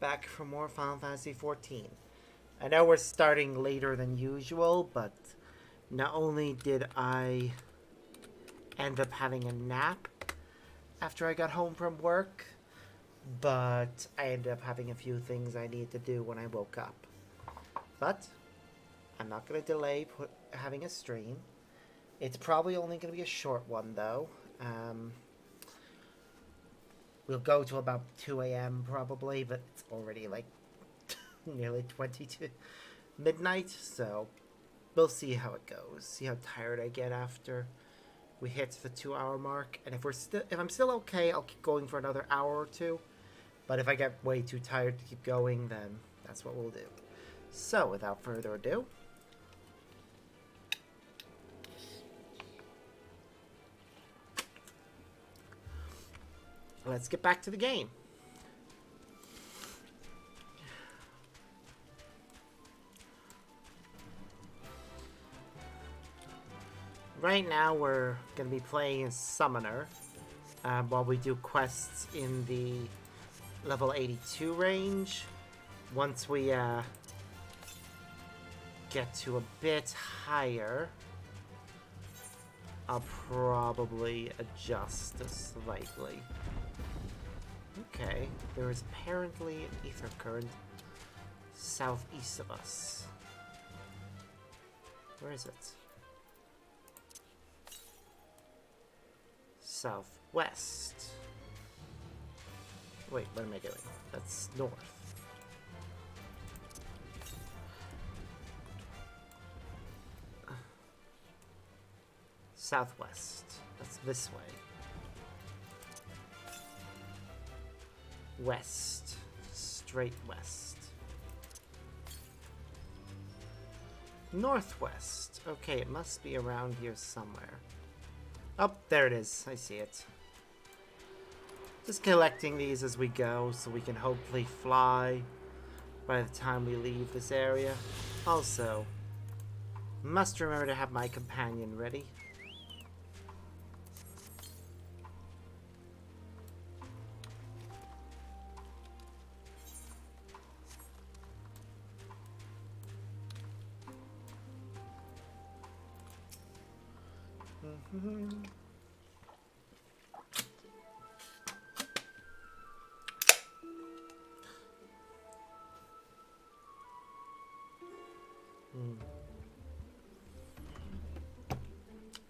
back for more Final Fantasy XIV. I know we're starting later than usual, but not only did I end up having a nap after I got home from work, but I ended up having a few things I needed to do when I woke up. But I'm not going to delay having a stream. It's probably only going to be a short one, though. We'll go to about 2 a.m. probably, but it's already like nearly 20 to midnight, so we'll see how it goes. See how tired I get after we hit the 2 hour mark, and if I'm still okay, I'll keep going for another hour or two. But if I get way too tired to keep going, then that's what we'll do. So without further ado, let's get back to the game. Right now we're going to be playing as Summoner while we do quests in the level 82 range. Once we get to a bit higher, I'll probably adjust slightly. Okay, there is apparently an ether current southeast of us. Where is it? Southwest. Wait, what am I doing? That's north. Southwest. That's this way. West. Straight west. Northwest. Okay, it must be around here somewhere. Oh, there it is. I see it. Just collecting these as we go so we can hopefully fly by the time we leave this area. Also, must remember to have my companion ready.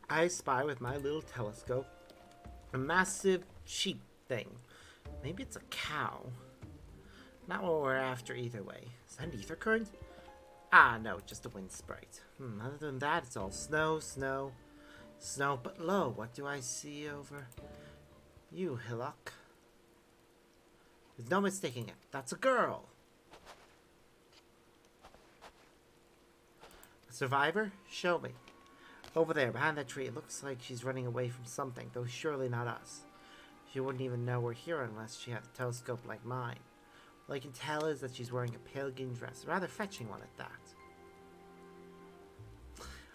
I spy with my little telescope a massive sheep thing. Maybe it's a cow. Not what we're after either way. Is that an ether current? Ah, no, just a wind sprite. Other than that, it's all snow, snow, snow. But lo, what do I see over you, Hillock? There's no mistaking it. That's a girl. A survivor? Show me. Over there, behind that tree, it looks like she's running away from something, though surely not us. She wouldn't even know we're here unless she had a telescope like mine. All I can tell is that she's wearing a pale green dress, a rather fetching one at that.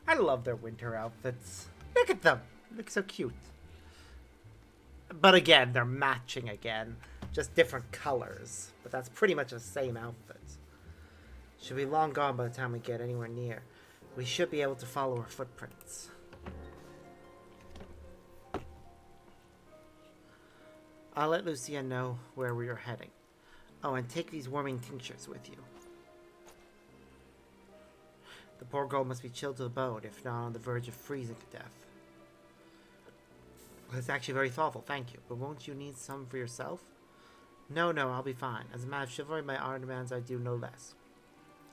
I love their winter outfits. Look at them. They look so cute. But again, they're matching again. Just different colors. But that's pretty much the same outfit. She'll be long gone by the time we get anywhere near. We should be able to follow her footprints. I'll let Lucia know where we are heading. Oh, and take these warming tinctures with you. The poor girl must be chilled to the bone, if not on the verge of freezing to death. That's actually very thoughtful, thank you. But won't you need some for yourself? No, I'll be fine. As a matter of chivalry, my honor demands I do no less.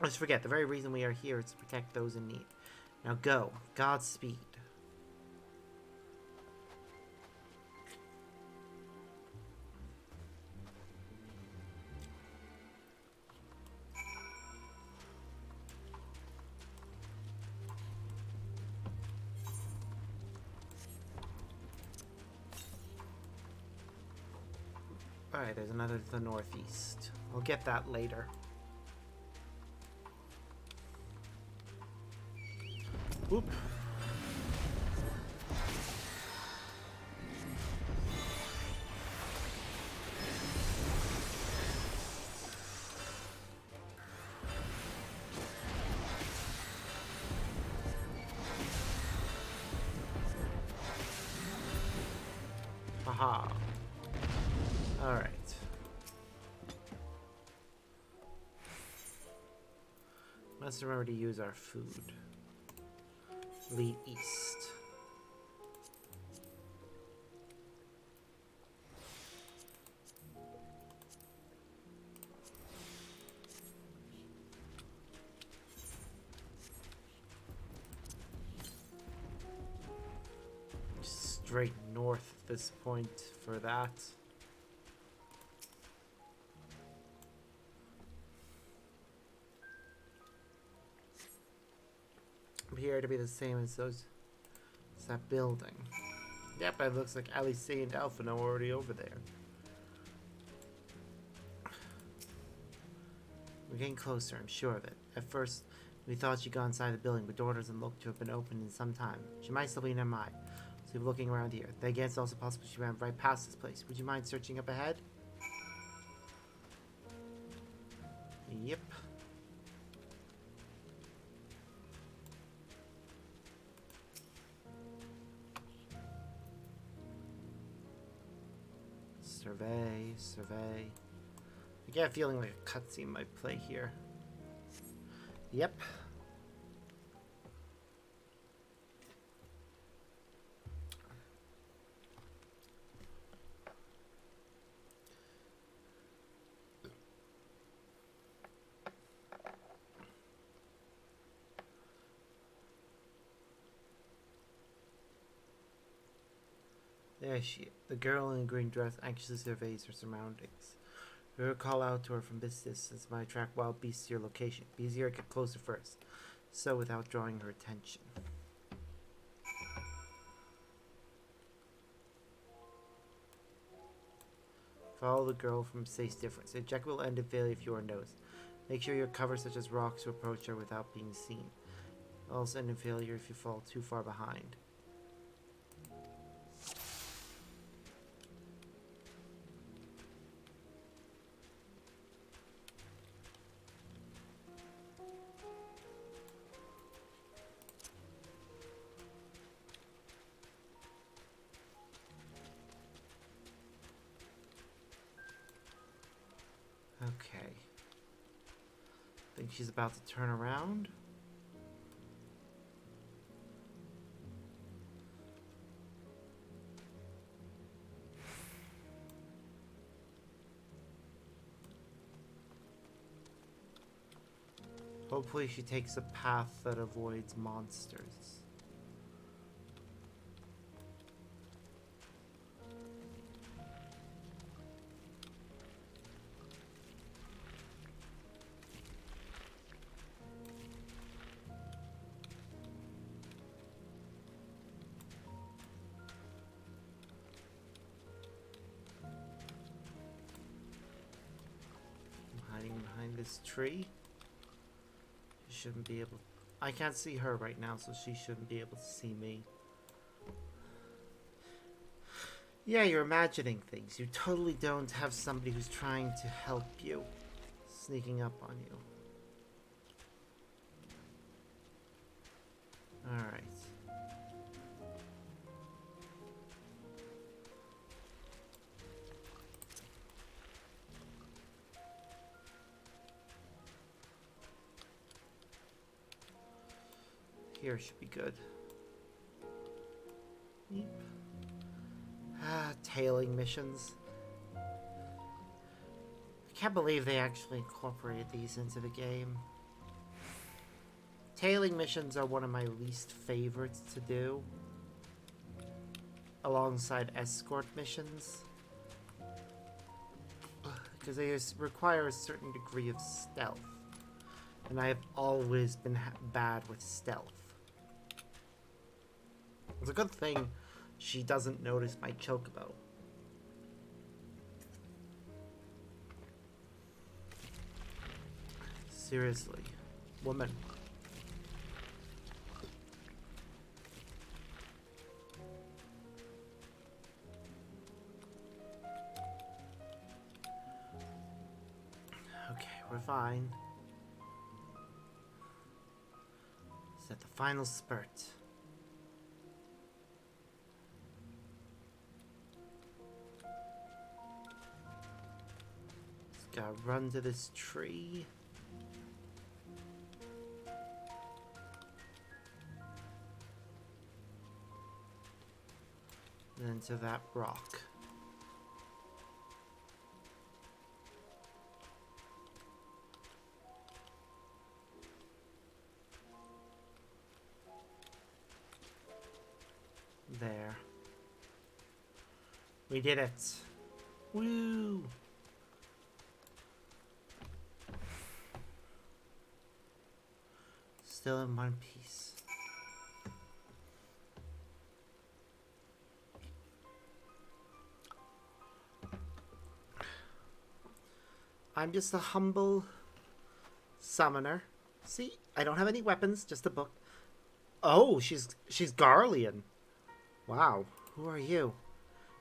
Let's forget, the very reason we are here is to protect those in need. Now go. Godspeed. Alright, there's another to the northeast. We'll get that later. Oop. Aha. Alright. Let's remember to use our food. Lead east. Straight north at this point for that. Appear to be the same as those. It's that building. Yep, it looks like Alice and Alphino are already over there. We're getting closer, I'm sure of it. At first, we thought she'd gone inside the building, but door doesn't look to have been opened in some time. She might still be nearby. So we're looking around here. Then again, it's also possible she ran right past this place. Would you mind searching up ahead? Yep. Survey, survey. I get a feeling like a cutscene might play here. Yep. There she is. The girl in the green dress anxiously surveys her surroundings. We call out to her from this distance might attract wild beasts to your location. Be easier to get closer first, so without drawing her attention. Follow the girl from safe difference. The objective will end in failure if you are noticed. Make sure you're covered such as rocks to approach her without being seen. Also end in failure if you fall too far behind. Okay. Think she's about to turn around. Hopefully she takes a path that avoids monsters. I'm hiding behind this tree. Shouldn't be able. I can't see her right now, so she shouldn't be able to see me. Yeah, you're imagining things. You totally don't have somebody who's trying to help you, sneaking up on you. Alright. Here should be good. Yep. Tailing missions. I can't believe they actually incorporated these into the game. Tailing missions are one of my least favorites to do, alongside escort missions, because they require a certain degree of stealth, and I have always been bad with stealth. It's a good thing she doesn't notice my chocobo. Seriously, woman. Okay, we're fine. It's at the final spurt. Gotta run to this tree. Then to that rock. There. We did it. Woo! Still in one piece. I'm just a humble summoner. See, I don't have any weapons, just a book. Oh, she's Garlean. Wow, who are you?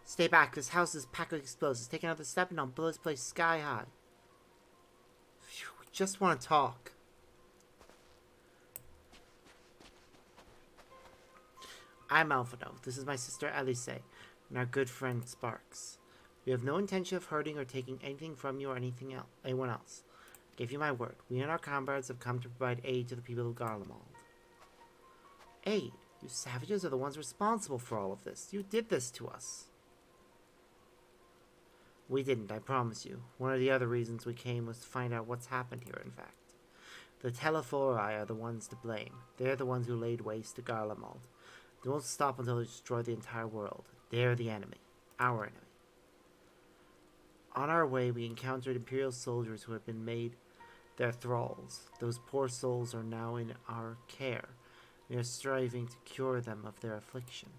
Stay back, this house is packed with explosives. Take another step and I'll blow this place sky high. Phew, we just want to talk. I'm Alphino. This is my sister Alice and our good friend Sparks. We have no intention of hurting or taking anything from you or anyone else. I give you my word. We and our comrades have come to provide aid to the people of Garlemald. Aid? You savages are the ones responsible for all of this. You did this to us. We didn't, I promise you. One of the other reasons we came was to find out what's happened here, in fact. The Telefori are the ones to blame. They're the ones who laid waste to Garlemald. They won't stop until they destroy the entire world. They're the enemy. Our enemy. On our way, we encountered Imperial soldiers who had been made their thralls. Those poor souls are now in our care. We are striving to cure them of their affliction.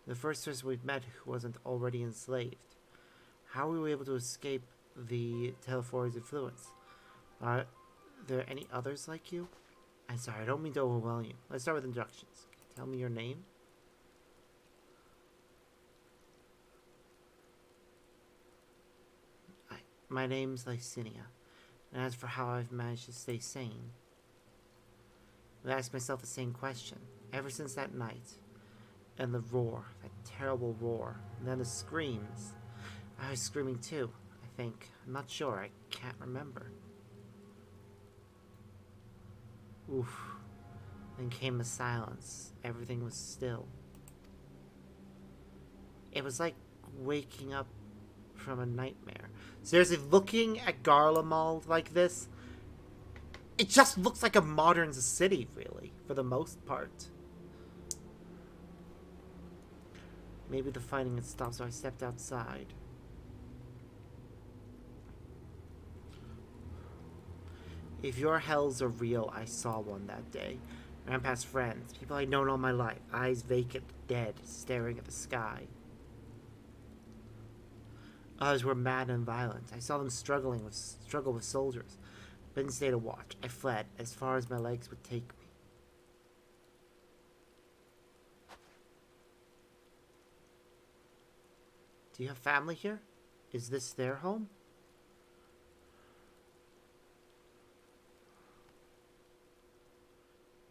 The first person we've met who wasn't already enslaved. How were we able to escape the Telefori's influence? Are there any others like you? I'm sorry, I don't mean to overwhelm you. Let's start with introductions. Tell me your name. My name's Lycinia, and as for how I've managed to stay sane, I ask myself the same question. Ever since that night, and the roar, that terrible roar, and then the screams. I was screaming too, I think. I'm not sure, I can't remember. Oof. Then came the silence. Everything was still. It was like waking up from a nightmare. Seriously, looking at Garlemald like this, it just looks like a modern city, really, for the most part. Maybe the fighting had stopped, so I stepped outside. If your hells are real, I saw one that day. I ran past friends, people I'd known all my life, eyes vacant, dead, staring at the sky. Others were mad and violent. I saw them struggle with soldiers. But didn't stay to watch. I fled as far as my legs would take me. Do you have family here? Is this their home?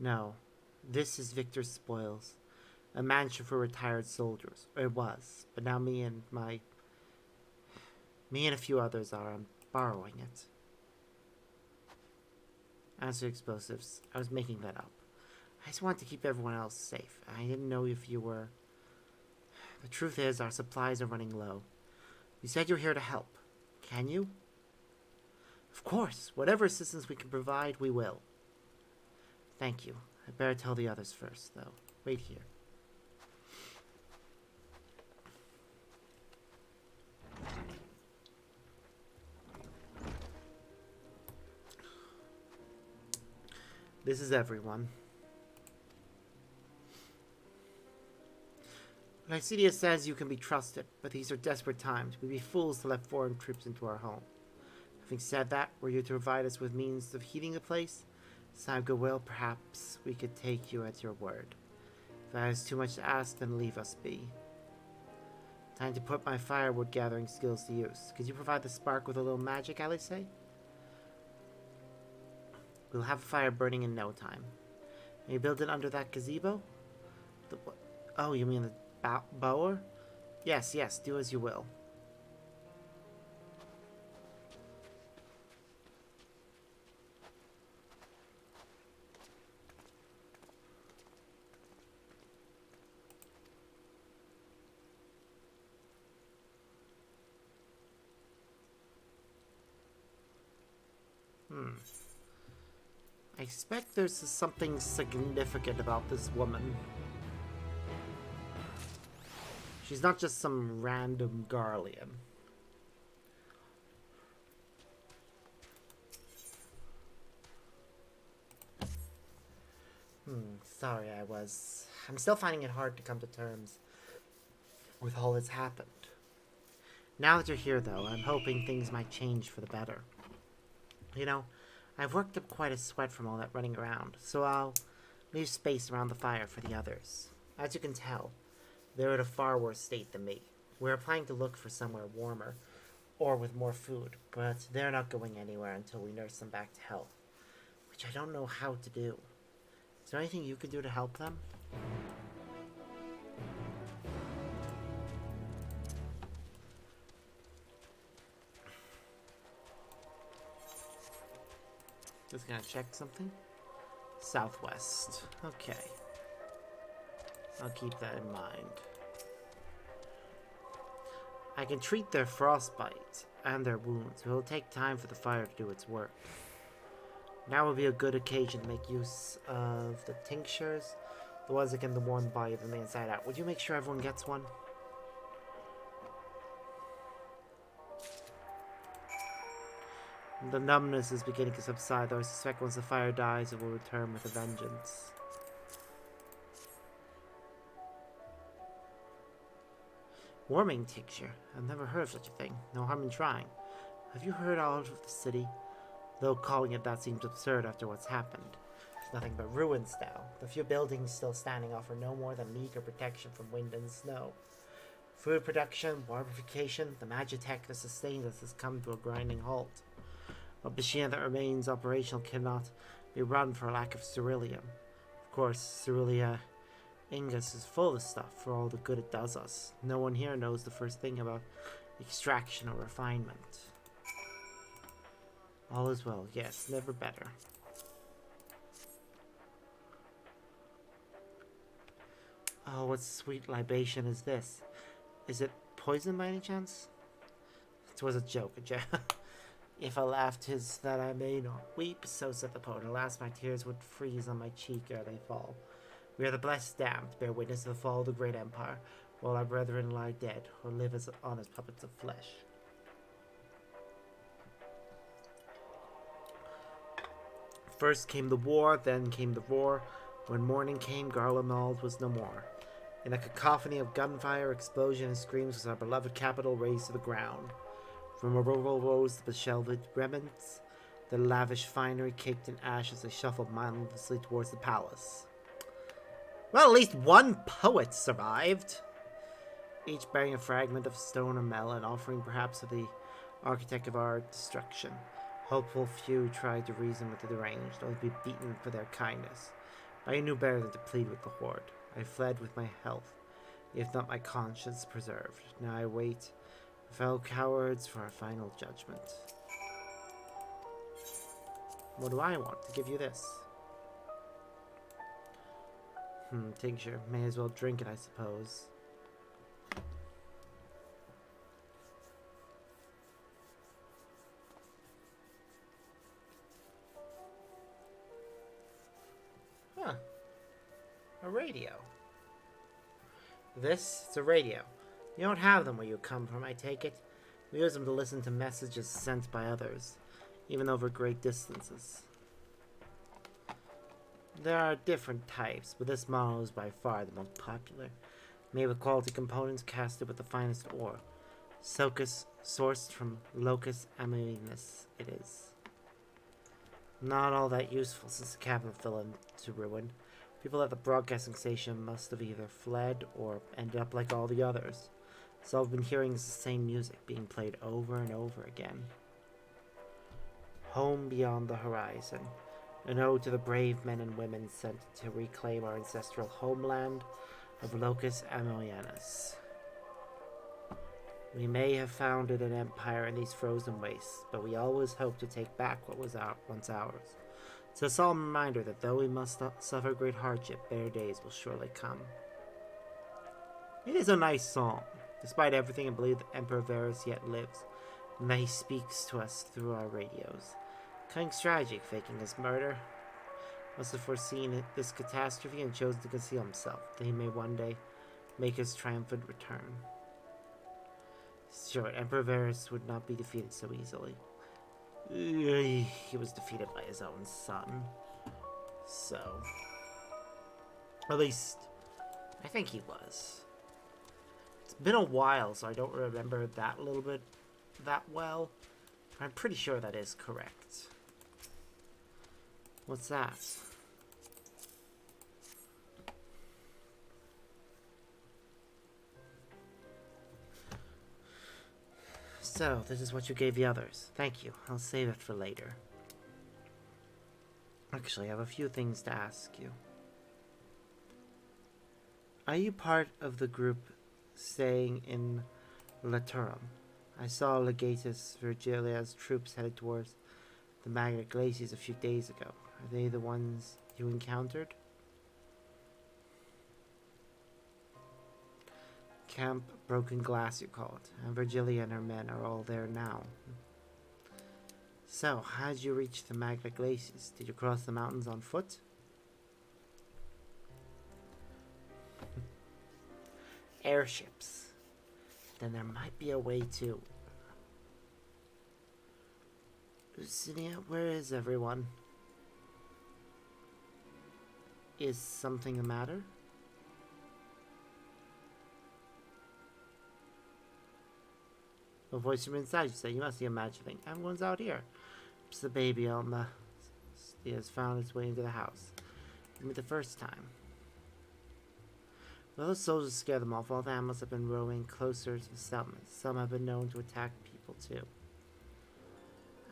No. This is Victor's spoils. A mansion for retired soldiers. Or it was. But now me and a few others are. I'm borrowing it. As for explosives, I was making that up. I just wanted to keep everyone else safe. I didn't know if you were... The truth is, our supplies are running low. You said you're here to help. Can you? Of course. Whatever assistance we can provide, we will. Thank you. I better tell the others first, though. Wait here. This is everyone. Lycinia says you can be trusted, but these are desperate times. We'd be fools to let foreign troops into our home. Having said that, were you to provide us with means of heating the place? Sign of goodwill, perhaps we could take you at your word. If that is too much to ask, then leave us be. Time to put my firewood gathering skills to use. Could you provide the spark with a little magic, Alice? We'll have a fire burning in no time. Can you build it under that gazebo? Oh, you mean the bower? Yes, do as you will. I expect there's something significant about this woman. She's not just some random Garlean. Sorry, I'm still finding it hard to come to terms with all that's happened. Now that you're here, though, I'm hoping things might change for the better. You know, I've worked up quite a sweat from all that running around, so I'll leave space around the fire for the others. As you can tell, they're in a far worse state than me. We're planning to look for somewhere warmer, or with more food, but they're not going anywhere until we nurse them back to health, which I don't know how to do. Is there anything you can do to help them? Just gonna check something. Southwest. Okay. I'll keep that in mind. I can treat their frostbite and their wounds, but it'll take time for the fire to do its work. Now will be a good occasion to make use of the tinctures, the ones that can warm the body from the inside out. Would you make sure everyone gets one? The numbness is beginning to subside, though I suspect once the fire dies, it will return with a vengeance. Warming tincture? I've never heard of such a thing. No harm in trying. Have you heard all of the city? Though calling it that seems absurd after what's happened. It's nothing but ruins now. The few buildings still standing offer no more than meager protection from wind and snow. Food production, waterification, the magitech that sustains us has come to a grinding halt. What machine that remains operational cannot be run for lack of ceruleum. Of course, cerulean ingus is full of stuff for all the good it does us. No one here knows the first thing about extraction or refinement. All is well, yes, never better. Oh, what sweet libation is this? Is it poison by any chance? It was a joke, If I laughed, 'tis that I may not weep, so said the poet. Alas, my tears would freeze on my cheek ere they fall. We are the blessed damned, bear witness to the fall of the great empire, while our brethren lie dead, or live as honest puppets of flesh. First came the war, then came the roar. When morning came, Garlemald was no more. In a cacophony of gunfire, explosion, and screams was our beloved capital razed to the ground. From a rural rose the beshelved remnants, the lavish finery caked in ash as they shuffled mindlessly towards the palace. Well, at least one poet survived, each bearing a fragment of stone or metal, an offering perhaps of the architect of our destruction. Hopeful few tried to reason with the deranged, only to be beaten for their kindness. I knew better than to plead with the horde. I fled with my health, if not my conscience preserved. Now I wait, fellow cowards, for our final judgment. What do I want to give you this? Tincture. May as well drink it, I suppose. Huh. A radio. It's a radio. You don't have them where you come from, I take it. We use them to listen to messages sent by others, even over great distances. There are different types, but this model is by far the most popular. Made with quality components casted with the finest ore. Sourced from Locus Amulinus, it is. Not all that useful since the cabinet fell into ruin. People at the broadcasting station must have either fled or ended up like all the others. So all I've been hearing is the same music being played over and over again. Home beyond the horizon. An ode to the brave men and women sent to reclaim our ancestral homeland of Locus Amulianus. We may have founded an empire in these frozen wastes, but we always hope to take back what was once ours. It's a solemn reminder that though we must suffer great hardship, better days will surely come. It is a nice song. Despite everything, I believe that Emperor Varus yet lives, and that he speaks to us through our radios. Cunning strategy, faking his murder. Must have foreseen this catastrophe and chosen to conceal himself, that he may one day make his triumphant return. Sure, Emperor Varus would not be defeated so easily. He was defeated by his own son. So, at least, I think he was. It's been a while, so I don't remember that little bit that well. I'm pretty sure that is correct. What's that? So, this is what you gave the others. Thank you. I'll save it for later. Actually, I have a few things to ask you. Are you part of the group staying in Laturum? I saw Legatus Virgilia's troops headed towards the Magna Glaciers a few days ago. Are they the ones you encountered? Camp Broken Glass, you call it. And Virgilia and her men are all there now. So, how did you reach the Magna Glaciers? Did you cross the mountains on foot? Airships. Then there might be a way to... Lucinia, where is everyone? Is something the matter? A voice from inside you say, you must be imagining. Everyone's out here. It's the baby on the... He has found its way into the house. Give me the first time. Well, the soldiers scare them off. All the animals have been rowing closer to the settlements. Some have been known to attack people, too.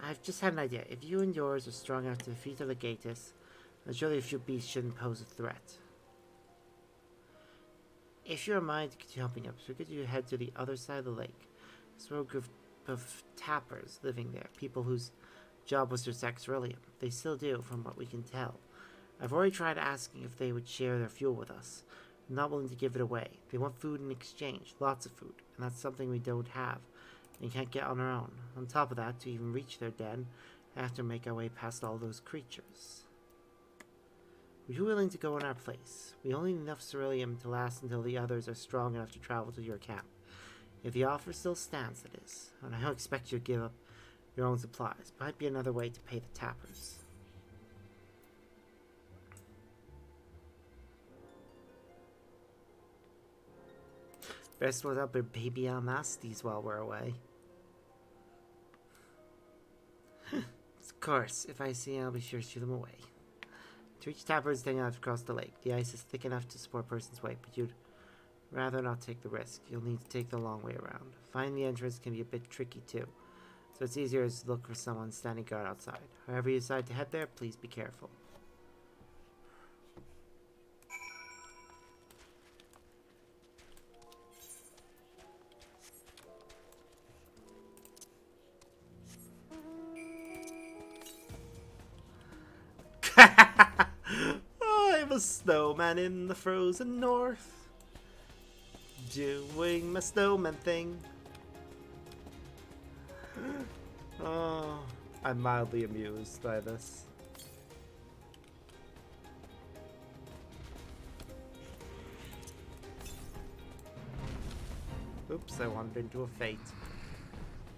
I've just had an idea. If you and yours are strong enough to defeat the Legatus, then surely a few beasts shouldn't pose a threat. If you're a mind to continue helping us, we could you head to the other side of the lake. There's a group of tappers living there, people whose job was to sex Rillium. They still do, from what we can tell. I've already tried asking if they would share their fuel with us. I'm not willing to give it away. They want food in exchange, lots of food, and that's something we don't have, and can't get on our own. On top of that, to even reach their den, I have to make our way past all those creatures. Are you willing to go in our place? We only need enough ceruleum to last until the others are strong enough to travel to your camp. If the offer still stands, it is. And I don't expect you to give up your own supplies. Might be another way to pay the tappers. Best was up with baby Almastes while we're away. Of course, if I see, I'll be sure to shoo them away. To reach tappers, then you'll have to cross the lake. The ice is thick enough to support a person's weight, but you'd rather not take the risk. You'll need to take the long way around. Finding the entrance can be a bit tricky too, so it's easier to look for someone standing guard outside. However you decide to head there, please be careful. I'm a snowman in the frozen north, doing my snowman thing. Oh, I'm mildly amused by this. Oops, I wandered into a fate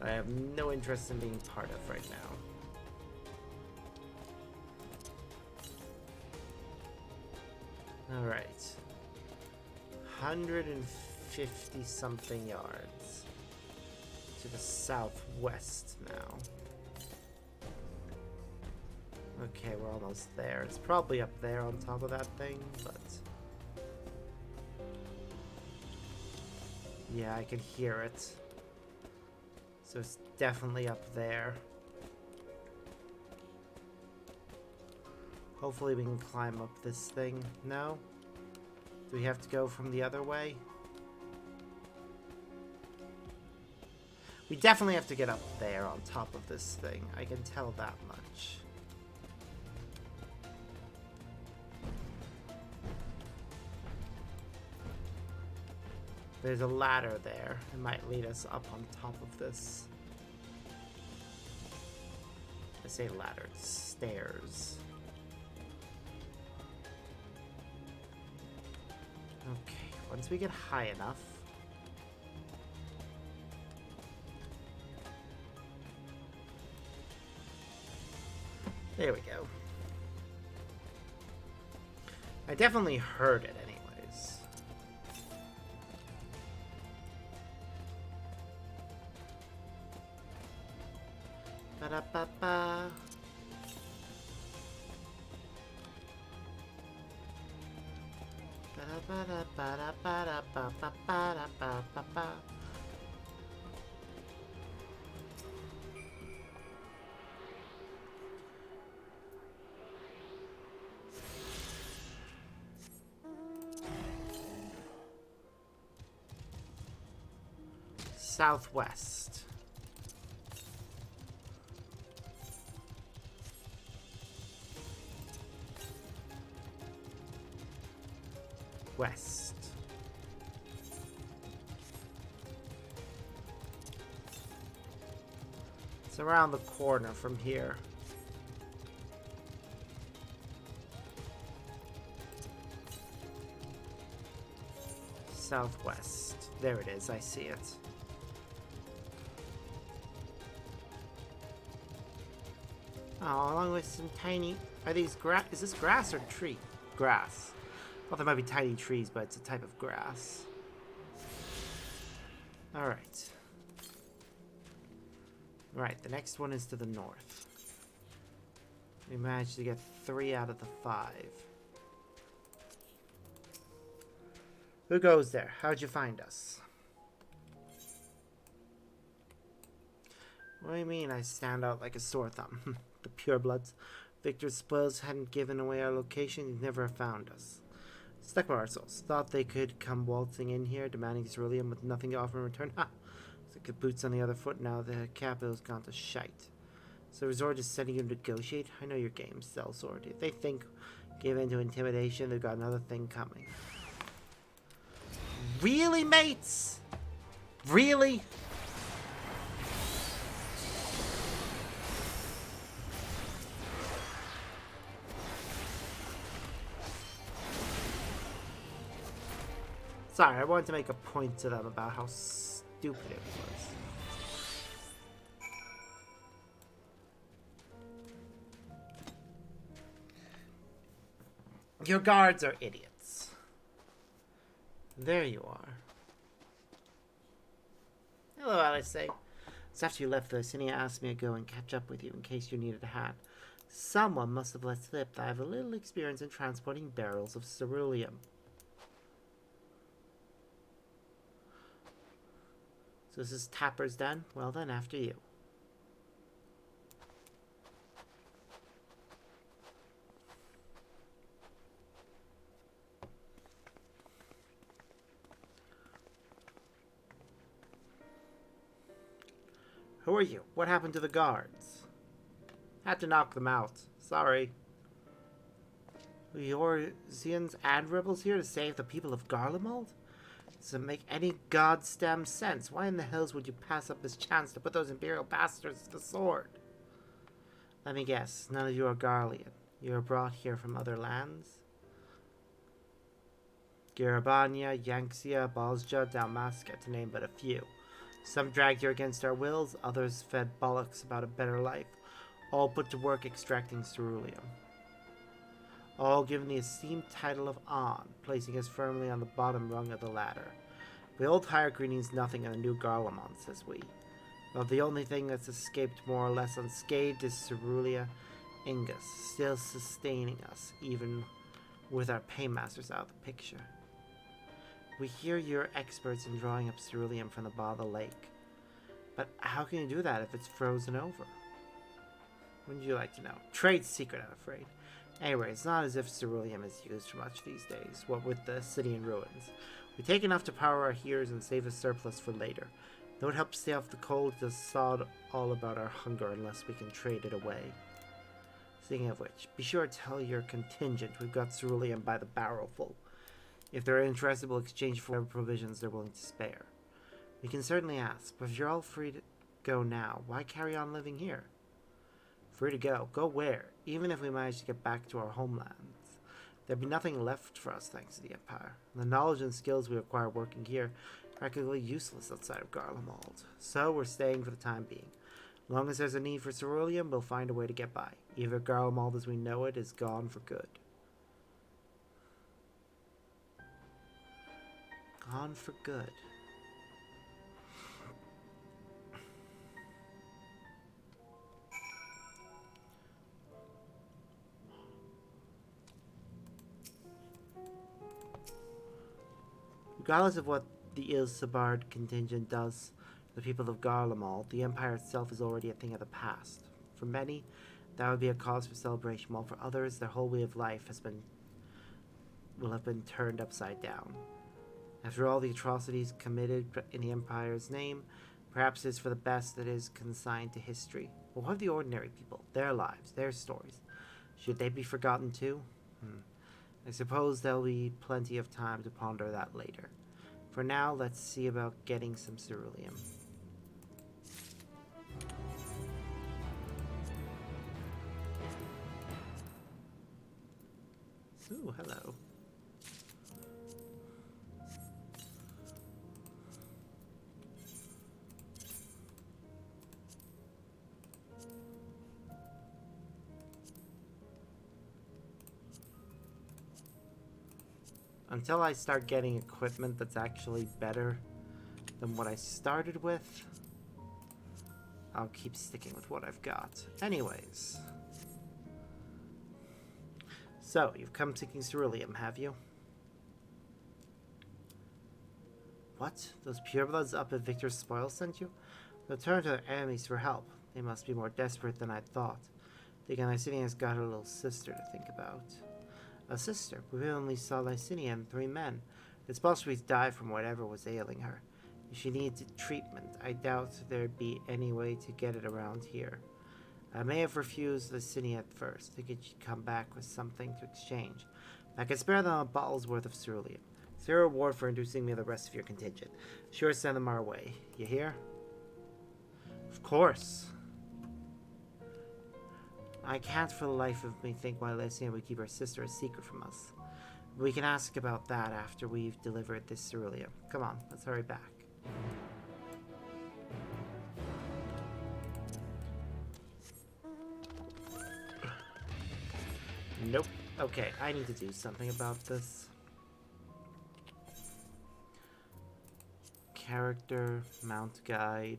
I have no interest in being part of right now. Alright. 150 something yards to the southwest now. Okay, we're almost there. It's probably up there on top of that thing, but... yeah, I can hear it. So it's definitely up there. Hopefully we can climb up this thing. No? Do we have to go from the other way? We definitely have to get up there on top of this thing. I can tell that much. There's a ladder there. It might lead us up on top of this. say ladder, it's stairs. Okay, once we get high enough. There we go. I definitely heard it anyways. Ba-da-ba-ba. Ba-da-ba-da-ba-da-ba-da-ba-ba-ba-ba-ba. Southwest. West. It's around the corner from here. Southwest. There it is, I see it. Oh, along with some tiny... Are these grass? Is this grass or tree? Grass. Well, there might be tiny trees, but it's a type of grass. Alright. Right, the next one is to the north. We managed to get 3 out of the 5. Who goes there? How'd you find us? What do you mean I stand out like a sore thumb? The purebloods. Victor's spoils hadn't given away our location, you'd never have found us. Stuck by ourselves. Thought they could come waltzing in here, demanding ceruleum with nothing to offer in return. Ha! It's like the boots on the other foot now. The capital's gone to shite. So resort is setting you to negotiate? I know your game, sellsword. If they think give in to intimidation, they've got another thing coming. Really, mates? Really? Sorry, I wanted to make a point to them about how stupid it was. Your guards are idiots. There you are. Hello, Alice. It's after you left, though. Cinia asked me to go and catch up with you in case you needed a hand. Someone must have let slip that I have a little experience in transporting barrels of ceruleum. So this is Tapper's den? Well then, after you. Who are you? What happened to the guards? Had to knock them out. Sorry. The Orzians and rebels here to save the people of Garlemald? Doesn't make any goddamn sense. Why in the hells would you pass up this chance to put those Imperial bastards to the sword? Let me guess, none of you are Garlean. You were brought here from other lands? Garabania, Yanxia, Balzja, Dalmasca, to name but a few. Some dragged here against our wills, others fed bollocks about a better life, all put to work extracting ceruleum. All given the esteemed title of An, placing us firmly on the bottom rung of the ladder. The old hierarchy needs nothing in a new Garlemald, says we. Well, the only thing that's escaped more or less unscathed is Cerulia Ingus, still sustaining us, even with our paymasters out of the picture. We hear you're experts in drawing up ceruleum from the bottom of the lake. But how can you do that if it's frozen over? Wouldn't you like to know? Trade secret, I'm afraid. Anyway, it's not as if ceruleum is used for much these days, what with the city in ruins. We take enough to power our heaters and save a surplus for later. Though it helps stay off the cold, it does sod all about our hunger unless we can trade it away. Speaking of which, be sure to tell your contingent we've got ceruleum by the barrelful. If they're interested, we'll exchange for whatever provisions they're willing to spare. We can certainly ask, but if you're all free to go now, why carry on living here? Free to go. Go where? Even if we manage to get back to our homelands, there'd be nothing left for us thanks to the Empire. The knowledge and skills we acquire working here are practically useless outside of Garlemald. So we're staying for the time being. As long as there's a need for ceruleum, we'll find a way to get by. Either Garlemald as we know it is gone for good. Gone for good. Regardless of what the Ilsabard contingent does to the people of Garlemald, the Empire itself is already a thing of the past. For many, that would be a cause for celebration, while for others, their whole way of life will have been turned upside down. After all the atrocities committed in the Empire's name, perhaps it's for the best that it is consigned to history. But what of the ordinary people? Their lives, their stories. Should they be forgotten too? I suppose there'll be plenty of time to ponder that later. For now, let's see about getting some ceruleum. Ooh, hello. Until I start getting equipment that's actually better than what I started with, I'll keep sticking with what I've got. Anyways. So, you've come seeking ceruleum, have you? What? Those purebloods up at Victor's Spoil sent you? They'll turn to their enemies for help. They must be more desperate than I thought. Thinking Lysinia's got her little sister to think about. A sister? We only saw Lysinia and 3 men. It's possible she's died from whatever was ailing her. If she needs treatment, I doubt there'd be any way to get it around here. I may have refused Lysinia at first, thinking she'd come back with something to exchange. I could spare them a bottle's worth of ceruleum. It's your reward for inducing me the rest of your contingent. Sure, send them our way. You hear? Of course. I can't for the life of me think why Lysinia would keep her sister a secret from us. We can ask about that after we've delivered this ceruleum. Come on, let's hurry back. Nope. Okay, I need to do something about this. Character, mount guide.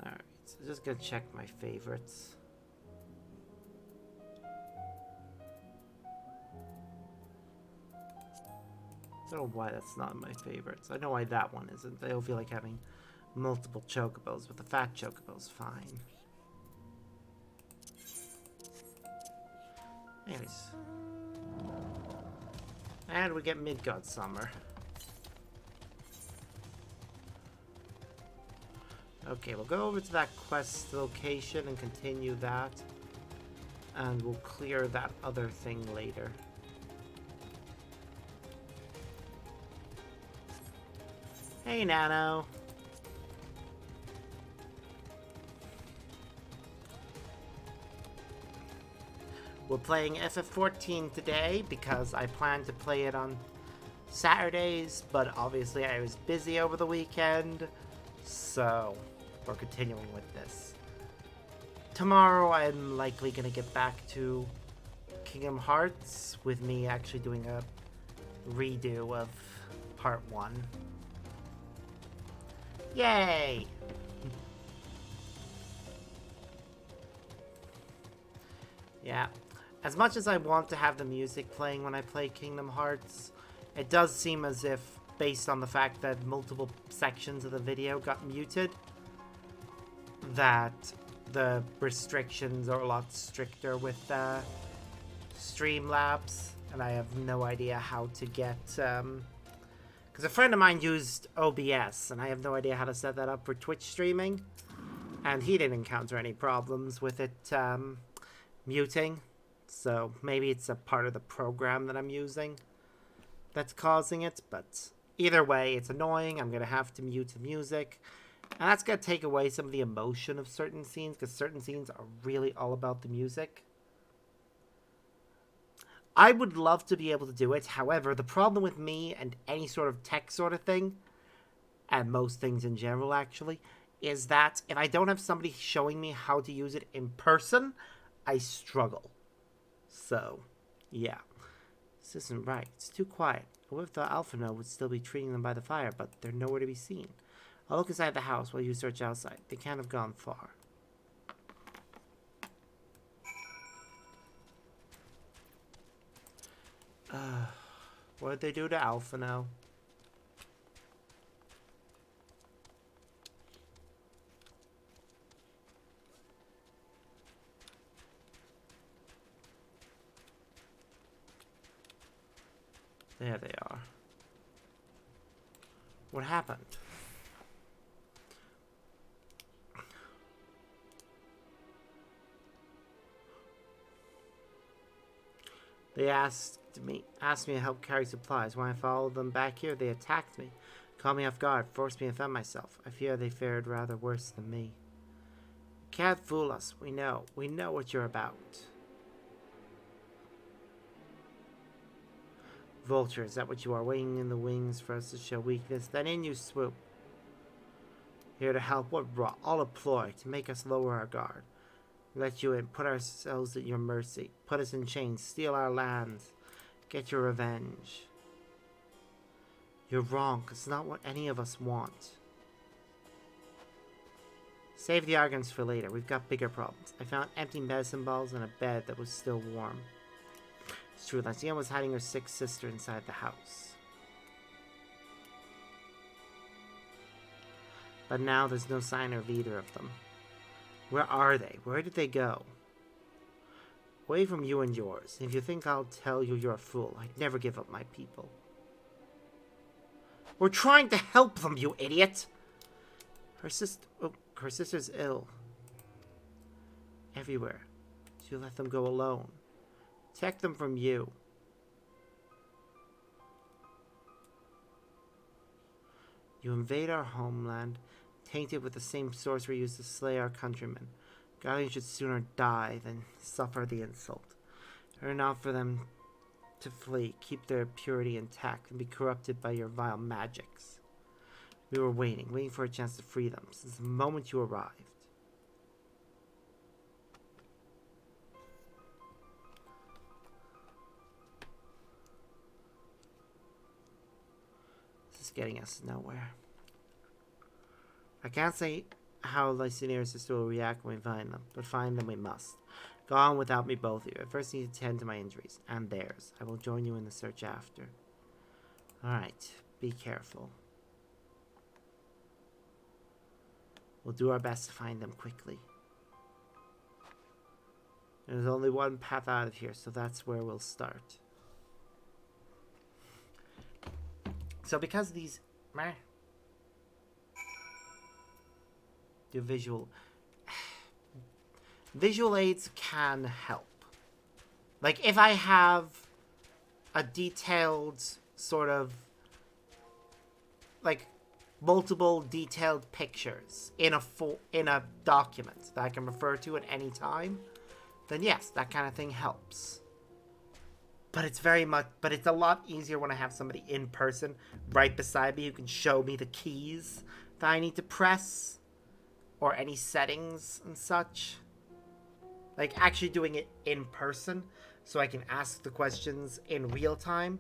Alright, so just gonna check my favorites. I don't know why that's not in my favorites. I know why that one isn't. I don't feel like having multiple chocobos, but the fat chocobo's fine. Anyways. And we get Midgard Summer. Okay, we'll go over to that quest location and continue that. And we'll clear that other thing later. Hey, Nano. We're playing FF14 today because I planned to play it on Saturdays, but obviously I was busy over the weekend, so we're continuing with this. Tomorrow I'm likely going to get back to Kingdom Hearts with me actually doing a redo of Part 1. Yay! Yeah. As much as I want to have the music playing when I play Kingdom Hearts, it does seem as if, based on the fact that multiple sections of the video got muted, that the restrictions are a lot stricter with Streamlabs, and I have no idea how to get... Because a friend of mine used OBS, and I have no idea how to set that up for Twitch streaming, and he didn't encounter any problems with it muting. So maybe it's a part of the program that I'm using that's causing it. But either way, it's annoying. I'm going to have to mute the music. And that's going to take away some of the emotion of certain scenes, because certain scenes are really all about the music. I would love to be able to do it. However, the problem with me and any sort of tech sort of thing, and most things in general actually, is that if I don't have somebody showing me how to use it in person, I struggle. So, yeah. This isn't right. It's too quiet. What if the Alpha would still be treating them by the fire, but they're nowhere to be seen? I'll look inside the house while you search outside. They can't have gone far. What did they do to Alpha now? There they are. What happened? They asked me to help carry supplies. When I followed them back here, they attacked me, caught me off guard, forced me to defend myself. I fear they fared rather worse than me. Can't fool us. We know what you're about. Vulture, is that what you are? Waiting in the wings for us to show weakness? Then in you swoop. Here to help. What rot? All a ploy to make us lower our guard. Let you in, put ourselves at your mercy, put us in chains, steal our lands, get your revenge. You're wrong. It's not what any of us want. Save the arguments for later. We've got bigger problems. I found empty medicine balls and a bed that was still warm. It's true, Lancia was hiding her sick sister inside the house. But now there's no sign of either of them. Where are they? Where did they go? Away from you and yours. If you think I'll tell you, you're a fool. I'd never give up my people. We're trying to help them, you idiot! Her sister's ill. Everywhere. So you let them go alone. Protect them from you. You invade our homeland, tainted with the same sorcery used to slay our countrymen. Guardians should sooner die than suffer the insult. It is not for them to flee, keep their purity intact, and be corrupted by your vile magics. We were waiting for a chance to free them, since the moment you arrived. This is getting us nowhere. I can't say how Lycine's sister will react when we find them, but find them we must. Go on without me, both of you. I first need to tend to my injuries, and theirs. I will join you in the search after. Alright, be careful. We'll do our best to find them quickly. There's only one path out of here, so that's where we'll start. So because these... do visual aids can help. Like if I have a detailed sort of like multiple detailed pictures in a document that I can refer to at any time, then yes, that kind of thing helps. But it's a lot easier when I have somebody in person right beside me who can show me the keys that I need to press. Or any settings and such. Like, actually doing it in person. So I can ask the questions in real time.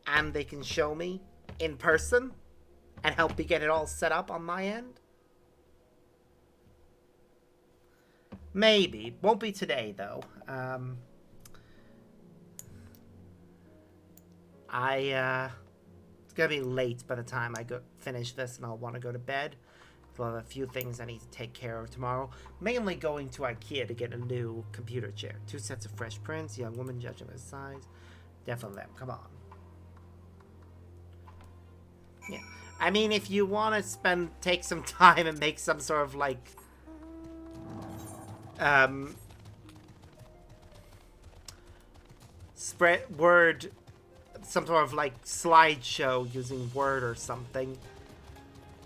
And they can show me in person. And help me get it all set up on my end. Maybe. Won't be today, though. It's gonna be late by the time I finish this. And I'll want to go to bed. I'll have a few things I need to take care of tomorrow. Mainly going to IKEA to get a new computer chair. 2 sets of fresh prints, young woman judging by size. Definitely them. Come on. Yeah. I mean, if you want to take some time and make some sort of like... spread word, some sort of like slideshow using Word or something,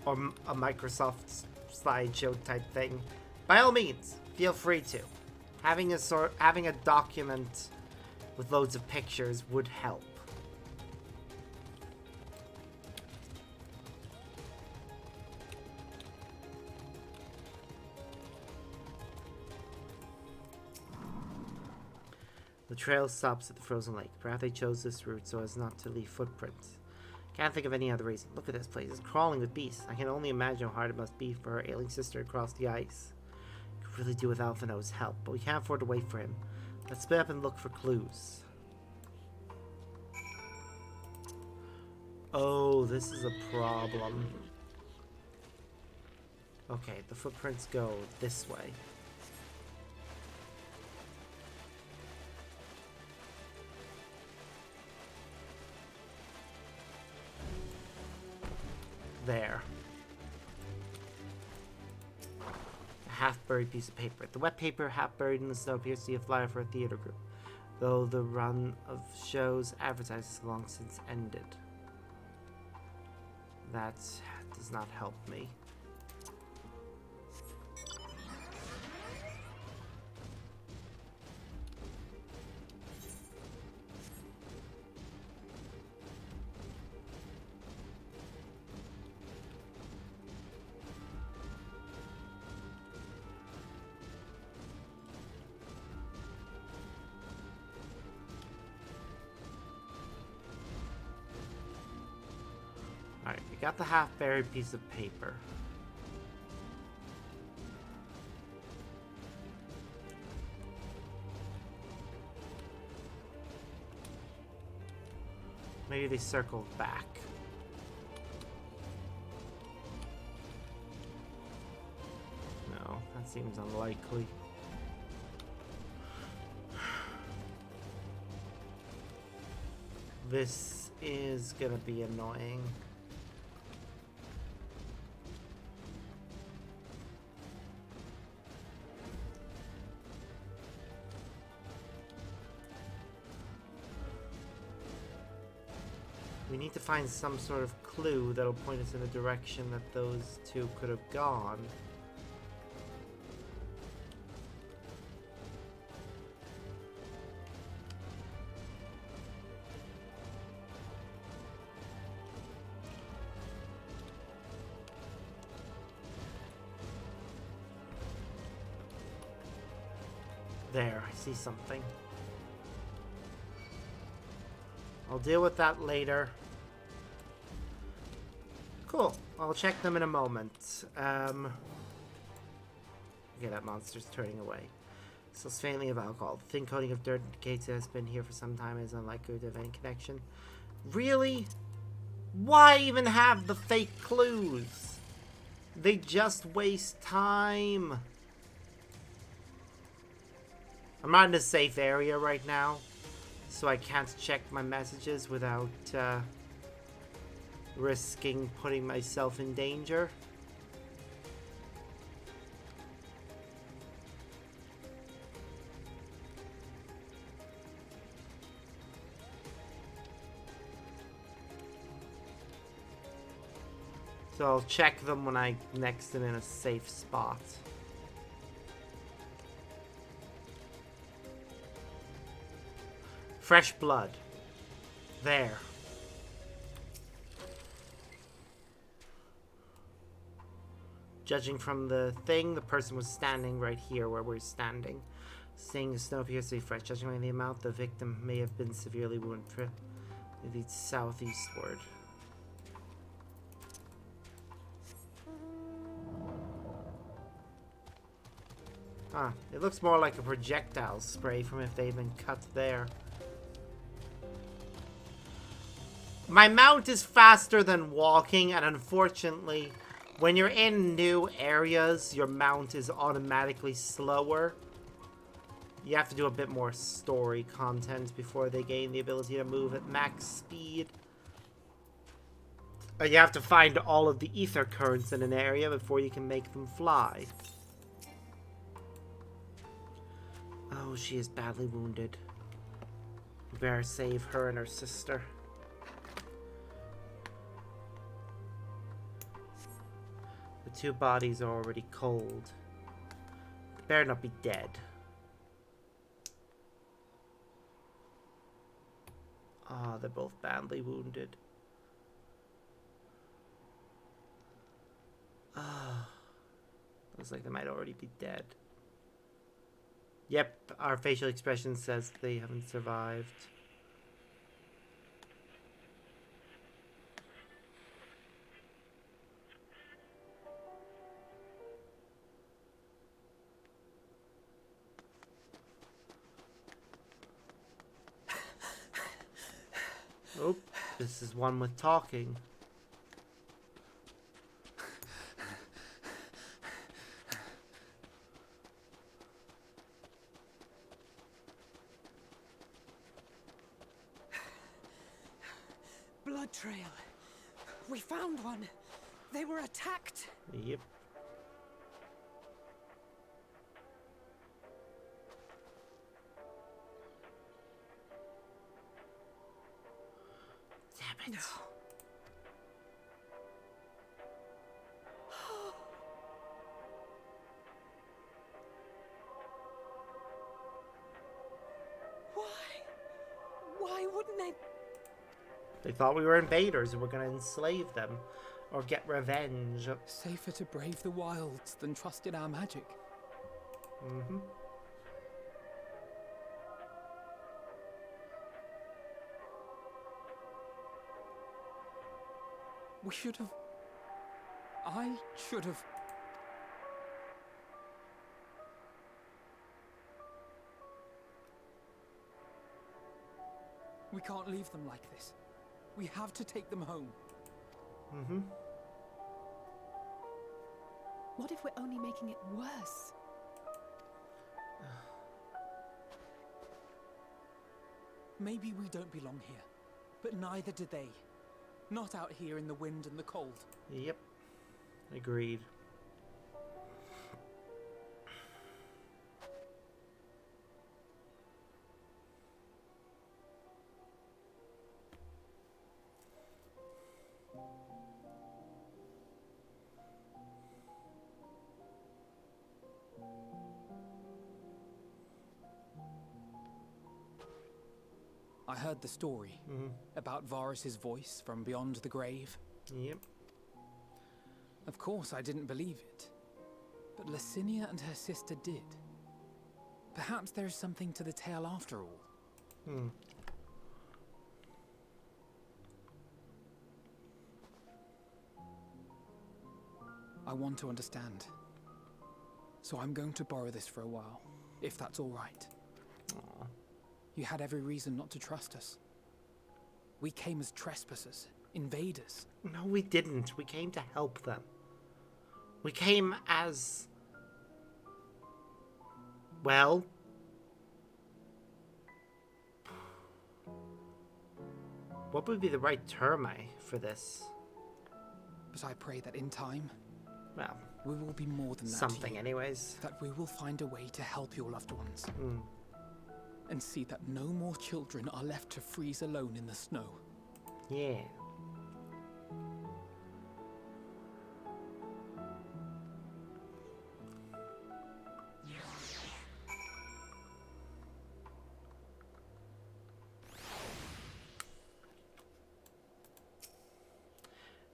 or a Microsoft slideshow type thing, by all means, feel free to. Having a document with loads of pictures would help. The trail stops at the frozen lake. Perhaps they chose this route so as not to leave footprints. Can't think of any other reason. Look at this place. It's crawling with beasts. I can only imagine how hard it must be for her ailing sister across the ice. Could really do with Alphino's help, but we can't afford to wait for him. Let's split up and look for clues. Oh, this is a problem. Okay, the footprints go this way. There. A half-buried piece of paper. The wet paper, half buried in the snow, appears to be a flyer for a theater group, though the run of shows advertised long since ended. That does not help me. Alright, we got the half-buried piece of paper. Maybe they circled back. No, that seems unlikely. This is gonna be annoying. We need to find some sort of clue that'll point us in the direction that those two could have gone. There, I see something. I'll deal with that later. Cool. I'll check them in a moment. Okay, that monster's turning away. Smells faintly of alcohol. The thin coating of dirt indicates it has been here for some time and is unlikely to have any connection. Really? Why even have the fake clues? They just waste time. I'm not in a safe area right now, so I can't check my messages without risking putting myself in danger. So I'll check them when I next am in a safe spot. Fresh blood. There. Judging from the thing, the person was standing right here where we're standing. Seeing the snow appears to be fresh. Judging by the amount, the victim may have been severely wounded. It leads southeastward. Ah, it looks more like a projectile spray from if they'd been cut there. My mount is faster than walking, and unfortunately, when you're in new areas, your mount is automatically slower. You have to do a bit more story content before they gain the ability to move at max speed. You have to find all of the ether currents in an area before you can make them fly. Oh, she is badly wounded. We better save her and her sister. The two bodies are already cold. They better not be dead. Ah, they're both badly wounded. Ah, looks like they might already be dead. Yep, our facial expression says they haven't survived. Oh, this is one with talking. Blood trail. We found one. They were attacked. Yep. Damn it. No. Why wouldn't they? They thought we were invaders and we're gonna enslave them or get revenge. Safer to brave the wilds than trust in our magic. Mm-hmm. We should have. I should have. We can't leave them like this. We have to take them home. Mm-hmm. What if we're only making it worse? Maybe we don't belong here, but neither do they. Not out here in the wind and the cold. Yep. Agreed. I heard the story about Varus's voice from beyond the grave. Yep. Of course, I didn't believe it. But Licinia and her sister did. Perhaps there is something to the tale after all. I want to understand. So I'm going to borrow this for a while, if that's all right. Aww. You had every reason not to trust us. We came as trespassers, invaders. No, we didn't. We came to help them. We came as... well... what would be the right term for this? But I pray that in time, Well, we will be more than that. something anyways. That we will find a way to help your loved ones. And see that no more children are left to freeze alone in the snow. Yeah.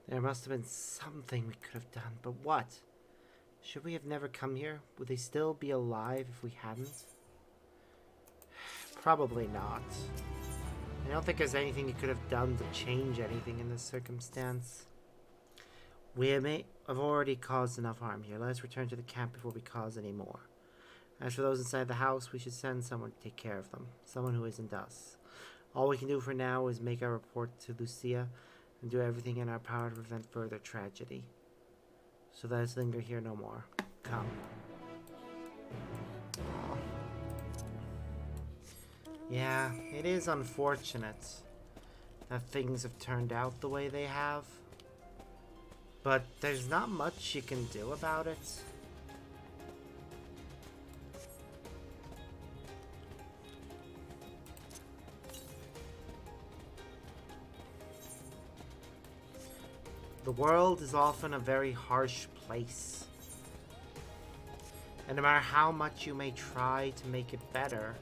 There must have been something we could have done, but what? Should we have never come here? Would they still be alive if we hadn't? Probably not. I don't think there's anything you could have done to change anything in this circumstance. We have already caused enough harm here. Let us return to the camp before we cause any more. As for those inside the house, we should send someone to take care of them. Someone who isn't us. All we can do for now is make our report to Lucia and do everything in our power to prevent further tragedy. So let us linger here no more. Come. Yeah, it is unfortunate that things have turned out the way they have. But there's not much you can do about it. The world is often a very harsh place. And no matter how much you may try to make it better,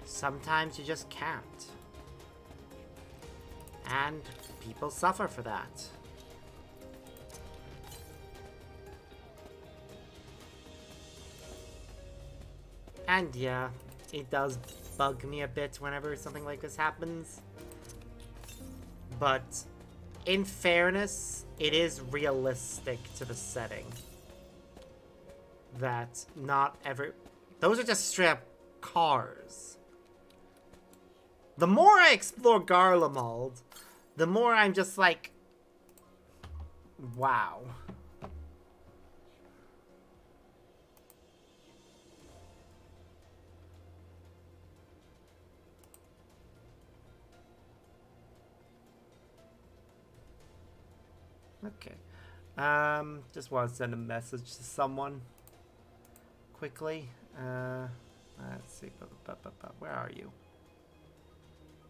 sometimes you just can't. And people suffer for that. And yeah, it does bug me a bit whenever something like this happens. But in fairness, it is realistic to the setting. That not every... Those are just straight up cars. The more I explore Garlemald, the more I'm just like... Wow. Okay. Just want to send a message to someone quickly. Let's see. Where are you?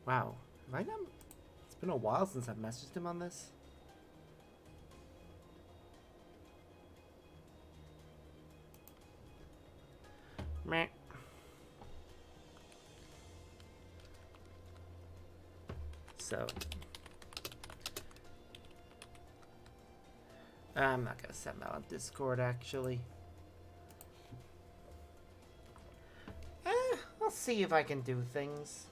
Wow. Have I not... It's been a while since I've messaged him on this. Meh. So... I'm not gonna send that on Discord, actually. I'll see if I can do things.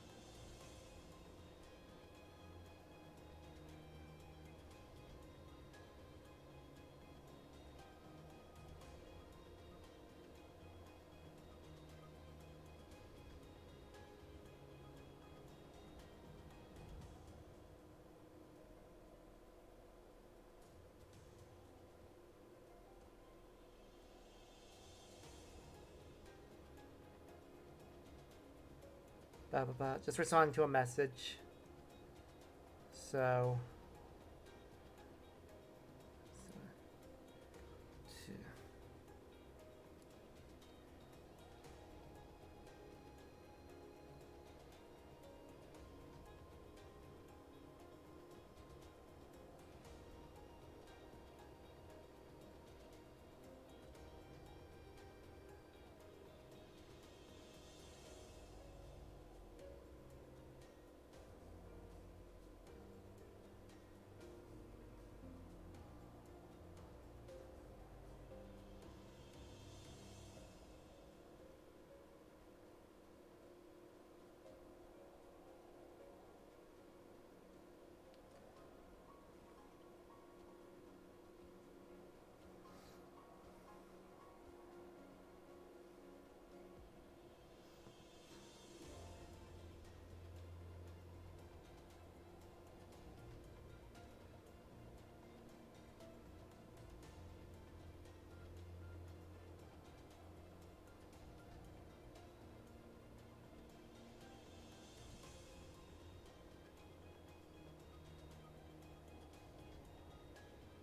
Blah, blah, blah. Just responding to a message. So...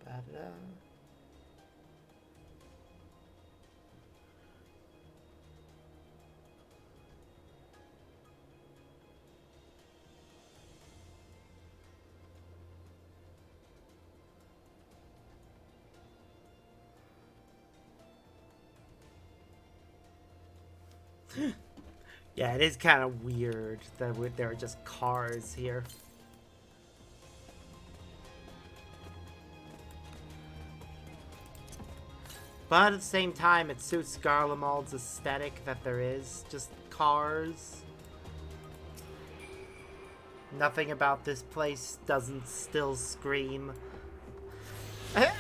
Da-da-da. Yeah, it is kind of weird that there are just cars here. But at the same time, it suits Garlemald's aesthetic that there is just cars. Nothing about this place doesn't still scream.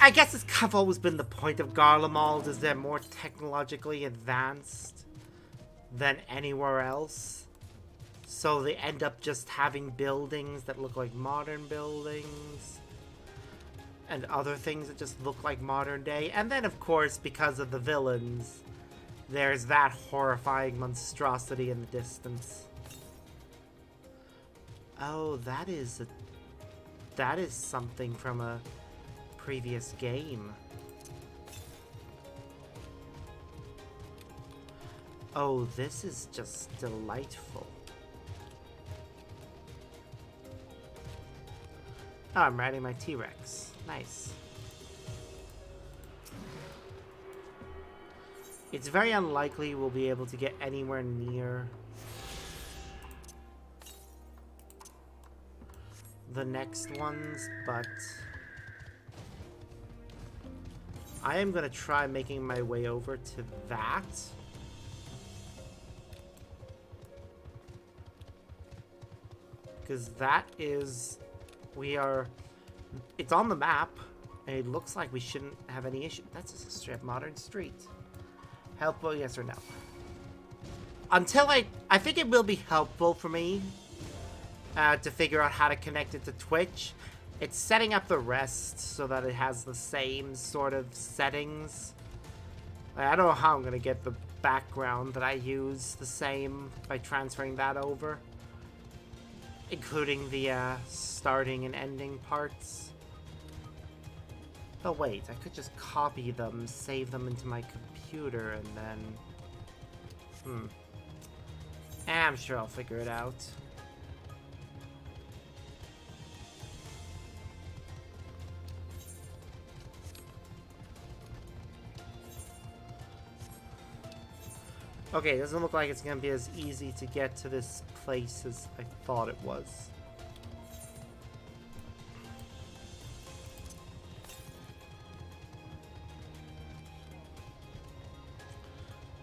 I guess it's kind of always been the point of Garlemald, is they're more technologically advanced than anywhere else. So they end up just having buildings that look like modern buildings. And other things that just look like modern day. And then, of course, because of the villains, there's that horrifying monstrosity in the distance. Oh, that is something from a previous game. Oh, this is just delightful. Oh, I'm riding my T-Rex. Nice. It's very unlikely we'll be able to get anywhere near the next ones, but I am gonna try making my way over to that. Because that is... It's on the map, and it looks like we shouldn't have any issue. That's just a straight modern street. Helpful, yes or no? Until I think it will be helpful for me to figure out how to connect it to Twitch. It's setting up the rest so that it has the same sort of settings. I don't know how I'm going to get the background that I use the same by transferring that over. Including the starting and ending parts. Oh wait, I could just copy them, save them into my computer, and then... I'm sure I'll figure it out. Okay, it doesn't look like it's gonna be as easy to get to this place as I thought it was.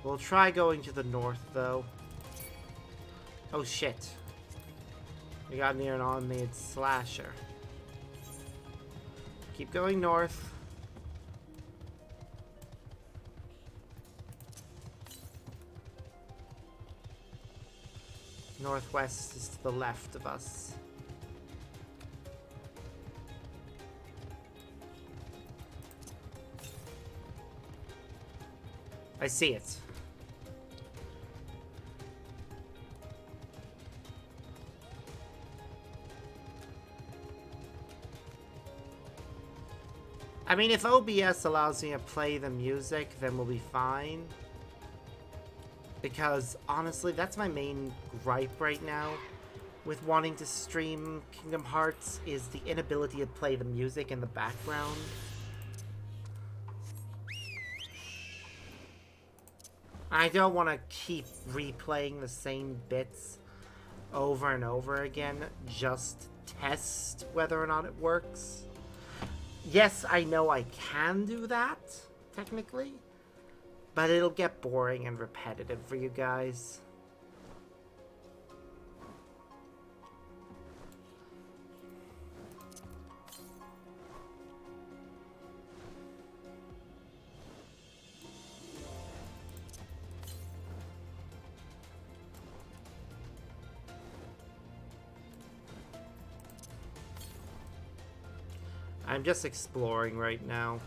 We'll try going to the north, though. Oh, shit. We got near an automated slasher. Keep going north. Northwest is to the left of us. I see it. I mean, if OBS allows me to play the music, then we'll be fine. Because, honestly, that's my main gripe right now with wanting to stream Kingdom Hearts, is the inability to play the music in the background. I don't want to keep replaying the same bits over and over again, just test whether or not it works. Yes, I know I can do that, technically, but it'll get boring and repetitive for you guys. I'm just exploring right now.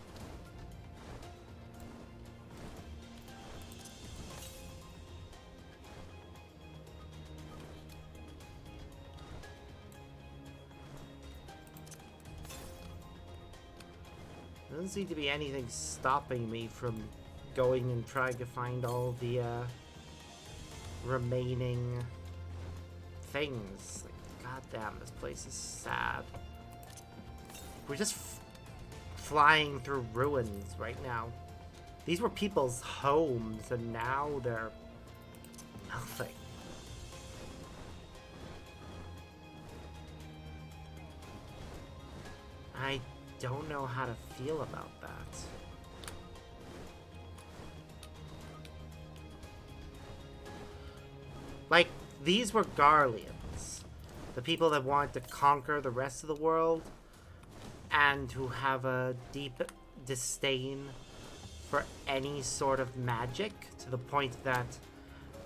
There doesn't seem to be anything stopping me from going and trying to find all the remaining things. Like, goddamn, this place is sad. We're just flying through ruins right now. These were people's homes, and now they're nothing. I don't know how to feel about that. Like, these were Garleans. The people that wanted to conquer the rest of the world, and who have a deep disdain for any sort of magic, to the point that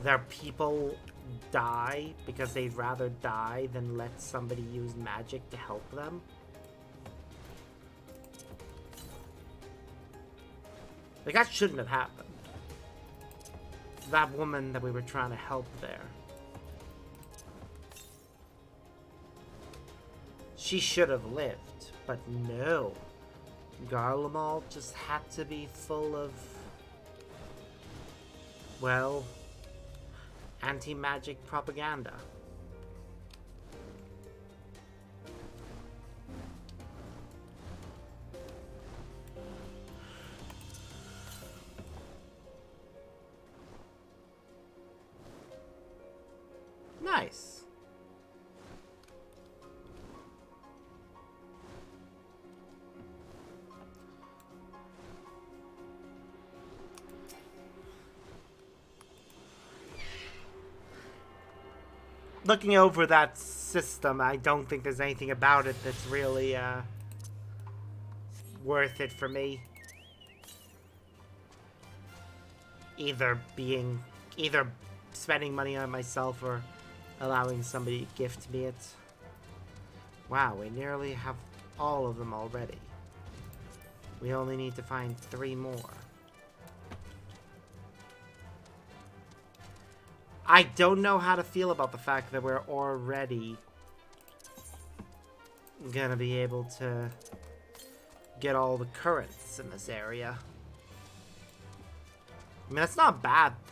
their people die because they'd rather die than let somebody use magic to help them. Like, that shouldn't have happened. That woman that we were trying to help there. She should have lived. But no, Garlemald just had to be full of, well, anti-magic propaganda. looking over that system, I don't think there's anything about it that's really worth it for me. Either spending money on myself or allowing somebody to gift me it. Wow, we nearly have all of them already. We only need to find 3 more. I don't know how to feel about the fact that we're already gonna be able to get all the currents in this area. I mean, that's not a bad thing.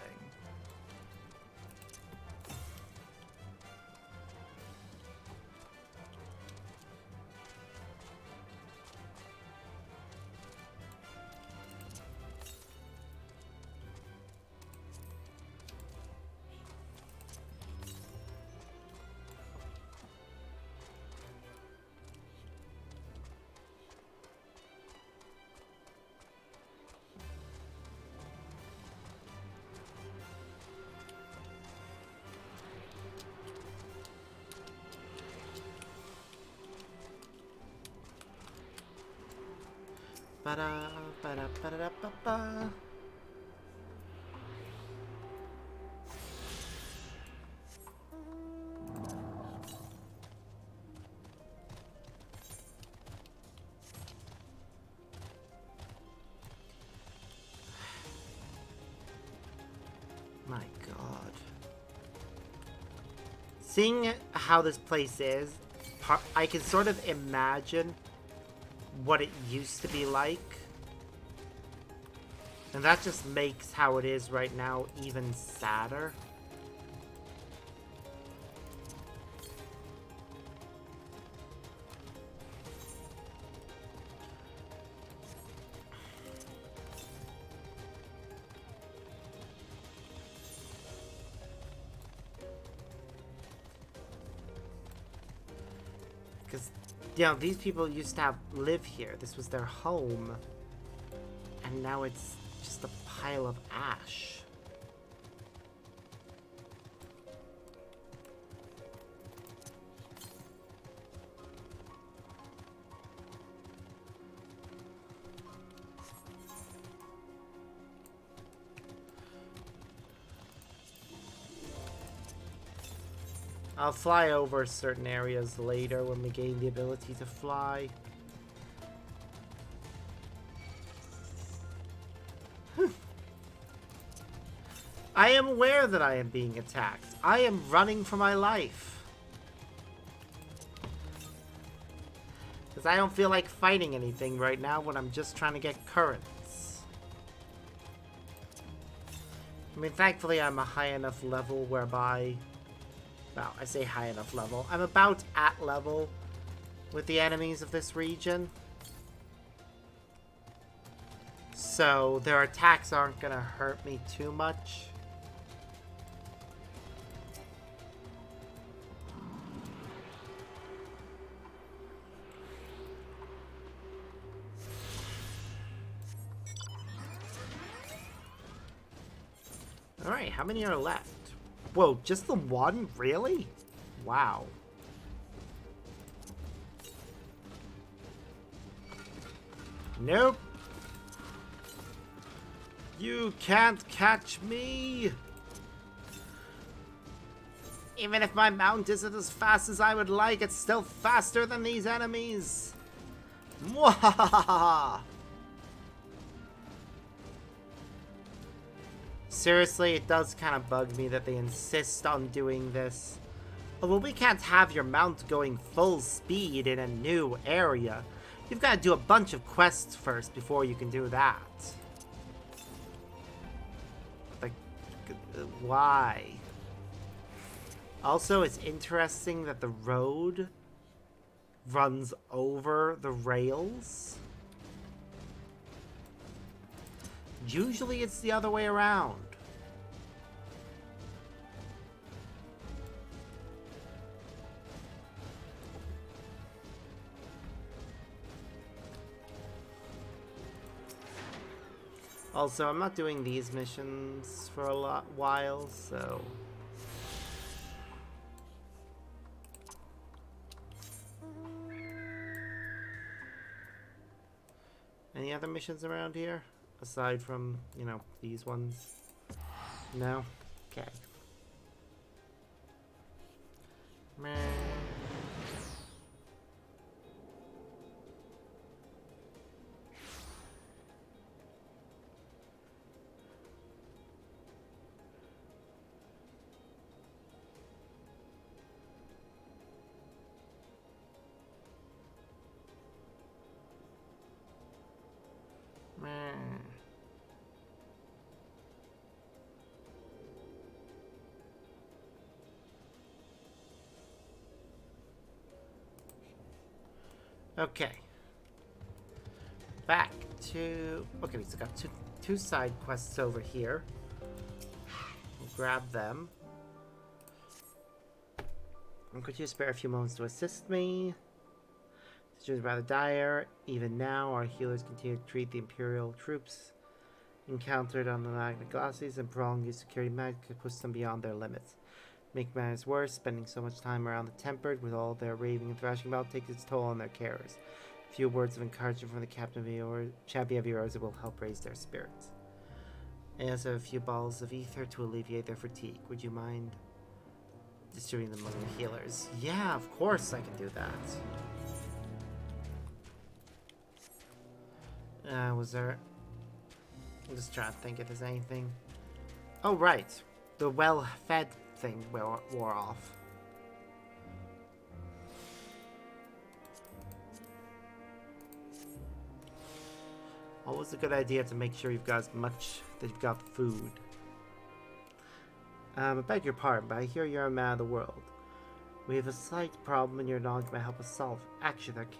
Ba-da, ba-da, ba-da, ba-ba. My God. Seeing how this place is, I can sort of imagine what it used to be like. And that just makes how it is right now even sadder. Because, you know, these people used to live here. This was their home. And now it's just a pile of ash. I'll fly over certain areas later when we gain the ability to fly. I am aware that I am being attacked. I am running for my life. Because I don't feel like fighting anything right now when I'm just trying to get currents. I mean, thankfully I'm a high enough level whereby... Well, I say high enough level. I'm about at level with the enemies of this region. So their attacks aren't gonna hurt me too much. Alright, how many are left? Whoa, just the one? Really? Wow. Nope. You can't catch me. Even if my mount isn't as fast as I would like, it's still faster than these enemies. Mwahaha! Seriously, it does kind of bug me that they insist on doing this. Although we can't have your mount going full speed in a new area. You've got to do a bunch of quests first before you can do that. Like, why? Also, it's interesting that the road runs over the rails. Usually it's the other way around. Also, I'm not doing these missions for a while, so... any other missions around here? Aside from, you know, these ones? No? Okay. Meh. Meh. Okay. Back to... Okay, we still got two side quests over here. We'll grab them. Could you spare a few moments to assist me? The situation is rather dire. Even now, our healers continue to treat the Imperial troops encountered on the Magna Glaciers, and prolonged use of security magic could push them beyond their limits. Make matters worse, spending so much time around the Tempered with all their raving and thrashing about takes its toll on their carers. A few words of encouragement from the champion of yours will help raise their spirits. And also a few balls of ether to alleviate their fatigue. Would you mind distributing them among the healers? Yeah, of course I can do that. Was there... I'm just trying to think if there's anything. Oh, right. The well-fed thing wore off. Always a good idea to make sure you've got as much that you've got food. I beg your pardon, but I hear you're a man of the world. We have a slight problem and your knowledge may help us solve. Actually, that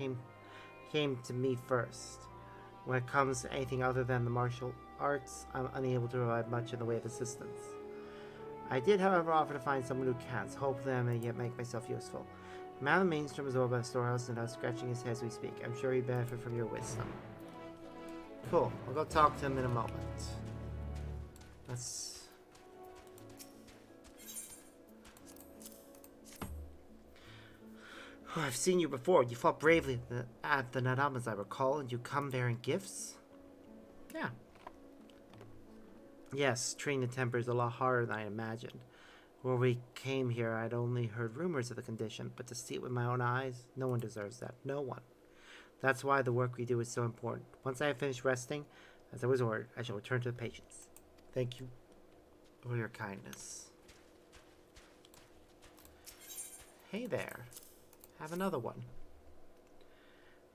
came to me first. When it comes to anything other than the martial arts, I'm unable to provide much in the way of assistance. I did, however, offer to find someone who can, so hopefully I may yet make myself useful. The man of the mainstream is over by the storehouse and now scratching his head as we speak. I'm sure he'd benefit from your wisdom. Cool. I'll go talk to him in a moment. Let's... Oh, I've seen you before. You fought bravely at the Nadam, as I recall, and you come bearing gifts? Yeah. Yes, treating the Temper is a lot harder than I imagined. When we came here, I'd only heard rumors of the condition, but to see it with my own eyes, no one deserves that. No one. That's why the work we do is so important. Once I have finished resting, as I was ordered, I shall return to the patients. Thank you for your kindness. Hey there. Have another one.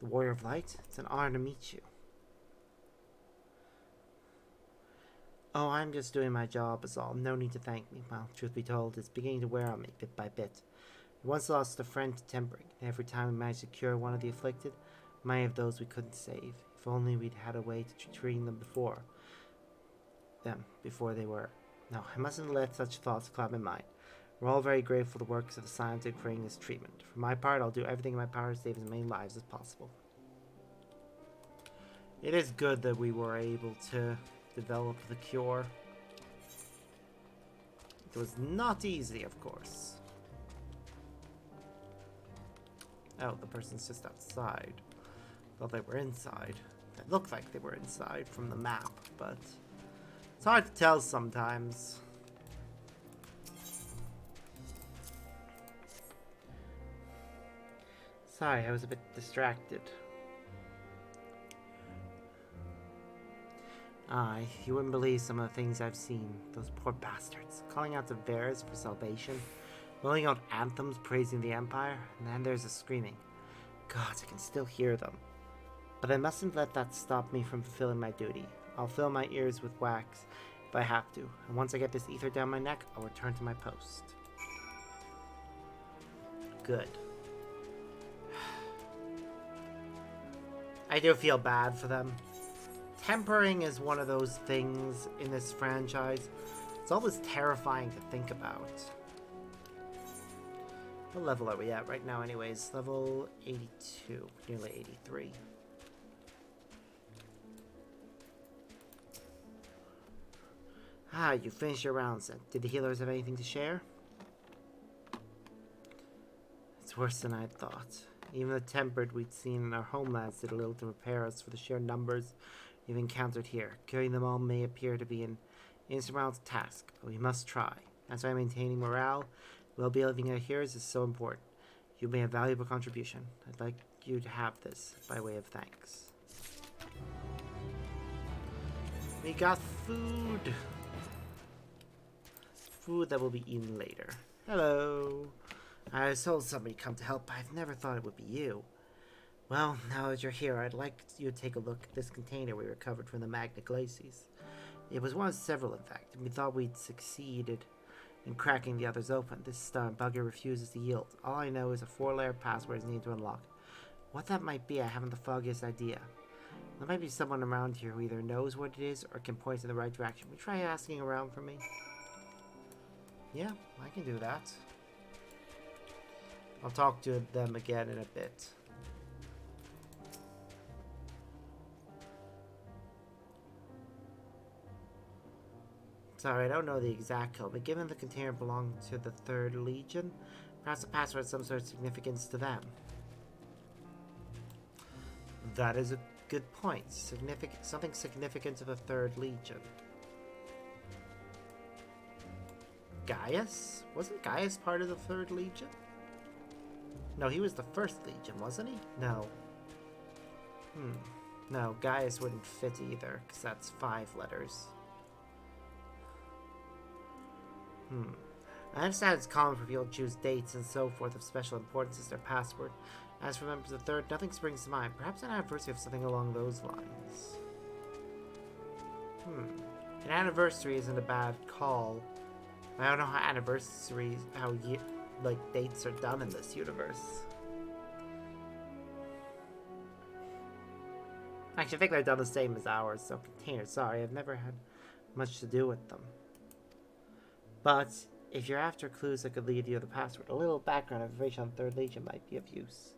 The Warrior of Light, it's an honor to meet you. Oh, I'm just doing my job is all. No need to thank me. Well, truth be told, it's beginning to wear on me bit by bit. We once lost a friend to tempering, and every time we managed to cure one of the afflicted, many of those we couldn't save. If only we'd had a way to treat them before they were. No, I mustn't let such thoughts cloud my mind. We're all very grateful for the works of the science in creating this treatment. For my part, I'll do everything in my power to save as many lives as possible. It is good that we were able to develop the cure. It was not easy, of course. Oh, the person's just outside. Thought they were inside. It looked like they were inside from the map, but it's hard to tell sometimes. Sorry, I was a bit distracted. You wouldn't believe some of the things I've seen. Those poor bastards. Calling out to Varys for salvation. Rolling out anthems praising the Empire. And then there's the screaming. God, I can still hear them. But I mustn't let that stop me from fulfilling my duty. I'll fill my ears with wax if I have to. And once I get this ether down my neck, I'll return to my post. Good. I do feel bad for them. Tempering is one of those things in this franchise. It's always terrifying to think about. What level are we at right now anyways? Level 82, nearly 83. You finished your rounds then. Did the healers have anything to share? It's worse than I thought. Even the tempered we'd seen in our homelands did little to prepare us for the sheer numbers we've encountered here. Killing them all may appear to be an insurmountable task, but we must try. That's why maintaining morale, well-being of our heroes is so important. You made a valuable contribution. I'd like you to have this by way of thanks. We got food. Food that will be eaten later. Hello. I was told somebody come to help, but I've never thought it would be you. Well, now that you're here, I'd like you to take a look at this container we recovered from the Magna Glacies. It was one of several, in fact, and we thought we'd succeeded in cracking the others open. This stubborn bugger refuses to yield. All I know is a 4-layer password is needed to unlock it. What that might be, I haven't the foggiest idea. There might be someone around here who either knows what it is or can point in the right direction. Will you try asking around for me? Yeah, I can do that. I'll talk to them again in a bit. Sorry, I don't know the exact code, but given the container belonged to the 3rd Legion, perhaps the password has some sort of significance to them. That is a good point. Something significant to the 3rd Legion. Gaius? Wasn't Gaius part of the 3rd Legion? No, he was the 1st Legion, wasn't he? No. No, Gaius wouldn't fit either, because that's 5 letters. I understand it's common for people to choose dates and so forth of special importance as their password. As for members of the 3rd, nothing springs to mind. Perhaps an anniversary of something along those lines. An anniversary isn't a bad call. I don't know how anniversaries, dates are done in this universe. Actually, I think they're done the same as ours, so containers, sorry, I've never had much to do with them. But if you're after clues that could lead you to the password, a little background information on 3rd Legion might be of use.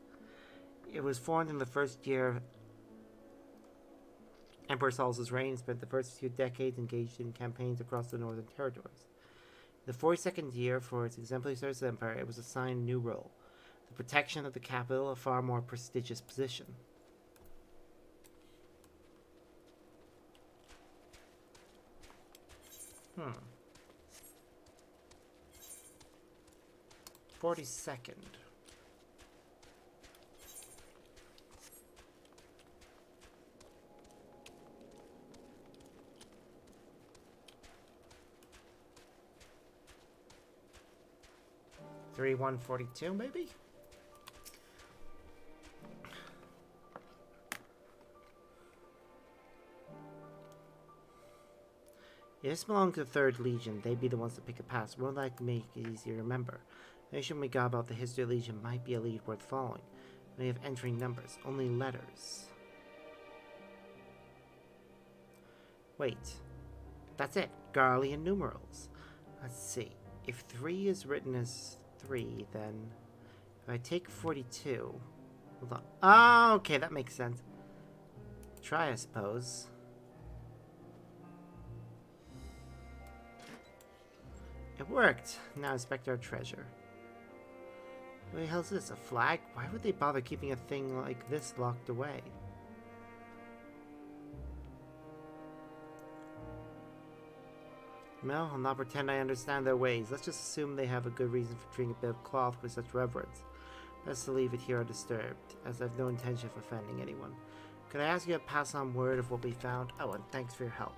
It was formed in the first year of Emperor Saul's reign and spent the first few decades engaged in campaigns across the Northern Territories. In the 42nd year, for its exemplary service to the Empire, it was assigned a new role: the protection of the capital, a far more prestigious position. 42nd. Three 142, maybe? If this belonged to the 3rd Legion, they'd be the ones to pick a pass. More likely to make it easier to remember. The information we got about the history of the Legion might be a lead worth following. We have entering numbers, only letters. Wait. That's it. Garlean numerals. Let's see. If 3 is written as 3, then if I take 42... Hold on. Oh, okay, that makes sense. Try, I suppose. It worked. Now inspect our treasure. What the hell is this? A flag? Why would they bother keeping a thing like this locked away? Well, I'll not pretend I understand their ways. Let's just assume they have a good reason for treating a bit of cloth with such reverence. Best to leave it here undisturbed, as I've no intention of offending anyone. Could I ask you to pass on word of what we found? Oh, and thanks for your help.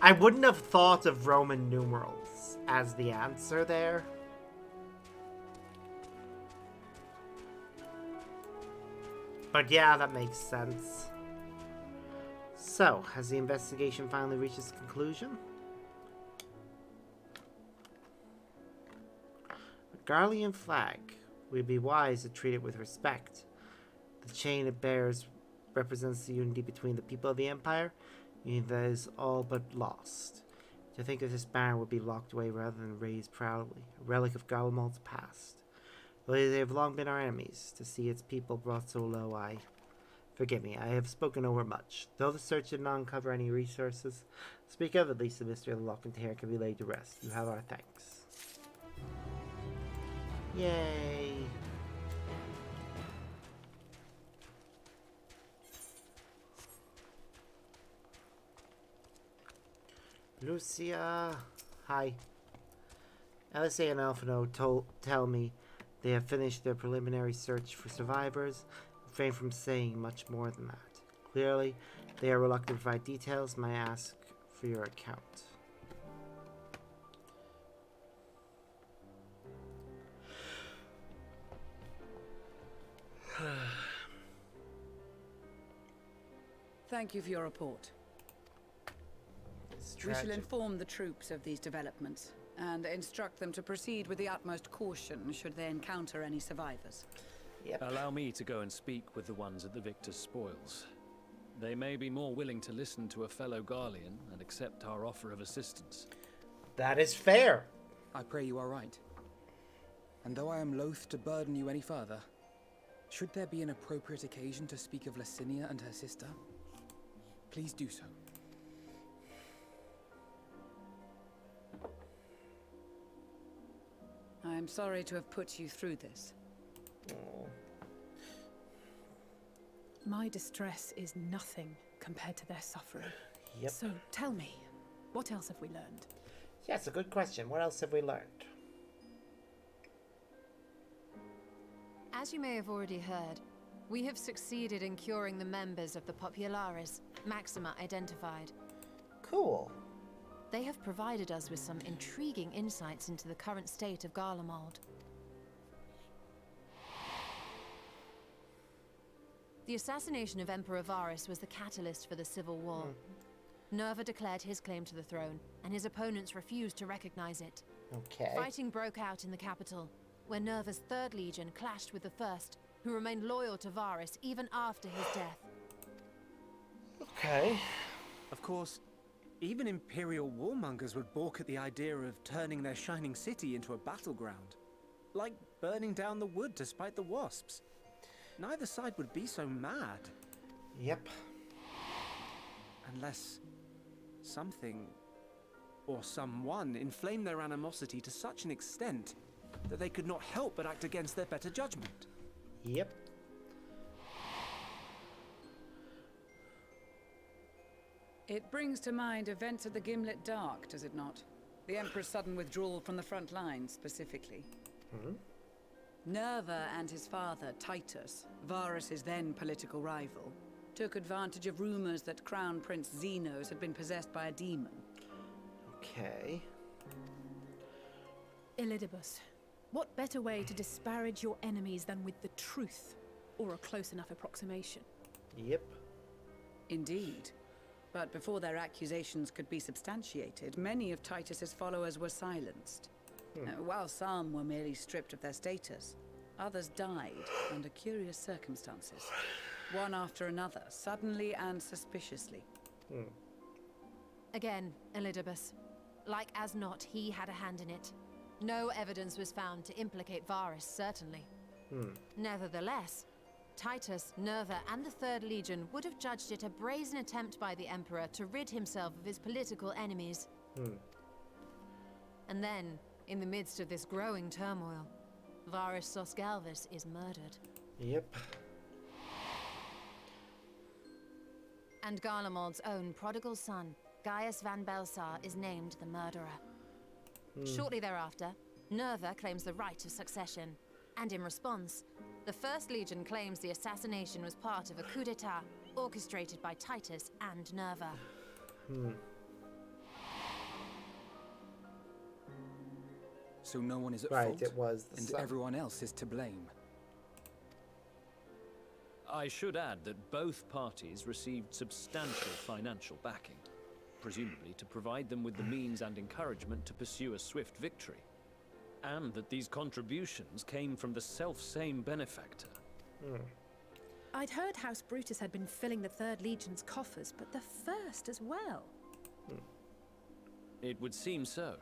I wouldn't have thought of Roman numerals as the answer there. But yeah, that makes sense. So, has the investigation finally reached its conclusion? A Garlean flag. We'd be wise to treat it with respect. The chain it bears represents the unity between the people of the Empire, unity that is all but lost. To think that this banner would be locked away rather than raised proudly, a relic of Garlemald's past. Though they have long been our enemies, to see its people brought so low, forgive me, I have spoken over much. Though the search did not uncover any resources, speak of at least the mystery of the lock and tear can be laid to rest. You have our thanks. Yay. Lucia. Hi. LSA and Alphino tell me they have finished their preliminary search for survivors. Refrain from saying much more than that. Clearly, they are reluctant to provide details. May I ask for your account? Thank you for your report. It's We shall tragic. inform the troops of these developments and instruct them to proceed with the utmost caution should they encounter any survivors. Yep. Allow me to go and speak with the ones at the victor's spoils. They may be more willing to listen to a fellow Garlean and accept our offer of assistance. That is fair. I pray you are right. And though I am loath to burden you any further, should there be an appropriate occasion to speak of Licinia and her sister, please do so. I am sorry to have put you through this. Oh. My distress is nothing compared to their suffering. Yep. So tell me, what else have we learned? Yes, a good question. What else have we learned? As you may have already heard, we have succeeded in curing the members of the Populares, Maxima identified. Cool. They have provided us with some intriguing insights into the current state of Garlemald. The assassination of Emperor Varus was the catalyst for the civil war. Nerva declared his claim to the throne, and his opponents refused to recognize it. Okay. Fighting broke out in the capital, where Nerva's Third Legion clashed with the First, who remained loyal to Varus even after his death. Okay. Of course, even Imperial warmongers would balk at the idea of turning their shining city into a battleground. Like burning down the wood to spite the wasps. Neither side would be so mad. Yep. Unless something or someone inflamed their animosity to such an extent that they could not help but act against their better judgment. Yep. It brings to mind events at the Gimlet Dark, does it not? The Emperor's sudden withdrawal from the front lines, specifically. Nerva and his father, Titus, Varus's then political rival, took advantage of rumors that Crown Prince Zenos had been possessed by a demon. Okay. Elidibus, what better way to disparage your enemies than with the truth, or a close enough approximation? Yep. Indeed. But before their accusations could be substantiated, many of Titus's followers were silenced. While some were merely stripped of their status, others died under curious circumstances. One after another, suddenly and suspiciously. Again, Elidibus. Like as not, he had a hand in it. No evidence was found to implicate Varus, certainly. Nevertheless, Titus, Nerva, and the Third Legion would have judged it a brazen attempt by the Emperor to rid himself of his political enemies. And then, in the midst of this growing turmoil, Varus Sosgalvis is murdered. Yep. And Garlemald's own prodigal son, Gaius van Belsar, is named the murderer. Shortly thereafter, Nerva claims the right of succession, and in response, the First Legion claims the assassination was part of a coup d'etat orchestrated by Titus and Nerva. So no one is at Right, fault, it was the and son. everyone else is to blame. I should add that both parties received substantial financial backing, presumably to provide them with the means and encouragement to pursue a swift victory. And that these contributions came from the self-same benefactor. I'd heard House Brutus had been filling the Third Legion's coffers, but the First as well. It would seem so.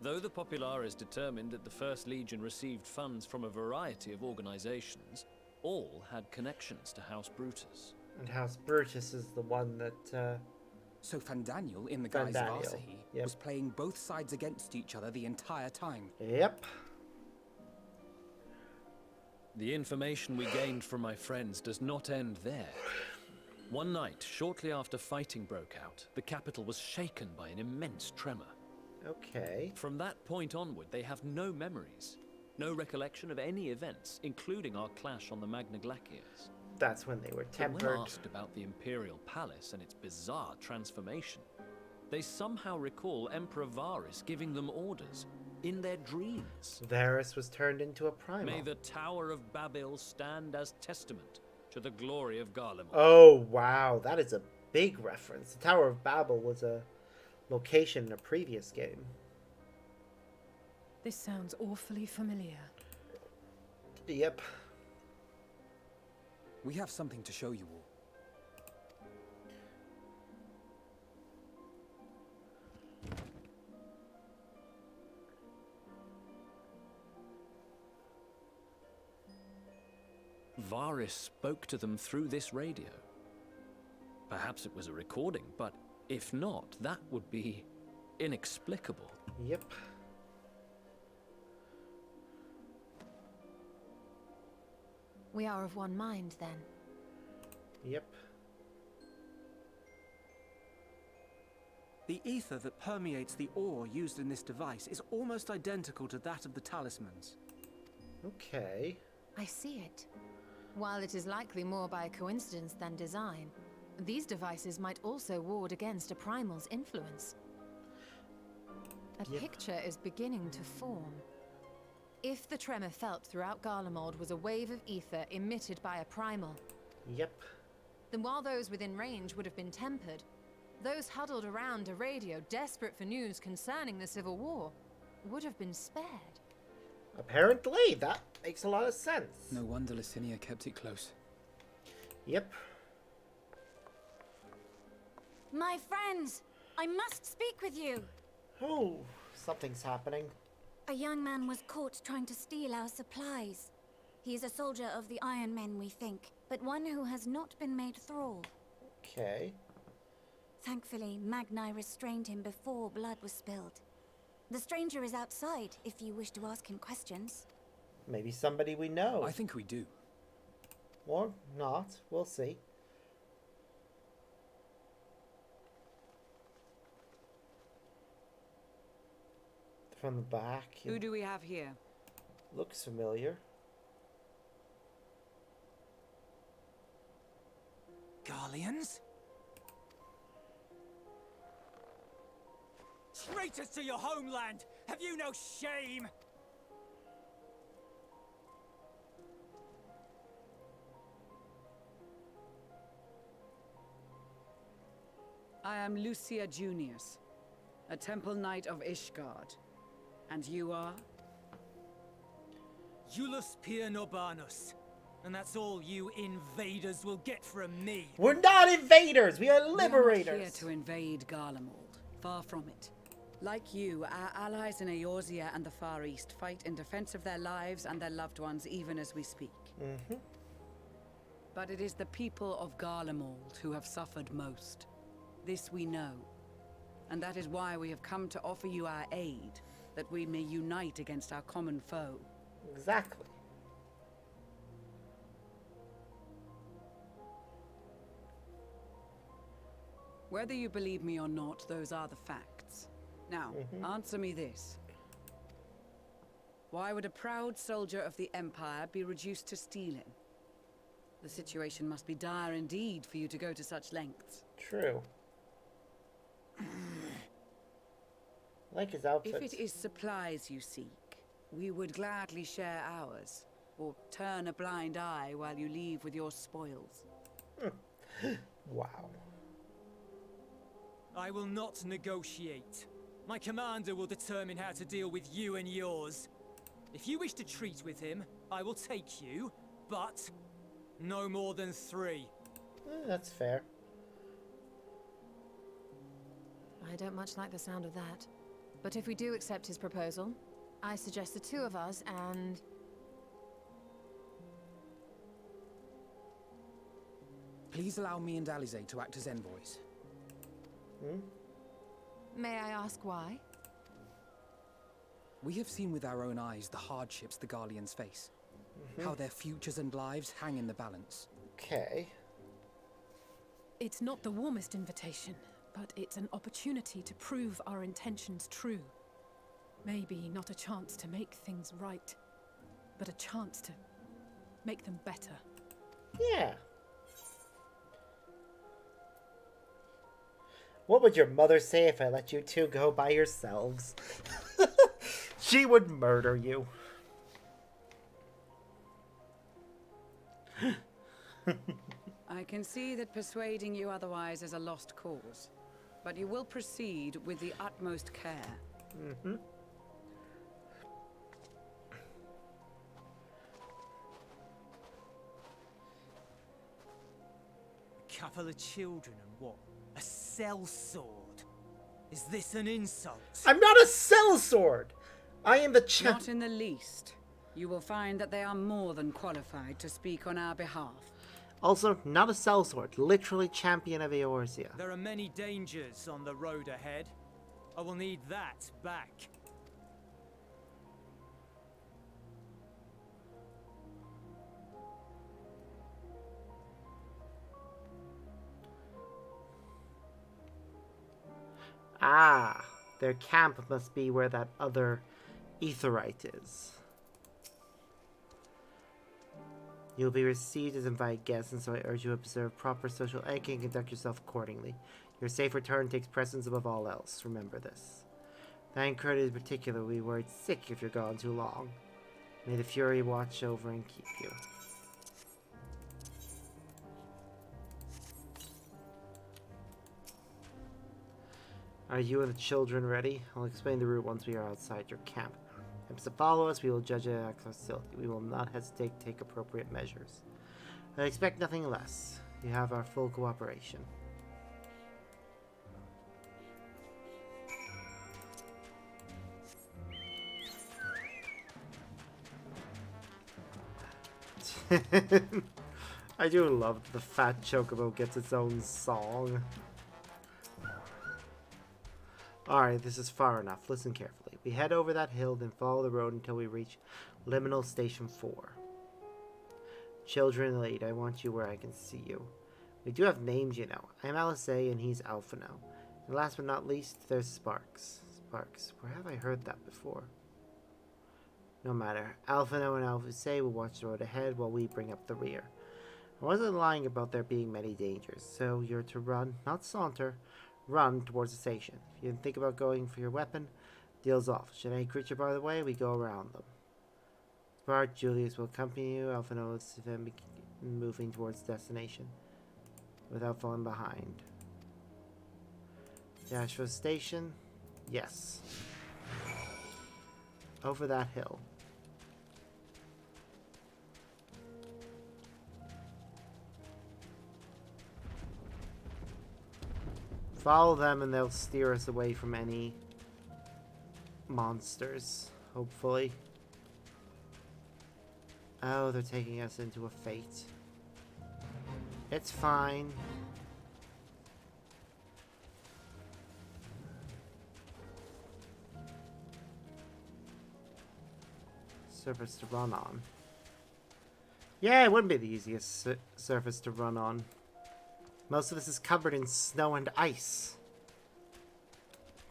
Though the Populares determined that the First Legion received funds from a variety of organizations, all had connections to House Brutus. And House Brutus is the one that, So Fandaniel, in the guise of Fandaniel, Asahi, yep. was playing both sides against each other the entire time. Yep. The information we gained from my friends does not end there. One night, shortly after fighting broke out, the capital was shaken by an immense tremor. Okay. From that point onward, they have no memories, no recollection of any events, including our clash on the Magna Glaciers. That's when they were But when tempered. asked about the Imperial Palace and its bizarre transformation, they somehow recall Emperor Varys giving them orders in their dreams. Varys was turned into a primal. May the Tower of Babel stand as testament to the glory of Garlemald. Oh, wow. That is a big reference. The Tower of Babel was a location in a previous game. This sounds awfully familiar. Yep. We have something to show you all. Varys spoke to them through this radio. Perhaps it was a recording, but if not, that would be inexplicable. Yep. We are of one mind, then. Yep. The ether that permeates the ore used in this device is almost identical to that of the talismans. Okay. I see it. While it is likely more by coincidence than design, these devices might also ward against a primal's influence. A Yep. picture is beginning to form. If the tremor felt throughout Garlemald was a wave of ether emitted by a primal, Yep. then while those within range would have been tempered, those huddled around a radio desperate for news concerning the Civil War would have been spared. Apparently, that makes a lot of sense. No wonder Licinia kept it close. Yep. My friends, I must speak with you. Oh, something's happening. A young man was caught trying to steal our supplies. He is a soldier of the Iron Men, we think, but one who has not been made thrall. Okay. Thankfully, Magni restrained him before blood was spilled. The stranger is outside, if you wish to ask him questions. Maybe somebody we know. I think we do. Or not. We'll see. From the back. Who do we have here? Looks familiar. Garleans? Traitors to your homeland! Have you no shame? I am Lucia Junius, a Temple Knight of Ishgard. And you are? Iulus Pier Norbanus. And that's all you invaders will get from me. We're not invaders! We are We are not liberators! here to invade Garlemald. Far from it. Like you, our allies in Eorzea and the Far East fight in defense of their lives and their loved ones even as we speak. But it is the people of Garlemald who have suffered most. This we know. And that is why we have come to offer you our aid, that we may unite against our common foe. Exactly. Whether you believe me or not, those are the facts. Now, answer me this. Why would a proud soldier of the Empire be reduced to stealing? The situation must be dire indeed for you to go to such lengths. True. Like his outfit. If it is supplies you seek, we would gladly share ours, or turn a blind eye while you leave with your spoils. Wow. I will not negotiate. My commander will determine how to deal with you and yours. If you wish to treat with him, I will take you, but no more than 3. That's fair. I don't much like the sound of that. But if we do accept his proposal, I suggest the 2 of us and... Please allow me and Alize to act as envoys. May I ask why? We have seen with our own eyes the hardships the Garleans face. how their futures and lives hang in the balance. Okay. It's not the warmest invitation, but it's an opportunity to prove our intentions true. Maybe not a chance to make things right, but a chance to make them better. Yeah. What would your mother say if I let you two go by yourselves? She would murder you. I can see that persuading you otherwise is a lost cause, but you will proceed with the utmost care. Mm-hmm. A couple of children and what? A sellsword? Is this an insult? I'm not a sellsword! I am the Not in the least. You will find that they are more than qualified to speak on our behalf. Also, not a sellsword. Literally champion of Eorzea. There are many dangers on the road ahead. I will need that back. Ah, their camp must be where that other Aetheryte is. You'll be received as invited guests, and so I urge you to observe proper social etiquette and conduct yourself accordingly. Your safe return takes precedence above all else. Remember this. That incurred in particular will be worried sick if you're gone too long. May the Fury watch over and keep you. Are you and the children ready? I'll explain the route once we are outside your camp. If to follow us, we will judge it as hostility. We will not hesitate to take appropriate measures. I expect nothing less. You have our full cooperation. I do love the fat chocobo gets its own song. Alright, this is far enough. Listen carefully. We head over that hill, then follow the road until we reach Liminal Station 4. Children late, I want you where I can see you. We do have names, you know. I'm Alisei and he's Alphino. And last but not least, there's Sparks. Sparks, where have I heard that before? No matter. Alphino and Alisei will watch the road ahead while we bring up the rear. I wasn't lying about there being many dangers, so you're to run, not saunter, run towards the station. If you think about going for your weapon, deal's off. Should any creature bar the way, we go around them. Bart, Julius will accompany you. Alphino is then moving towards destination without falling behind. Dash for the station? Yes. Over that hill. Follow them and they'll steer us away from any monsters, hopefully. Oh, they're taking us into a fate. It's fine. Surface to run on. Yeah, it wouldn't be the easiest surface to run on. Most of this is covered in snow and ice.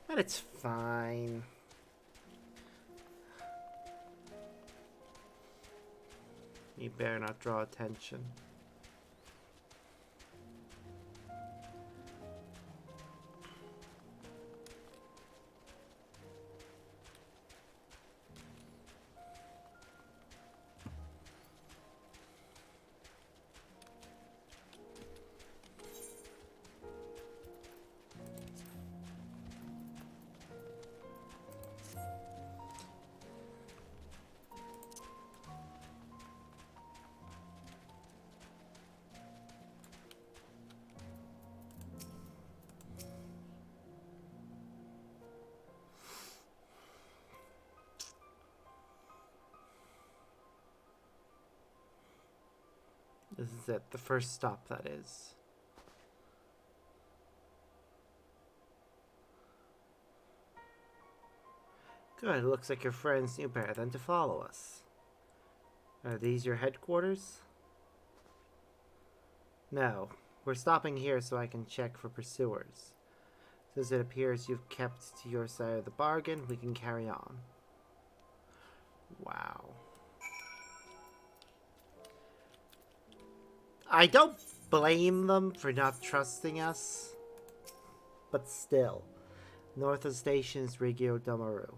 But it's fine. You better not draw attention. This is it, the first stop, that is. Good, it looks like your friends knew better than to follow us. Are these your headquarters? No. We're stopping here so I can check for pursuers. Since it appears you've kept to your side of the bargain, we can carry on. Wow. I don't blame them for not trusting us. But still. North of the station is Regio Domaru,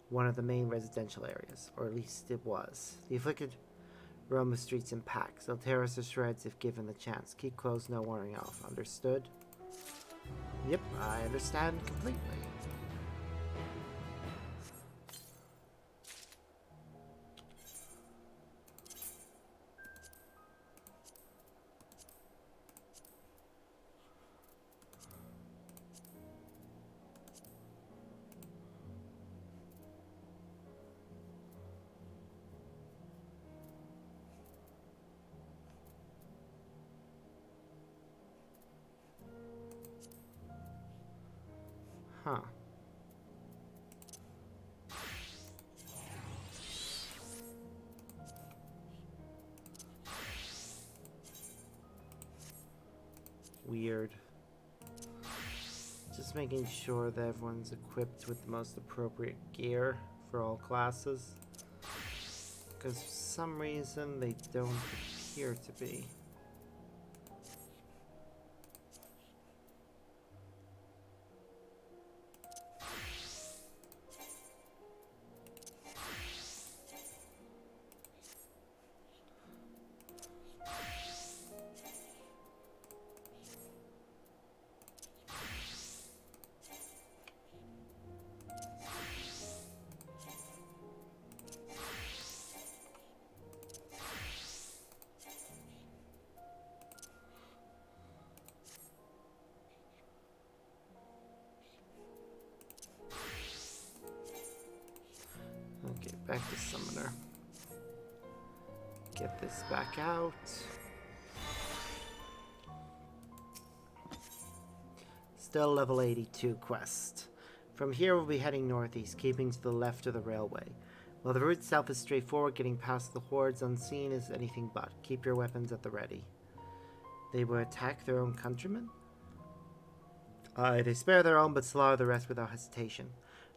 one of the main residential areas, or at least it was. The afflicted roam the streets in packs. They'll tear us to shreds if given the chance. Keep close, no wandering off. Understood? Yep, I understand completely. Huh. Weird. Just making sure that everyone's equipped with the most appropriate gear for all classes. Because for some reason they don't appear to be. Okay, back to Summoner. Get this back out. Still level 82 quest. From here we'll be heading northeast, keeping to the left of the railway. While the route itself is straightforward, getting past the hordes unseen is anything but. Keep your weapons at the ready. They will attack their own countrymen? They spare their own but slaughter the rest without hesitation.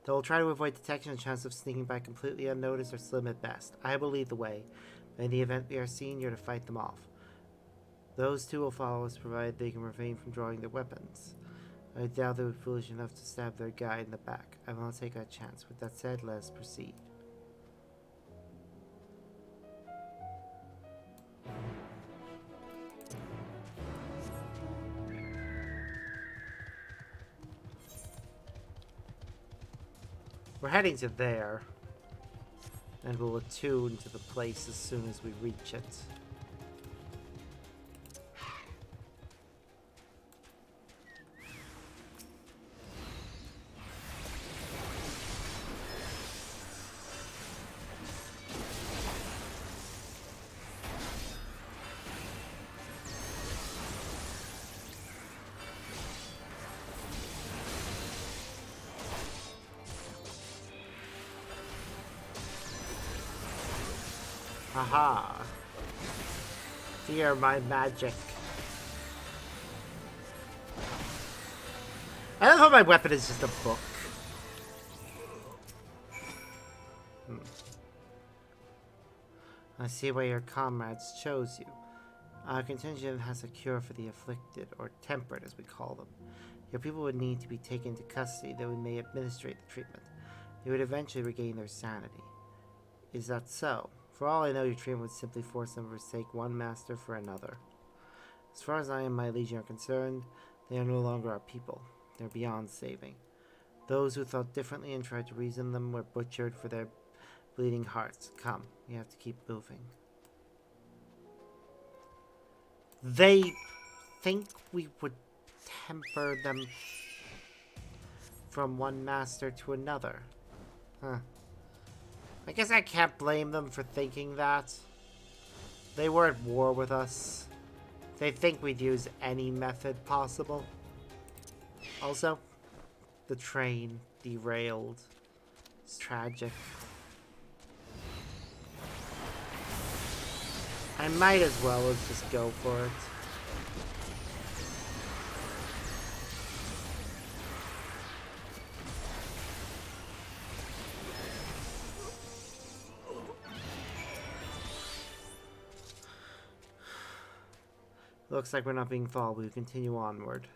They will try to avoid detection, and chances of sneaking by completely unnoticed are slim at best. I will lead the way, but in the event we are seen, you're to fight them off. Those two will follow us, provided they can refrain from drawing their weapons. I doubt they would be foolish enough to stab their guide in the back. I will not take that chance. With that said, let us proceed. We're heading to there, and we'll attune to the place as soon as we reach it. Haha. Fear my magic. I love how my weapon is just a book. I see why your comrades chose you. Our contingent has a cure for the afflicted, or temperate as we call them. Your people would need to be taken into custody, though we may administrate the treatment. They would eventually regain their sanity. Is that so? For all I know, your treatment would simply force them to forsake one master for another. As far as I and my legion are concerned, they are no longer our people. They're beyond saving. Those who thought differently and tried to reason them were butchered for their bleeding hearts. Come, we have to keep moving. They think we would temper them from one master to another. Huh. I guess I can't blame them for thinking that. They were at war with us. They think we'd use any method possible. Also, the train derailed. It's tragic. I might as well. Let's just go for it. Looks like we're not being followed. We continue onward.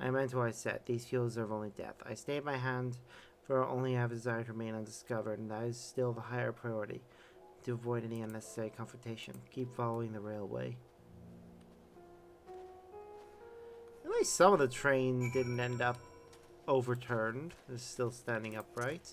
I meant what I said. These fields deserve only death. I stayed my hand, for I only have a desire to remain undiscovered, and that is still the higher priority, to avoid any unnecessary confrontation. Keep following the railway. At least some of the train didn't end up overturned. It's still standing upright.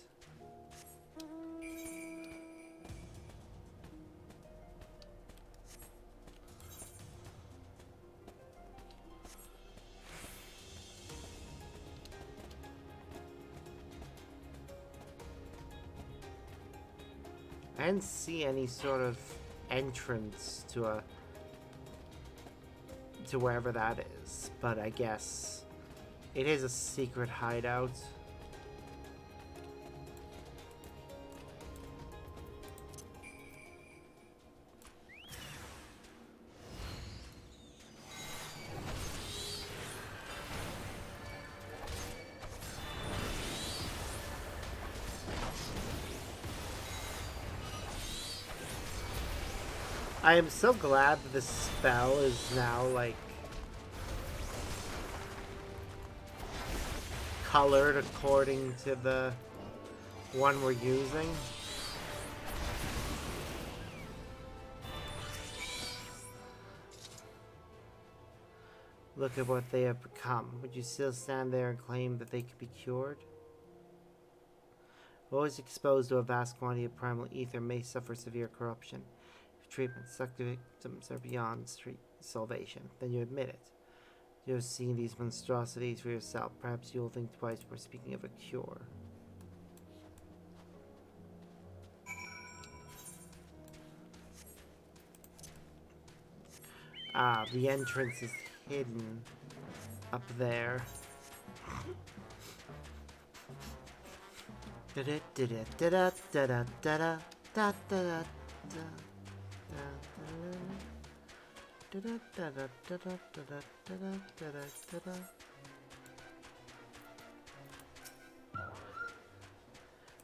I didn't see any sort of entrance to wherever that is, but I guess it is a secret hideout. I am so glad that this spell is now, like, colored according to the one we're using. Look at what they have become. Would you still stand there and claim that they could be cured? Those exposed to a vast quantity of primal ether may suffer severe corruption. Treatment, sucked victims are beyond salvation. Then you admit it. You have seen these monstrosities for yourself. Perhaps you will think twice before speaking of a cure. Ah, the entrance is hidden up there.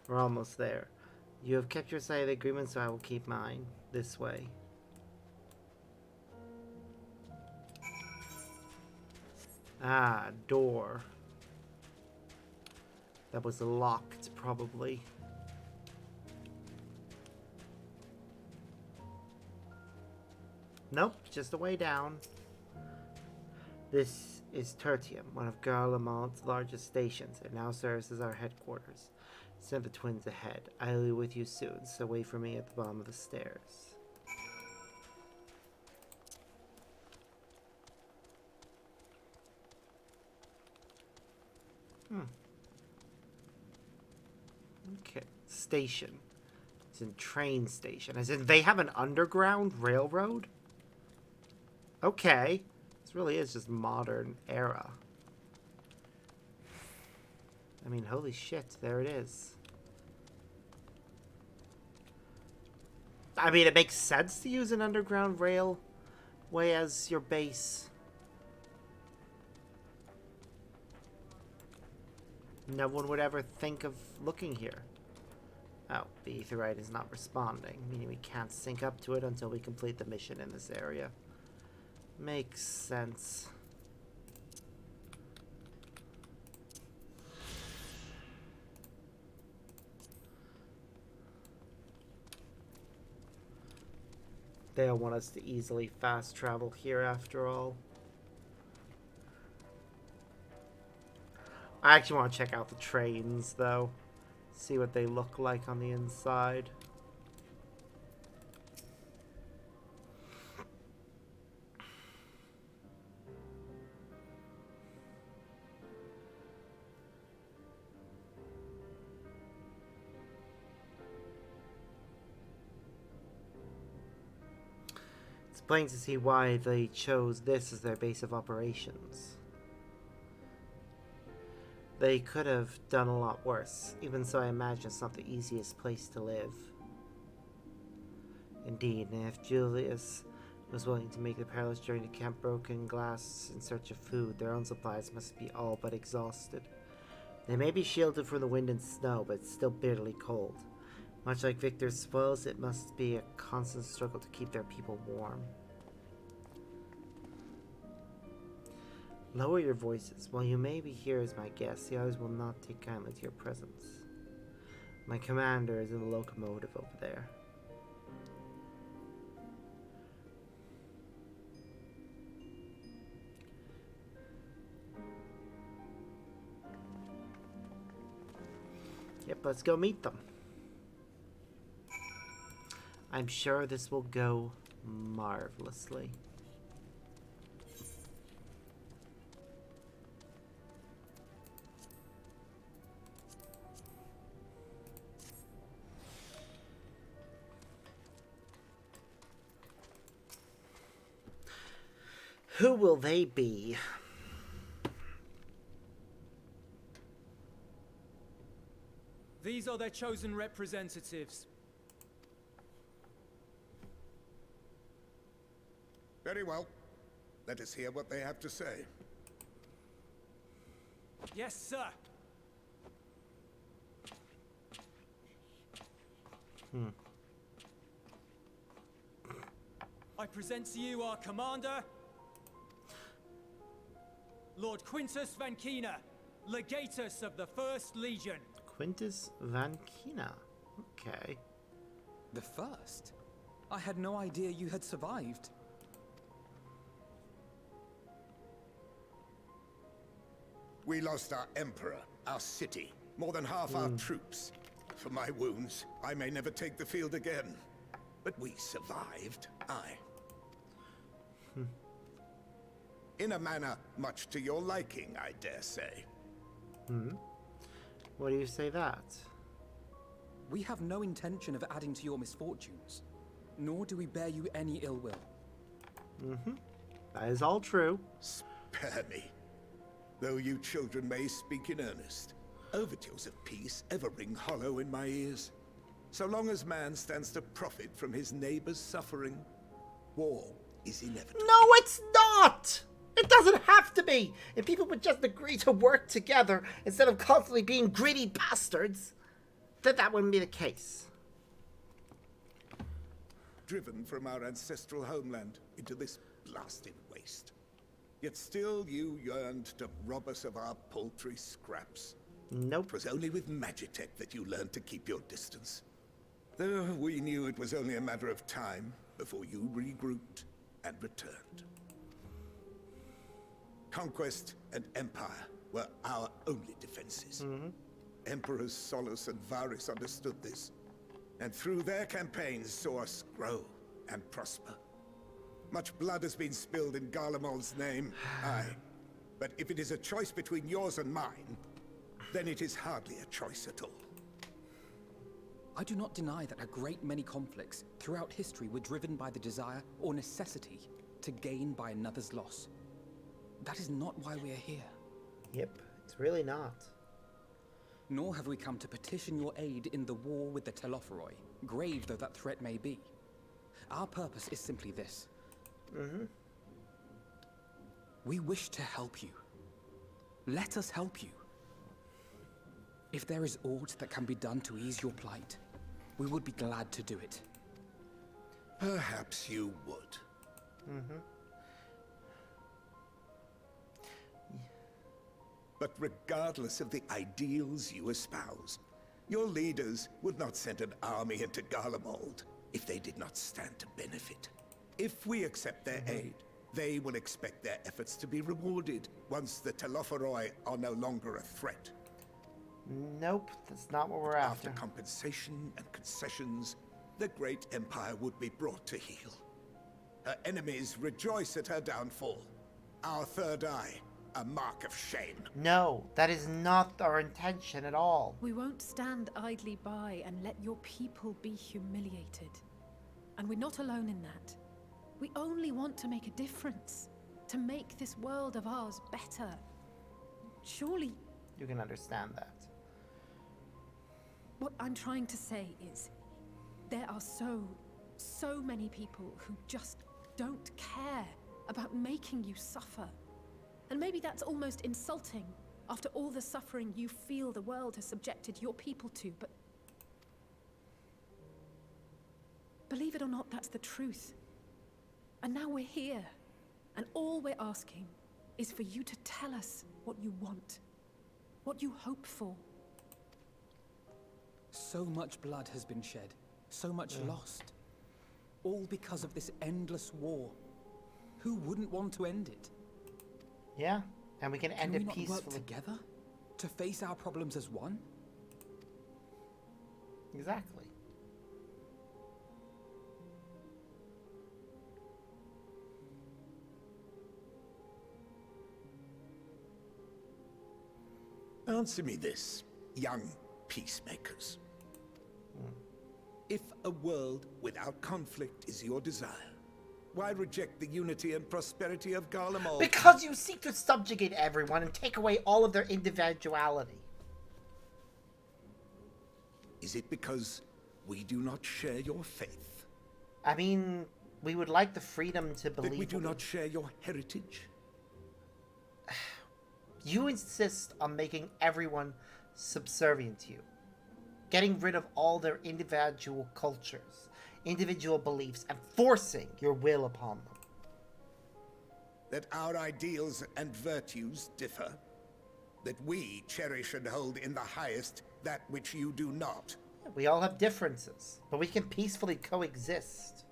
We're almost there. You have kept your side of the agreement, so I will keep mine. This way. Ah, door. That was locked, probably. Nope, just a way down. This is Tertium, one of Garlemald's largest stations. It now serves as our headquarters. Send the twins ahead. I'll be with you soon, so wait for me at the bottom of the stairs. Okay, station. It's in train station. As in, they have an underground railroad? Okay. This really is just modern era. I mean, holy shit, there it is. I mean, it makes sense to use an underground railway as your base. No one would ever think of looking here. Oh, the Aetherite is not responding, meaning we can't sync up to it until we complete the mission in this area. Makes sense. They don't want us to easily fast travel here after all. I actually want to check out the trains, though. See what they look like on the inside. plain to see why they chose this as their base of operations. They could have done a lot worse. Even so, I imagine it's not the easiest place to live. Indeed, and if Julius was willing to make the perilous journey to Camp Broken Glass in search of food, their own supplies must be all but exhausted. They may be shielded from the wind and snow, but it's still bitterly cold. Much like Victor's spoils, it must be a constant struggle to keep their people warm. Lower your voices. While you may be here as my guest, the others will not take kindly to your presence. My commander is in the locomotive over there. Yep, let's go meet them. I'm sure this will go marvelously. Who will they be? These are their chosen representatives. Very well. Let us hear what they have to say. Yes, sir. I present to you our commander, Lord Quintus Van Kina, Legatus of the First Legion. Quintus Van Kina. Okay. The first? I had no idea you had survived. We lost our emperor, our city, more than half our troops. For my wounds, I may never take the field again. But we survived, aye. In a manner much to your liking, I dare say. What do you say that? We have no intention of adding to your misfortunes, nor do we bear you any ill will. That is all true. Spare me. Though you children may speak in earnest, overtures of peace ever ring hollow in my ears. So long as man stands to profit from his neighbor's suffering, war is inevitable. No, it's not! It doesn't have to be! If people would just agree to work together instead of constantly being greedy bastards, then that wouldn't be the case. Driven from our ancestral homeland into this blasted waste. Yet still you yearned to rob us of our paltry scraps. Nope. It was only with Magitech that you learned to keep your distance. Though we knew it was only a matter of time before you regrouped and returned. Conquest and empire were our only defenses. Emperors Solus and Varus understood this, and through their campaigns saw us grow and prosper. Much blood has been spilled in Garlemald's name, aye. But if it is a choice between yours and mine, then it is hardly a choice at all. I do not deny that a great many conflicts throughout history were driven by the desire or necessity to gain by another's loss. That is not why we are here. Yep, it's really not. Nor have we come to petition your aid in the war with the Telophoroi, grave though that threat may be. Our purpose is simply this. We wish to help you. Let us help you. If there is aught that can be done to ease your plight, we would be glad to do it. Perhaps you would. But regardless of the ideals you espouse, your leaders would not send an army into Garlemald if they did not stand to benefit. If we accept their aid, they will expect their efforts to be rewarded once the Telophoroi are no longer a threat. Nope, that's not what we're after. After compensation and concessions, the great empire would be brought to heel. Her enemies rejoice at her downfall. Our third eye, a mark of shame. No, that is not our intention at all. We won't stand idly by and let your people be humiliated. And we're not alone in that. We only want to make a difference. To make this world of ours better. Surely... You can understand that. What I'm trying to say is, there are so many people who just don't care about making you suffer. And maybe that's almost insulting after all the suffering you feel the world has subjected your people to, but believe it or not, that's the truth. And now we're here, and all we're asking is for you to tell us what you want, what you hope for. So much blood has been shed, so much lost. All because of this endless war. Who wouldn't want to end it? Yeah, and we can end we it not peacefully. work together? To face our problems as one? Exactly. Answer me this, young peacemakers. If a world without conflict is your desire, why reject the unity and prosperity of Garlemald? Because you seek to subjugate everyone and take away all of their individuality. Is it because we do not share your faith? I mean, we would like the freedom to believe... That we do not share your heritage? You insist on making everyone subservient to you. Getting rid of all their individual cultures, individual beliefs, and forcing your will upon them. That our ideals and virtues differ? That we cherish and hold in the highest that which you do not? We all have differences, but we can peacefully coexist.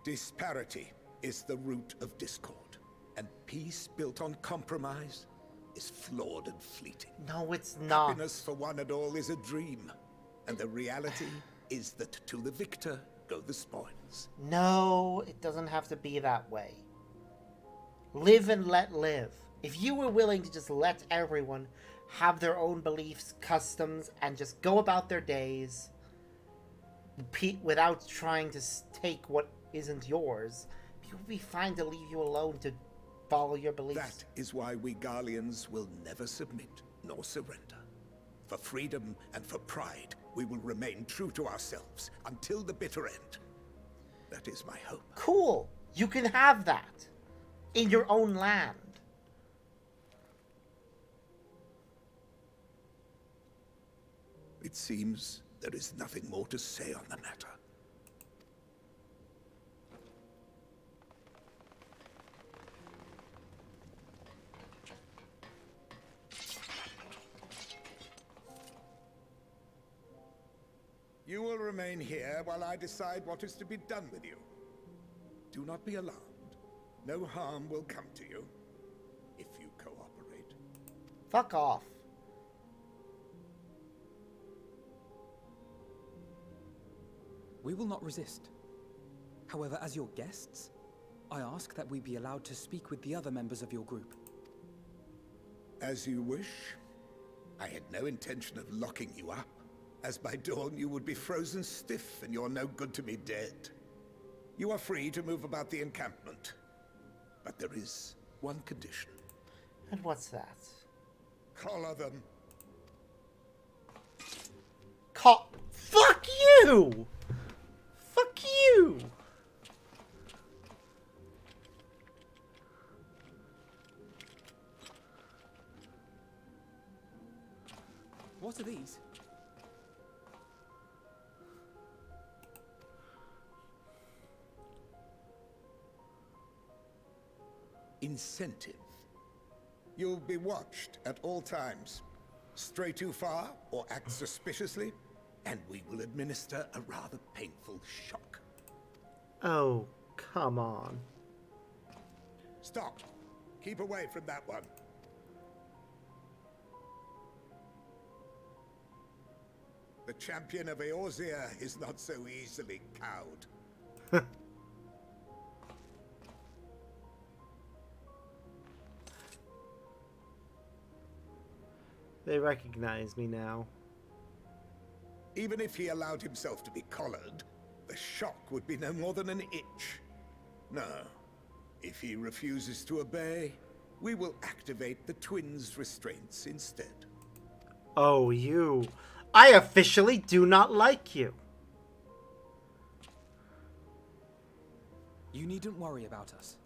Disparity is the root of discord, and peace built on compromise is flawed and fleeting. No, it's not. Happiness for one and all is a dream, and the reality is that to the victor go the spoils. No, it doesn't have to be that way. Live and let live. If you were willing to just let everyone have their own beliefs, customs, and just go about their days without trying to take what isn't yours, people would be fine to leave you alone to follow your beliefs. That is why we Garleans will never submit nor surrender. For freedom and for pride, we will remain true to ourselves until the bitter end. That is my hope. Cool. You can have that in your own land. It seems there is nothing more to say on the matter. You will remain here while I decide what is to be done with you. Do not be alarmed. No harm will come to you if you cooperate. Fuck off. We will not resist. However, as your guests, I ask that we be allowed to speak with the other members of your group. As you wish. I had no intention of locking you up, as by dawn you would be frozen stiff and you're no good to me dead. You are free to move about the encampment, but there is one condition. And what's that? Collar them. Fuck you! Fuck you! What are these? Incentive. You'll be watched at all times. Stray too far or act suspiciously, and we will administer a rather painful shock. Oh, come on. Stop. Keep away from that one. The champion of Eorzea is not so easily cowed. They recognize me now. Even if he allowed himself to be collared, the shock would be no more than an itch. No. If he refuses to obey, we will activate the twins' restraints instead. Oh, you. I officially do not like you. You needn't worry about us.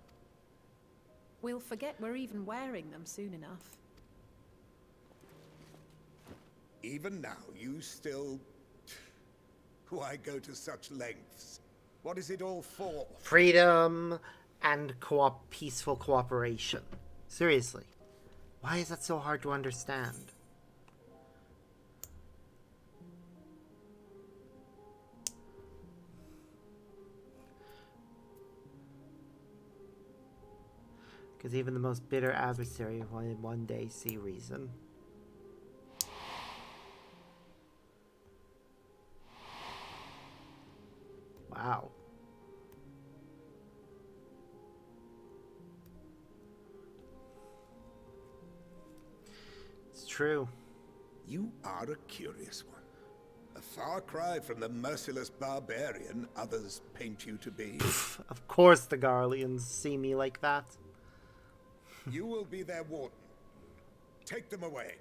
We'll forget we're even wearing them soon enough. Even now, you still... Why go to such lengths? What is it all for? Freedom and peaceful cooperation. Seriously. Why is that so hard to understand? Because even the most bitter adversary will one day see reason. Wow. It's true. You are a curious one. A far cry from the merciless barbarian others paint you to be. Of course the Garleans see me like that. You will be their warden. Take them away.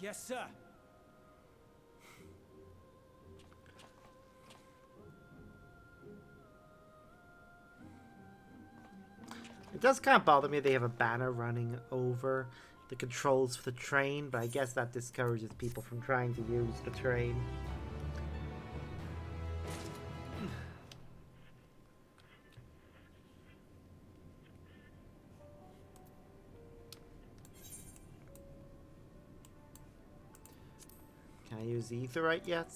Yes, sir. It does kind of bother me they have a banner running over the controls for the train, but I guess that discourages people from trying to use the train. Can I use the Aetheryte yet?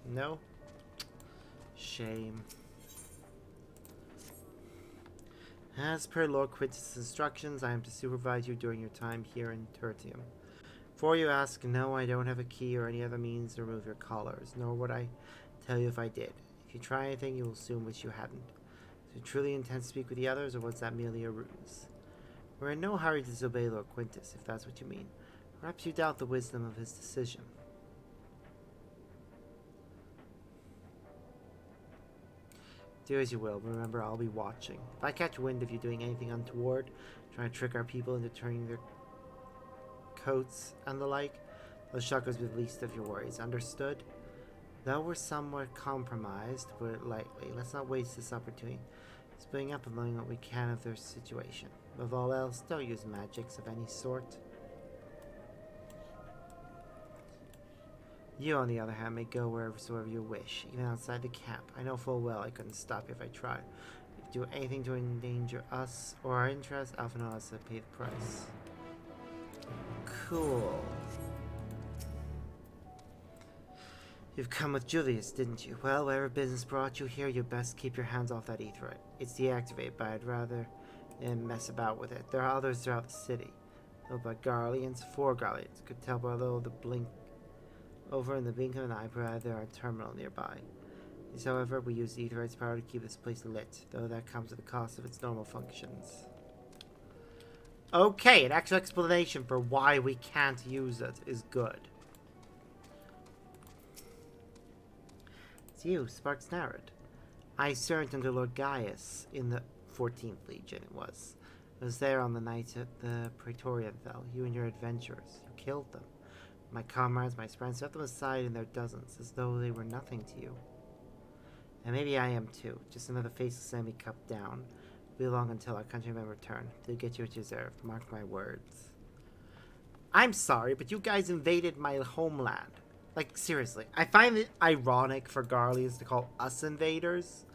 No? Shame. As per Lord Quintus' instructions, I am to supervise you during your time here in Tertium. Before you ask, no, I don't have a key or any other means to remove your collars, nor would I tell you if I did. If you try anything, you will soon wish you hadn't. Do you truly intend to speak with the others, or was that merely a ruse? We're in no hurry to disobey Lord Quintus, if that's what you mean. Perhaps you doubt the wisdom of his decision. Do as you will, but remember I'll be watching. If I catch wind of you doing anything untoward, trying to trick our people into turning their coats and the like, those shuckers be the least of your worries. Understood? Though we're somewhat compromised, to put it lightly, let's not waste this opportunity. Splitting up and learning what we can of their situation. Above all else, don't use magics of any sort. You, on the other hand, may go wherever you wish, even outside the camp. I know full well I couldn't stop you if I tried. If you do anything to endanger us or our interests, Alphinaud has to pay the price. Cool. You've come with Julius, didn't you? Well, whatever business brought you here, you best keep your hands off that Aetheryte. It's deactivated, but I'd rather mess about with it. There are others throughout the city. Though by Garleans, 4 Garleans. Could tell by the blink over in the blink of an eye, provided there are a terminal nearby. These, however, we use the Aetheryte's power to keep this place lit, though that comes at the cost of its normal functions. Okay, an actual explanation for why we can't use it is good. It's you, Sparks Narad. I served under Lord Gaius in the 14th Legion, it was. I was there on the night the Praetorian fell. You and your adventurers. You killed them. My comrades, my friends, set them aside in their dozens, as though they were nothing to you. And maybe I am too, just another faceless enemy cut down. Be long until our countrymen return. They'll get you what you deserve, mark my words. I'm sorry, but you guys invaded my homeland. Like, seriously, I find it ironic for Garleans to call us invaders.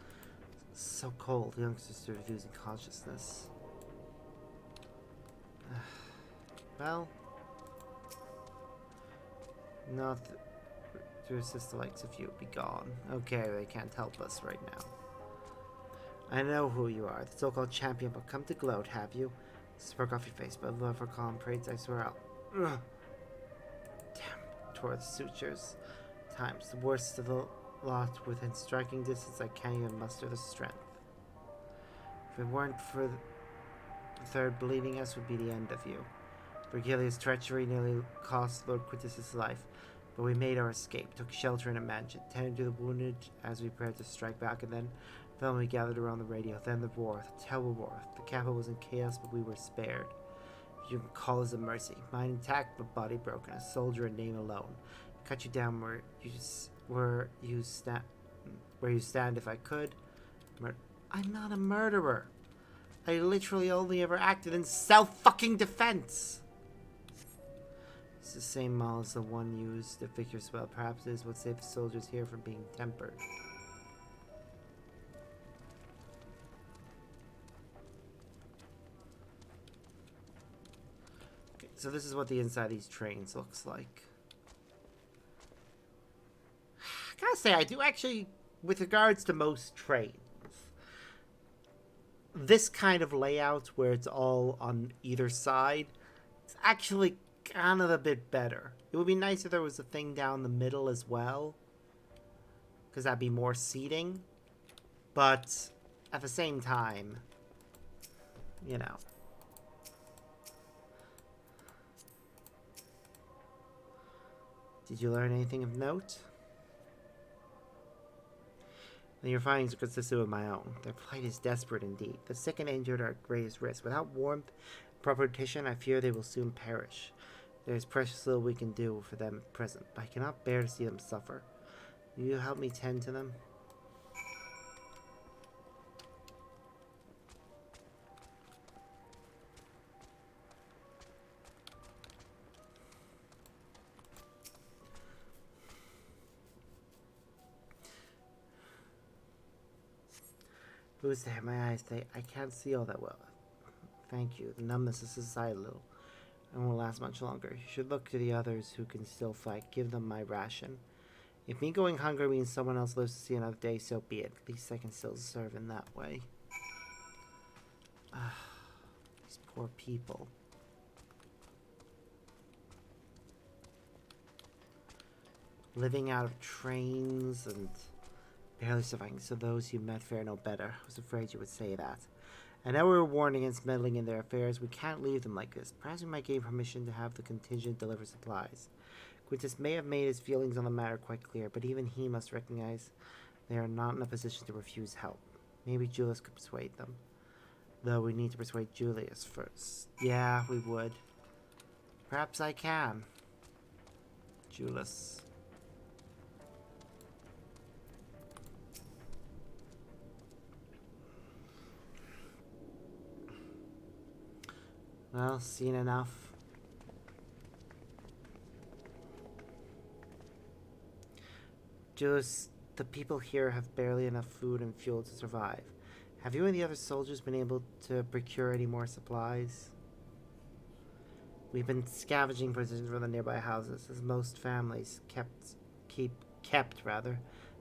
So cold, youngsters are losing consciousness. Well... not to assist the likes of you be gone. Okay, they can't help us right now. I know who you are, the so-called champion, but come to gloat, have you? Smirk off your face, but love for calm praise, I swear I'll... Ugh. Damn, tore the sutures. Times the worst of the lot, within striking distance, I can't even muster the strength. If it weren't for the third bleeding us, would be the end of you. Virgilia's treachery nearly cost Lord Quintus his life. But we made our escape, took shelter in a mansion, tended to the wounded as we prepared to strike back, and then family gathered around the radio. Then the war, the terrible war. The capital was in chaos, but we were spared. You can call us a mercy. Mind intact, but body broken. A soldier in name alone. Cut you down where you stand if I could. I'm not a murderer. I literally only ever acted in self-fucking-defense. It's the same model as the one used at Victor's Well. Perhaps it is what saved the soldiers here from being tempered. Okay, so this is what the inside of these trains looks like. I gotta say, I do actually, with regards to most trains, this kind of layout where it's all on either side, it's actually kind of a bit better. It would be nice if there was a thing down the middle as well, because that'd be more seating. But at the same time, you know. Did you learn anything of note? And your findings are consistent with my own. Their plight is desperate indeed. The sick and injured are at greatest risk. Without warmth and proper nutrition, I fear they will soon perish. There is precious little we can do for them at present, but I cannot bear to see them suffer. Will you help me tend to them? Who's there? My eyes, I can't see all that well. Thank you. The numbness has subsided a little. It won't last much longer. You should look to the others who can still fight. Give them my ration. If me going hungry means someone else lives to see another day, so be it. At least I can still serve in that way. These poor people. Living out of trains and barely surviving, so those you met fare no better. I was afraid you would say that. I know we were warned against meddling in their affairs. We can't leave them like this. Perhaps we might gain permission to have the contingent deliver supplies. Quintus may have made his feelings on the matter quite clear, but even he must recognize they are not in a position to refuse help. Maybe Julius could persuade them. Though we need to persuade Julius first. Yeah, we would. Perhaps I can. Julius. Well, seen enough. Julius, the people here have barely enough food and fuel to survive. Have you and the other soldiers been able to procure any more supplies? We've been scavenging provisions from the nearby houses, as most families kept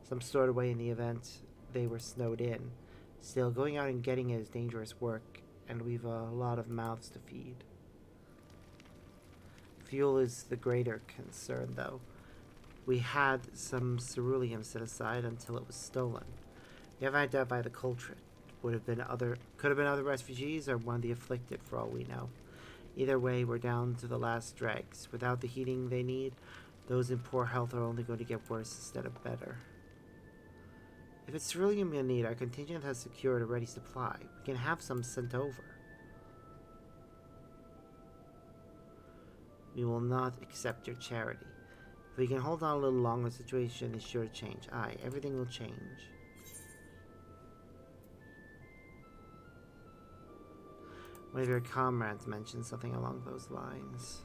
some stored away in the event they were snowed in. Still, going out and getting it is dangerous work, and we've a lot of mouths to feed. Fuel is the greater concern, though. We had some ceruleum set aside until it was stolen. We haven't identified the culprit. Could have been other refugees or one of the afflicted, for all we know. Either way, we're down to the last dregs. Without the heating they need, those in poor health are only going to get worse instead of better. If it's ceruleum you need, our contingent has secured a ready supply. We can have some sent over. We will not accept your charity. If we can hold on a little longer, the situation is sure to change. Aye, everything will change. One of your comrades mentioned something along those lines.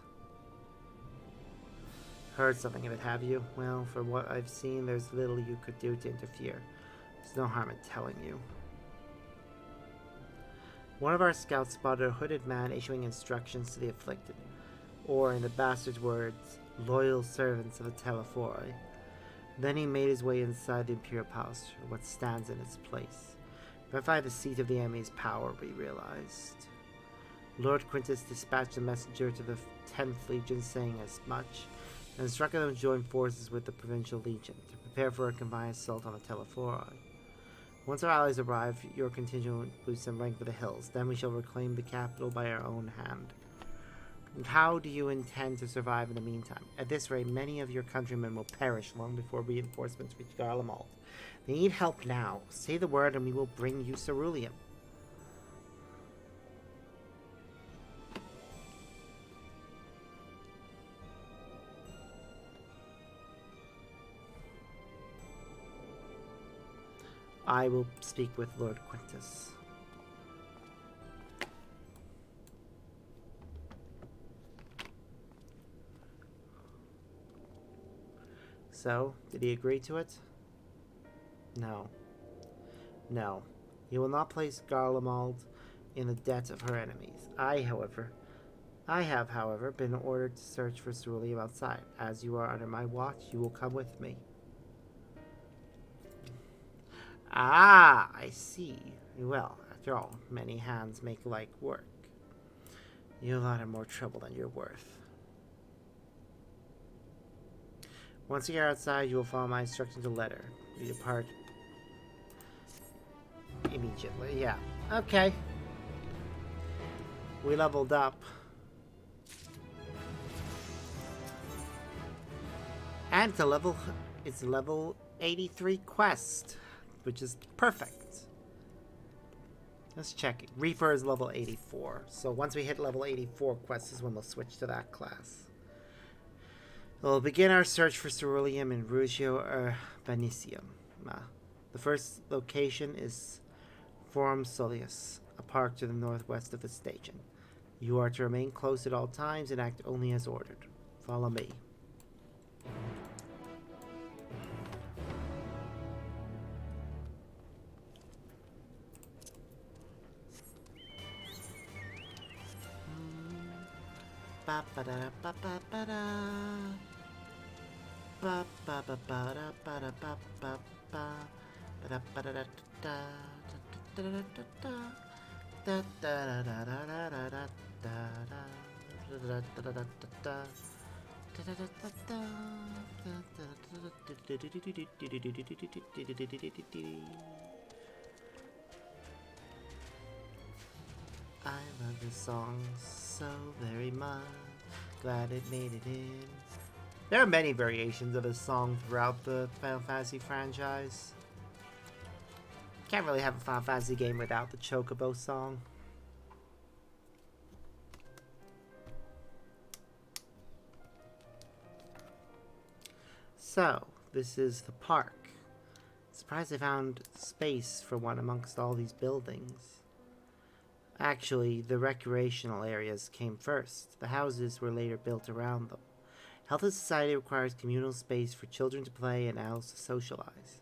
Heard something of it, have you? Well, from what I've seen, there's little you could do to interfere. There's no harm in telling you. One of our scouts spotted a hooded man issuing instructions to the afflicted, or in the bastard's words, loyal servants of the Telephori. Then he made his way inside the Imperial Palace, or what stands in its place. Verify the seat of the enemy's power, we realized. Lord Quintus dispatched a messenger to the 10th Legion saying as much, and instructed them to join forces with the Provincial Legion to prepare for a combined assault on the Telephori. Once our allies arrive, your contingent will boost them rank for the hills. Then we shall reclaim the capital by our own hand. And how do you intend to survive in the meantime? At this rate, many of your countrymen will perish long before reinforcements reach Garlemald. They need help now. Say the word and we will bring you ceruleum. I will speak with Lord Quintus. So, did he agree to it? No. No. He will not place Garlemald in the debt of her enemies. I have, however, been ordered to search for ceruleum outside. As you are under my watch, you will come with me. Ah, I see. Well, after all, many hands make light work. You lot are more trouble than you're worth. Once you are outside, you will follow my instructions to letter. We depart immediately. Yeah. Okay. We leveled up. And it's level 83 quest, which is perfect. Let's check it. Reaper is level 84. So once we hit level 84 quest is when we'll switch to that class. We'll begin our search for ceruleum in Rugio Urbanicium. The first location is Forum Soleus, a park to the northwest of the station. You are to remain close at all times and act only as ordered. Follow me. Ba ba da ba ba ba da. Ba ba ba ba da ba da ba ba ba. Ba da ba da da da da da da da da da da da da da da da da. I love this song so very much. Glad it made it in. There are many variations of this song throughout the Final Fantasy franchise. Can't really have a Final Fantasy game without the Chocobo song. So, this is the park. Surprised I found space for one amongst all these buildings. Actually, the recreational areas came first. The houses were later built around them. Healthy society requires communal space for children to play and adults to socialize.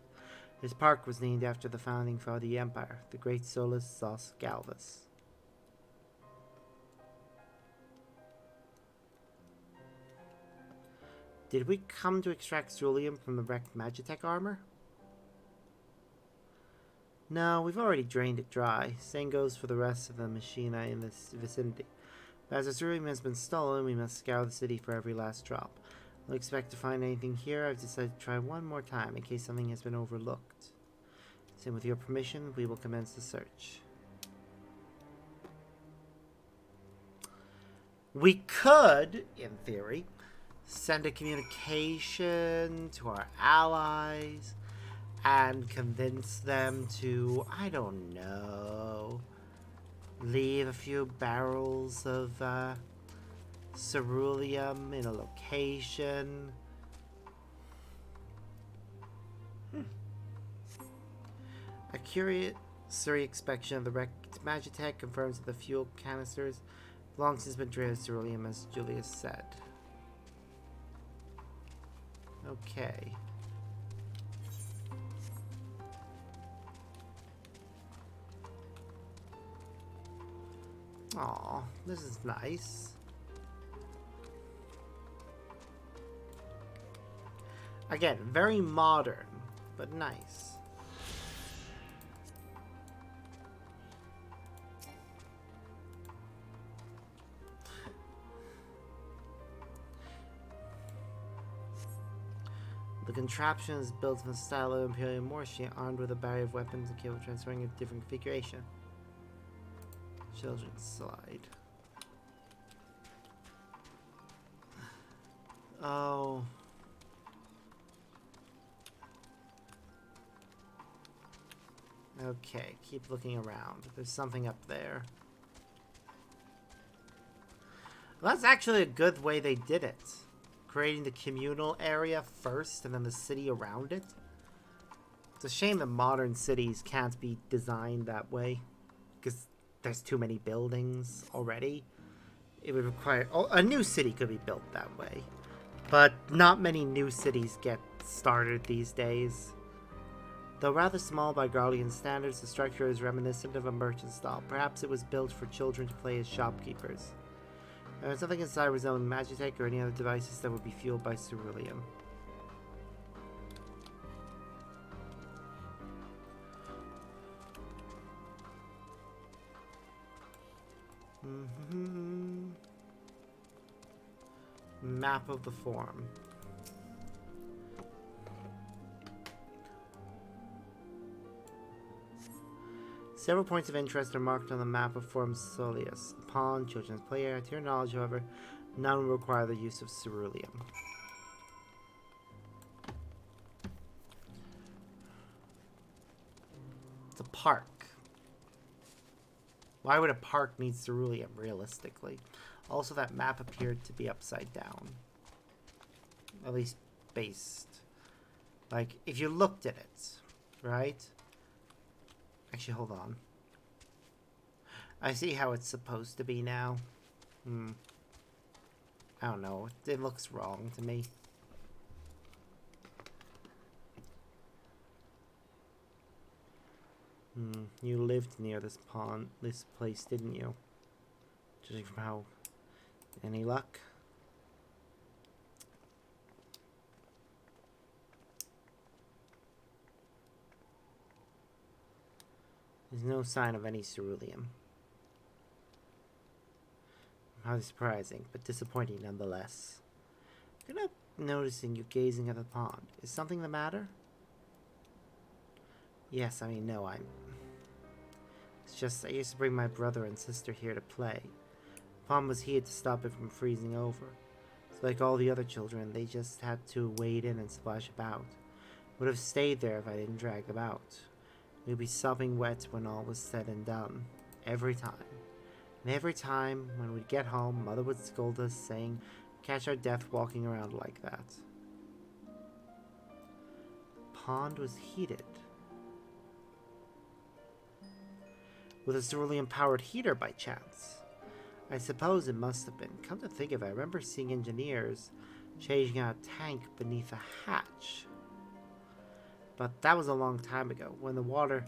This park was named after the founding father of the Empire, the great Solus Zos Galvus. Did we come to extract ceruleum from the wrecked Magitech armor? No, we've already drained it dry. Same goes for the rest of the machina in this vicinity. But as the ceruleum has been stolen, we must scour the city for every last drop. I don't expect to find anything here. I've decided to try one more time in case something has been overlooked. So with your permission, we will commence the search. We could, in theory, send a communication to our allies and convince them to, I don't know, leave a few barrels of ceruleum in a location. A cursory inspection of the wrecked Magitech confirms that the fuel canisters long since been drained of ceruleum, as Julius said. Okay. Aw, this is nice. Again, very modern, but nice. The contraption is built in the style of Imperial Morshi, armed with a barrier of weapons and capable of transferring a different configuration. Children's slide. Oh. Okay, keep looking around. There's something up there. Well, that's actually a good way they did it. Creating the communal area first and then the city around it. It's a shame that modern cities can't be designed that way. Because there's too many buildings already. It would require... Oh, a new city could be built that way. But not many new cities get started these days. Though rather small by Garlean standards, the structure is reminiscent of a merchant style. Perhaps it was built for children to play as shopkeepers. There's nothing inside resembling Magitech or any other devices that would be fueled by ceruleum. Map of the Forum. Several points of interest are marked on the map of Forum Soleus. A pond, children's play area. To your knowledge, however, none will require the use of ceruleum. It's a park. Why would a park need ceruleum, realistically? Also, that map appeared to be upside down. At least based. Like, if you looked at it, right? Actually, hold on. I see how it's supposed to be now. I don't know. It looks wrong to me. You lived near this pond, this place, didn't you? Judging from how... Any luck? There's no sign of any ceruleum. Highly surprising, but disappointing nonetheless. Good up noticing you gazing at the pond. Is something the matter? Yes, I mean, no, It's just I used to bring my brother and sister here to play. The pond was here to stop it from freezing over. So like all the other children, they just had to wade in and splash about. Would have stayed there if I didn't drag them out. We'd be sopping wet when all was said and done. Every time. And every time, when we'd get home, Mother would scold us, saying, catch our death walking around like that. The pond was heated. With a ceruleum-powered heater, by chance. I suppose it must have been. Come to think of it, I remember seeing engineers changing out a tank beneath a hatch. But that was a long time ago, when the water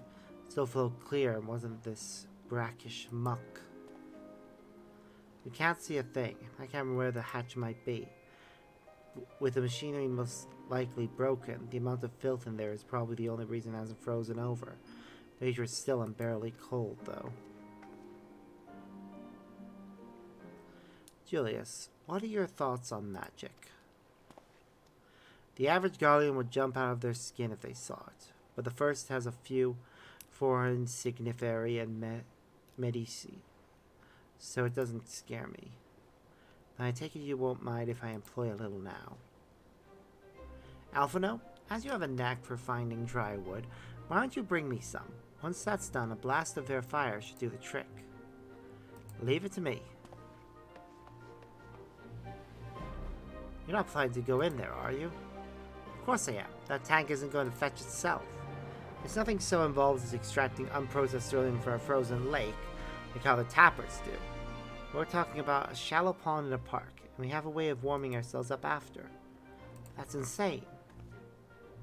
still flowed clear and wasn't this brackish muck. We can't see a thing. I can't remember where the hatch might be. With the machinery most likely broken, the amount of filth in there is probably the only reason it hasn't frozen over. The heater is still unbearably cold, though. Julius, what are your thoughts on magic? The average Garlean would jump out of their skin if they saw it, but the first has a few foreign signiferi and medici, so it doesn't scare me. I take it you won't mind if I employ a little now. Alphino, as you have a knack for finding dry wood, why don't you bring me some? Once that's done, a blast of their fire should do the trick. Leave it to me. You're not planning to go in there, are you? Of course I am. That tank isn't going to fetch itself. There's nothing so involved as extracting unprocessed ceruleum from a frozen lake, like how the tappers do. We're talking about a shallow pond in a park, and we have a way of warming ourselves up after. That's insane.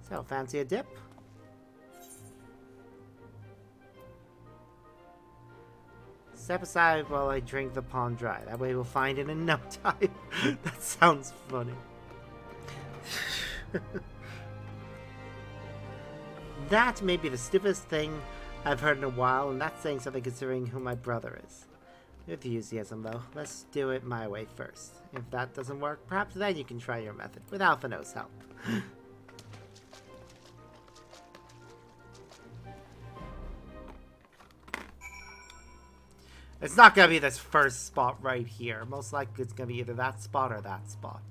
So, fancy a dip? Step aside while I drink the pond dry. That way we'll find it in no time. That sounds funny. That may be the stupidest thing I've heard in a while, and that's saying something considering who my brother is. Enthusiasm, though. Let's do it my way first. If that doesn't work, perhaps then you can try your method, with Alphino's help. It's not gonna be this first spot right here. Most likely it's gonna be either that spot or that spot.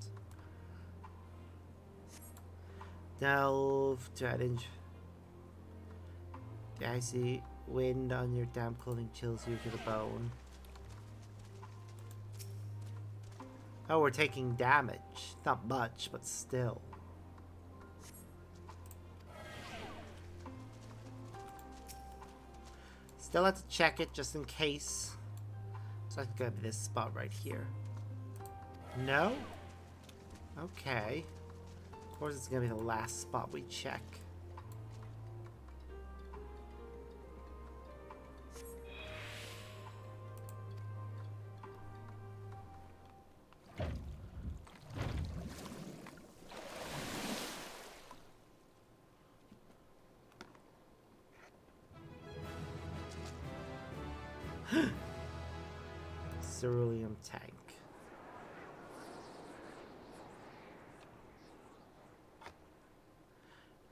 Delve to add inch. The icy wind on your damp clothing chills you to the bone. Oh, we're taking damage. Not much, but still. Still have to check it just in case. So I can go to this spot right here. No? Okay. Of course it's gonna be the last spot we check. Cerulean tank.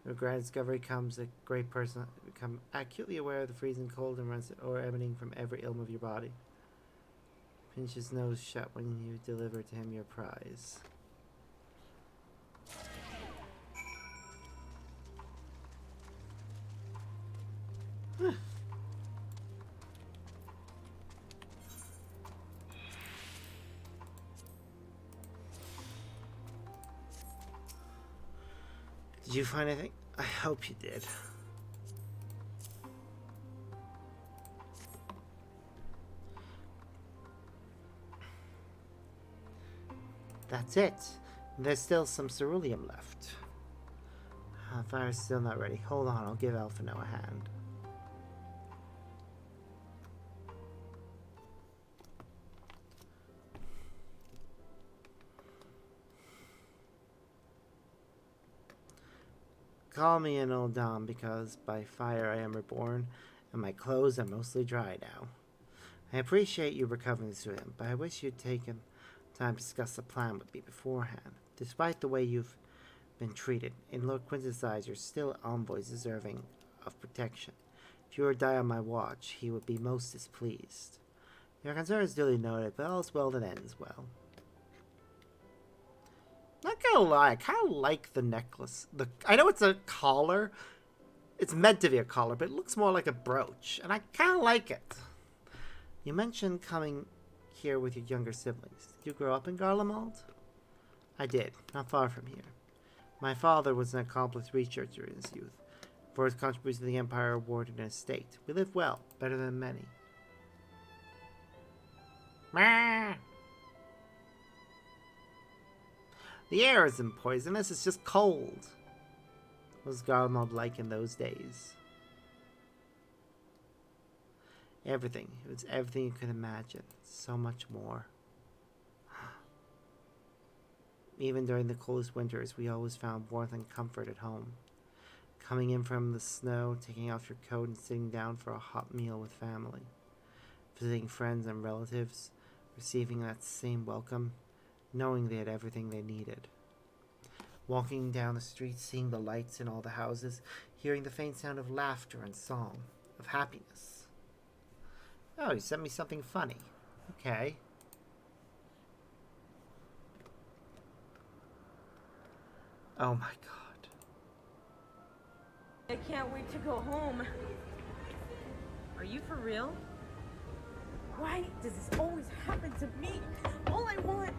With grand discovery comes a great person become acutely aware of the freezing cold and runs or emanating from every ilm of your body. Pinch his nose shut when you deliver to him your prize. Did you find anything? I hope you did. That's it. There's still some ceruleum left. Fire's still not ready. Hold on, I'll give Alphino a hand. Call me an old Dom, because by fire I am reborn, and my clothes are mostly dry now. I appreciate you recovering this to him, but I wish you'd taken time to discuss the plan with me beforehand. Despite the way you've been treated, in Lord Quintus' eyes you're still envoys deserving of protection. If you were to die on my watch, he would be most displeased. Your concern is duly noted, but all's well that ends well. Not gonna lie, I kind of like the necklace. I know it's a collar. It's meant to be a collar, but it looks more like a brooch, and I kind of like it. You mentioned coming here with your younger siblings. Did you grow up in Garlemald? I did, not far from here. My father was an accomplished researcher in his youth. For his contribution to the Empire awarded an estate. We live well, better than many. Meh. The air isn't poisonous, it's just cold. What was Garlemald like in those days? Everything. It was everything you could imagine. So much more. Even during the coldest winters, we always found warmth and comfort at home. Coming in from the snow, taking off your coat and sitting down for a hot meal with family. Visiting friends and relatives, receiving that same welcome, knowing they had everything they needed. Walking down the street, seeing the lights in all the houses, hearing the faint sound of laughter and song, of happiness. Oh, you sent me something funny. Okay. Oh my god. I can't wait to go home. Are you for real? Why does this always happen to me? All I want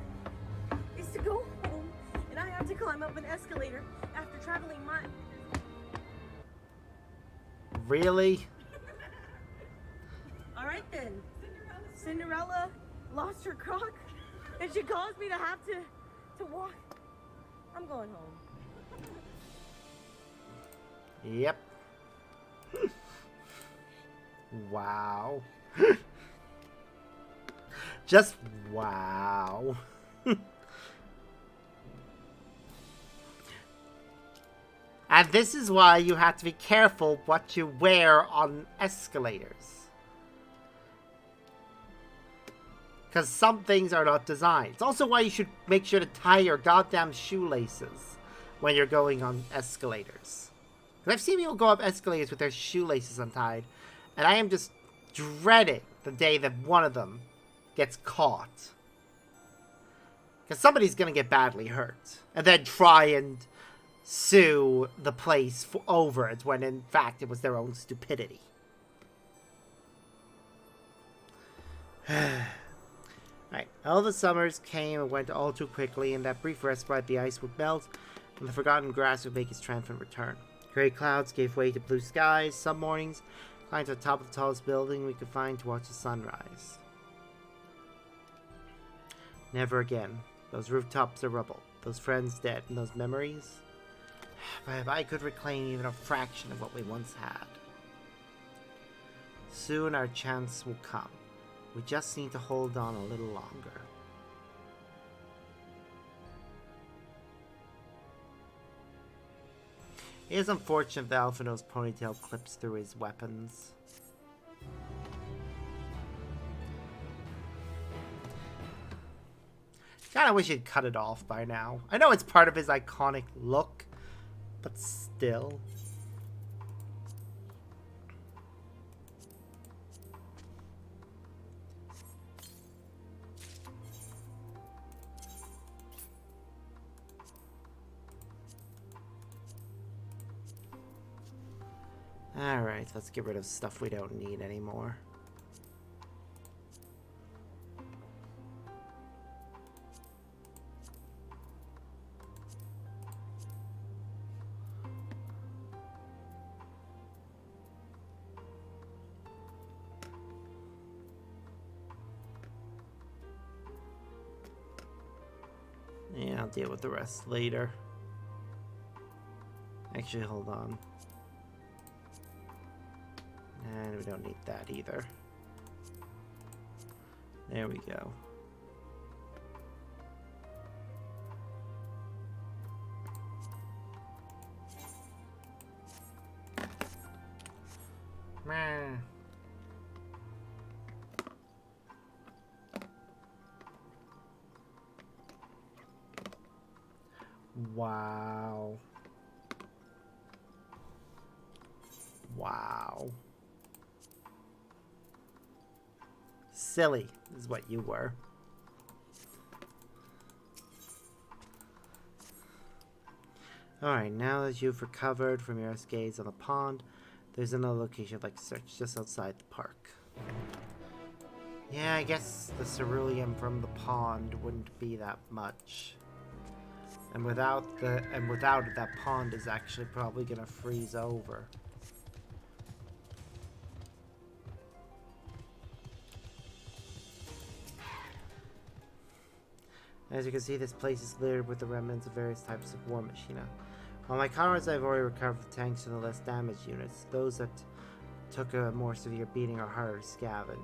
is to go home, and I have to climb up an escalator after traveling miles. Really? All right then. Cinderella lost her crock, and she caused me to have to walk. I'm going home. Yep. Wow. Just wow. And this is why you have to be careful what you wear on escalators. Because some things are not designed. It's also why you should make sure to tie your goddamn shoelaces when you're going on escalators. Because I've seen people go up escalators with their shoelaces untied, and I am just dreading the day that one of them gets caught. Because somebody's going to get badly hurt. And then try and sue the place over it when in fact it was their own stupidity. Right, all the summers came and went all too quickly. In that brief respite, the ice would melt, and the forgotten grass would make its triumphant return. Gray clouds gave way to blue skies. Some mornings, climbed to the top of the tallest building we could find to watch the sunrise. Never again. Those rooftops are rubble. Those friends dead. And those memories? But if I could reclaim even a fraction of what we once had. Soon our chance will come. We just need to hold on a little longer. It is unfortunate that Alphino's ponytail clips through his weapons. Kinda wish he'd cut it off by now. I know it's part of his iconic look, but still. Alright, let's get rid of stuff we don't need anymore. Yeah, I'll deal with the rest later. Actually, hold on. And we don't need that either. There we go. Meh. Wow. Wow. Silly is what you were. Alright, now that you've recovered from your escapades on the pond, there's another location I'd like to search just outside the park. Yeah, I guess the ceruleum from the pond wouldn't be that much. And without it, that pond is actually probably gonna freeze over. As you can see, this place is littered with the remnants of various types of war machina. On my comrades, I've already recovered the tanks and the less damaged units. Those that took a more severe beating are harder to scavenge.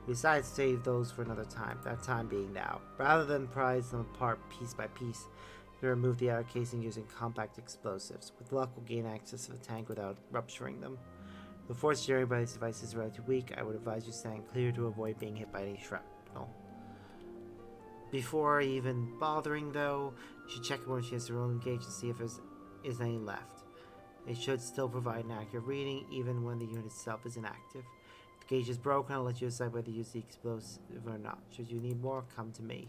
Besides, save those for another time, that time being now. Rather than prize them apart piece by piece, you remove the outer casing using compact explosives. With luck, we'll gain access to the tank without rupturing them. The force generated by this device is relatively weak. I would advise you stand clear to avoid being hit by any shrapnel. Before even bothering, though, you should check when she has her own gauge to see if there is any left. It should still provide an accurate reading, even when the unit itself is inactive. If the gauge is broken, I'll let you decide whether to use the explosive or not. Should you need more, come to me.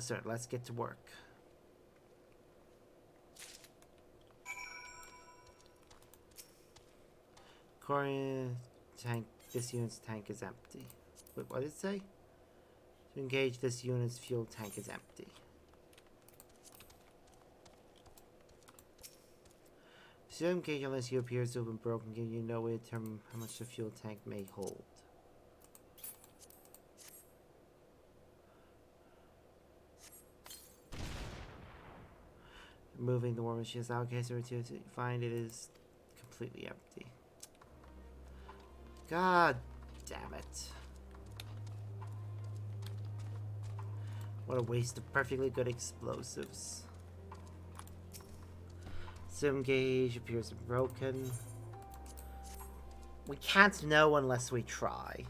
Sir, let's get to work. Corian tank. This unit's tank is empty. Wait, what did it say? To engage, this unit's fuel tank is empty. So engage unless you appears to have been broken, giving you no way to determine how much the fuel tank may hold. Removing the war machine's allocator to find it is completely empty. God damn it. What a waste of perfectly good explosives. Sim gauge appears broken. We can't know unless we try.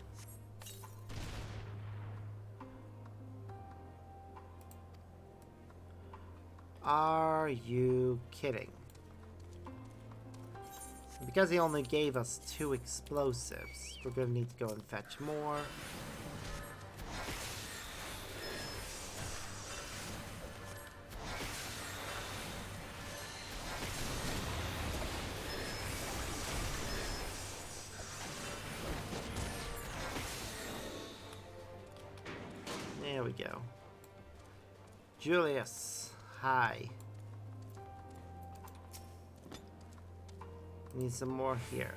Are you kidding? Because he only gave us 2 explosives, we're gonna need to go and fetch more. we go. Julius, hi. Need some more here.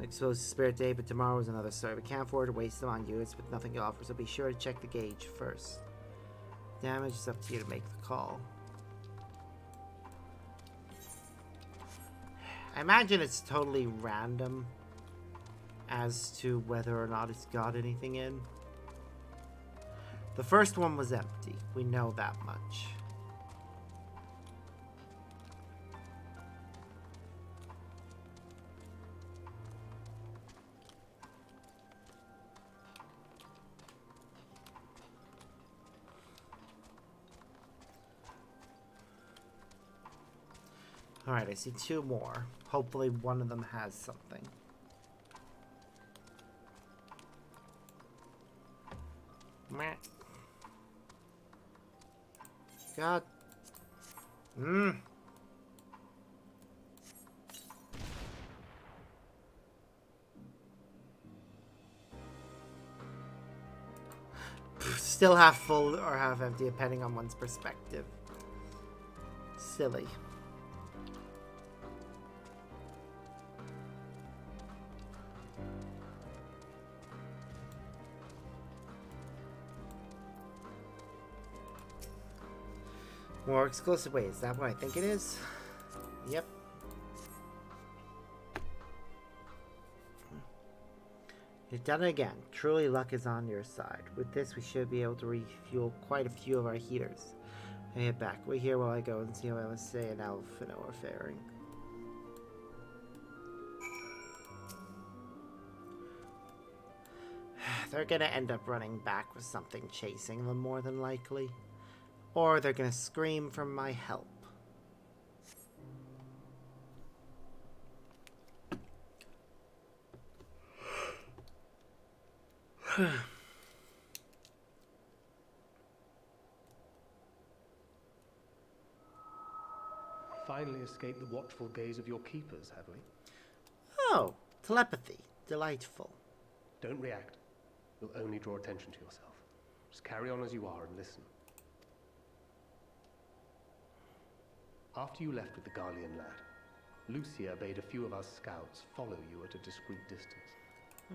I suppose Spirit Day, but tomorrow is another story. We can't afford to waste them on units with nothing to offer, so be sure to check the gauge first. Damage is up to you to make the call. I imagine it's totally random as to whether or not it's got anything in. The first one was empty. We know that much. Alright, I see two more. Hopefully one of them has something. Meh. God. Still half full or half empty, depending on one's perspective. Silly. More exclusive ways. Is that what I think it is? Yep. You've done it again. Truly, luck is on your side. With this, we should be able to refuel quite a few of our heaters. I head back. Wait here while I go and see how LSA and Alphino are faring. They're gonna end up running back with something chasing them, more than likely. Or they're gonna scream for my help. Finally escaped the watchful gaze of your keepers, have we? Oh, telepathy. Delightful. Don't react. You'll only draw attention to yourself. Just carry on as you are and listen. After you left with the Garlean lad, Lucia bade a few of us scouts follow you at a discreet distance.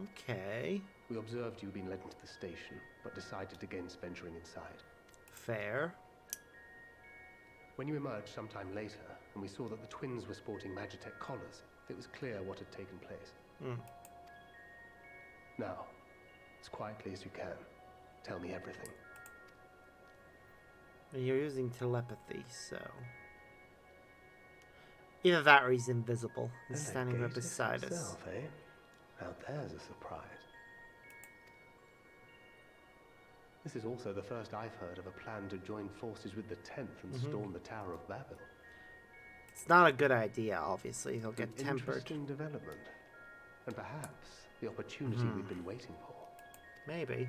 Okay. We observed you being led into the station, but decided against venturing inside. Fair. When you emerged sometime later, and we saw that the twins were sporting Magitech collars, it was clear what had taken place. Now, as quietly as you can, tell me everything. You're using telepathy, so... Either that or he's invisible. He's standing right beside us. Eh? Now there's a surprise. This is also the first I've heard of a plan to join forces with the 10th and storm the Tower of Babel. It's not a good idea, obviously. He'll get tempered. Interesting development. And perhaps the opportunity we've been waiting for. Maybe.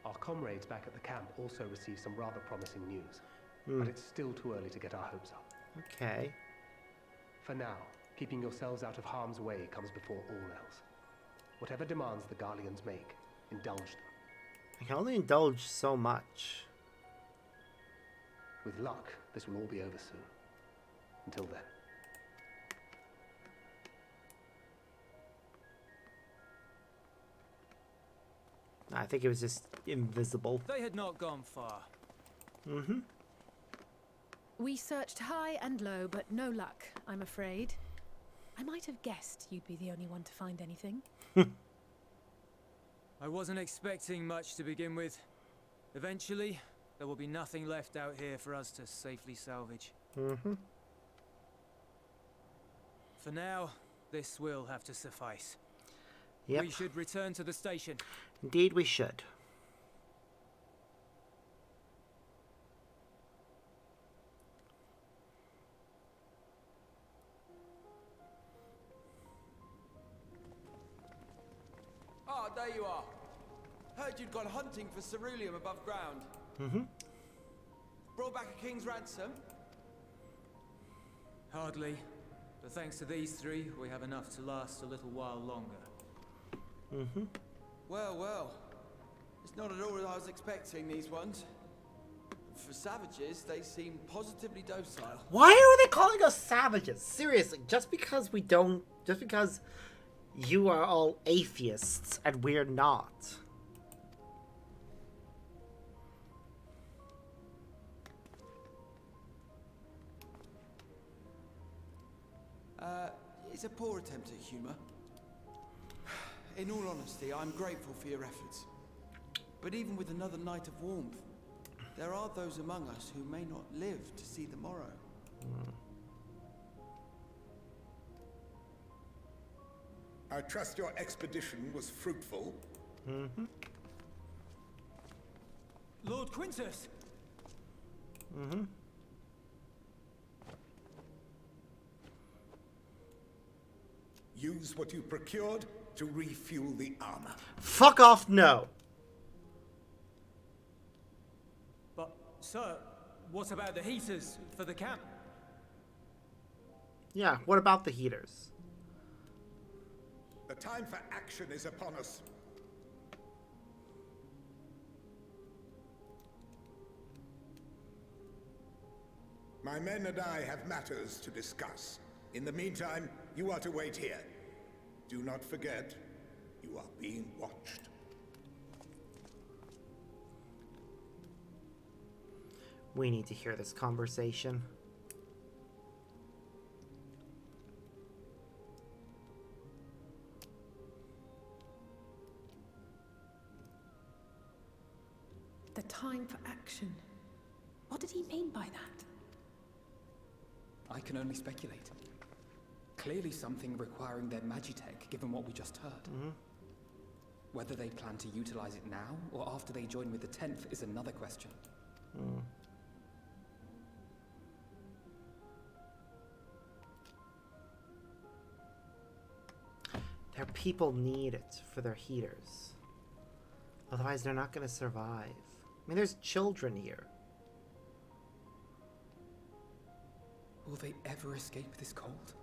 Our comrades back at the camp also received some rather promising news. But it's still too early to get our hopes up. Okay. For now, keeping yourselves out of harm's way comes before all else. Whatever demands the Garleans make, indulge them. I can only indulge so much. With luck, this will all be over soon. Until then. I think it was just invisible. They had not gone far. We searched high and low, but no luck, I'm afraid. I might have guessed you'd be the only one to find anything. I wasn't expecting much to begin with. Eventually, there will be nothing left out here for us to safely salvage. For now, this will have to suffice. Yep. We should return to the station. Indeed we should. Ah, there you are. Heard you'd gone hunting for ceruleum above ground. Brought back a king's ransom? Hardly. But thanks to these three, we have enough to last a little while longer. Well, well. It's not at all what I was expecting, these ones. For savages, they seem positively docile. Why are they calling us savages? Seriously, just because you are all atheists and we're not. It's a poor attempt at humor. In all honesty, I'm grateful for your efforts. But even with another night of warmth, there are those among us who may not live to see the morrow. I trust your expedition was fruitful. Mm-hmm. Lord Quintus! Mm-hmm. Use what you procured to refuel the armor. Fuck off, no. But, sir, what about the heaters for the camp? Yeah, what about the heaters? The time for action is upon us. My men and I have matters to discuss. In the meantime, you are to wait here. Do not forget, you are being watched. We need to hear this conversation. The time for action. What did he mean by that? I can only speculate. Clearly something requiring their magitech, given what we just heard. Mm-hmm. Whether they plan to utilize it now, or after they join with the 10th, is another question. Mm. Their people need it for their heaters. Otherwise, they're not going to survive. I mean, there's children here. Will they ever escape this cold?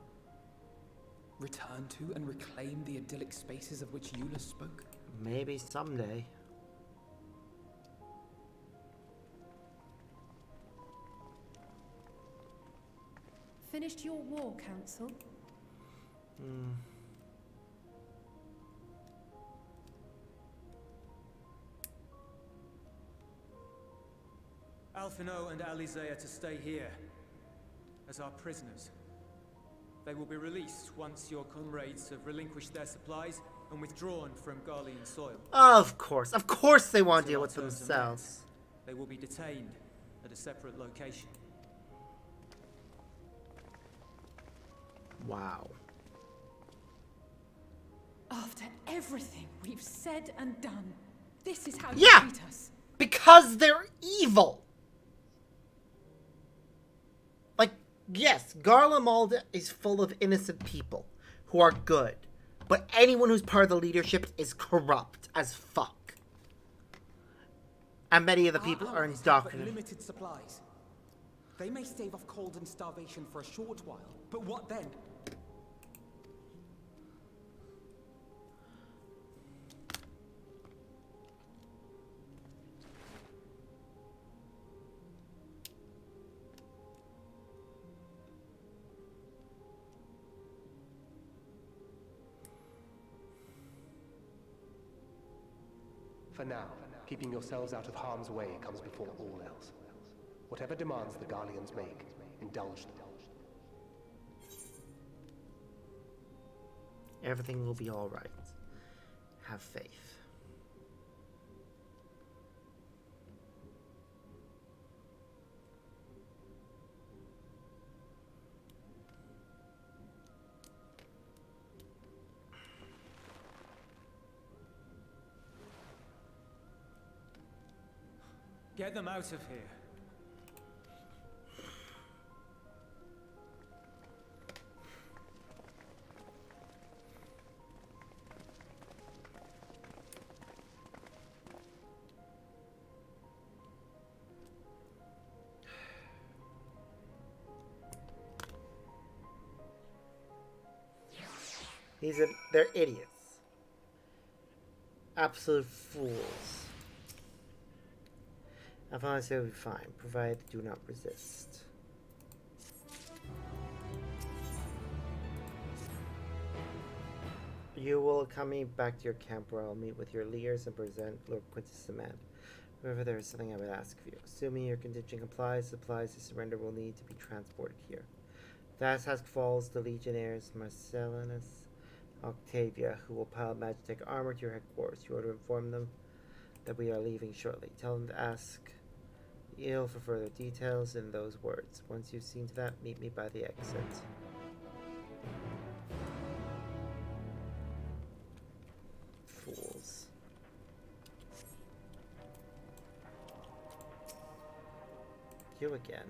Return to and reclaim the idyllic spaces of which Eula spoke? Maybe someday. Finished your war, Council? Hmm. Alphino and Alizé are to stay here as our prisoners. They will be released once your comrades have relinquished their supplies and withdrawn from Garlean soil. Of course they want to deal with Until our terms are themselves. met, they will be detained at a separate location. Wow. After everything we've said and done, this is how you Yeah! treat us. Because they're evil! Like, yes, Garlemald is full of innocent people who are good. But anyone who's part of the leadership is corrupt as fuck. And many of the people are indoctrinated. Limited supplies. They may stave off cold and starvation for a short while, but what then? For now, keeping yourselves out of harm's way comes before all else. Whatever demands the Garleans make, indulge them. Everything will be alright. Have faith. Get them out of here. They're idiots. Absolute fools. I promise it'll be fine, provided do not resist. You will accompany me back to your camp where I'll meet with your leaders and present Lord Quintus' demand. However, there is something I would ask of you. Assuming your contingent complies, supplies to surrender will need to be transported here. That task falls to Legionnaires Marcellinus Octavia, who will pile Magitech armor to your headquarters. You are to inform them that we are leaving shortly. Tell them to ask Eel for further details in those words. Once you've seen to that, meet me by the exit. Fools. You again.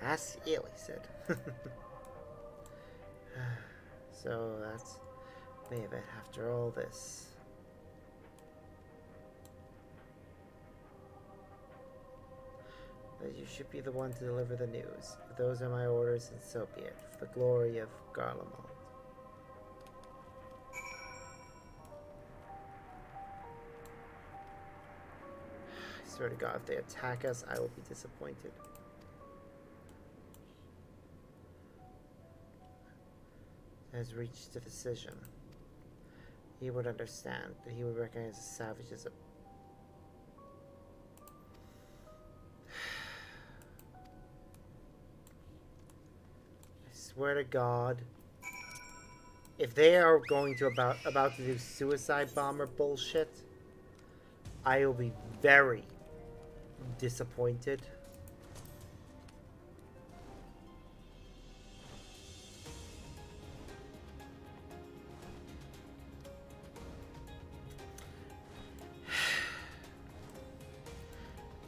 Ask Eel, he said. So that's me of it after all this. But you should be the one to deliver the news. If those are my orders, and so be it, for the glory of Garlemald. I swear to God, if they attack us, I will be disappointed. Has reached a decision. He would understand that he would recognize the savages. I swear to God, if they are going to about to do suicide bomber bullshit, I will be very disappointed.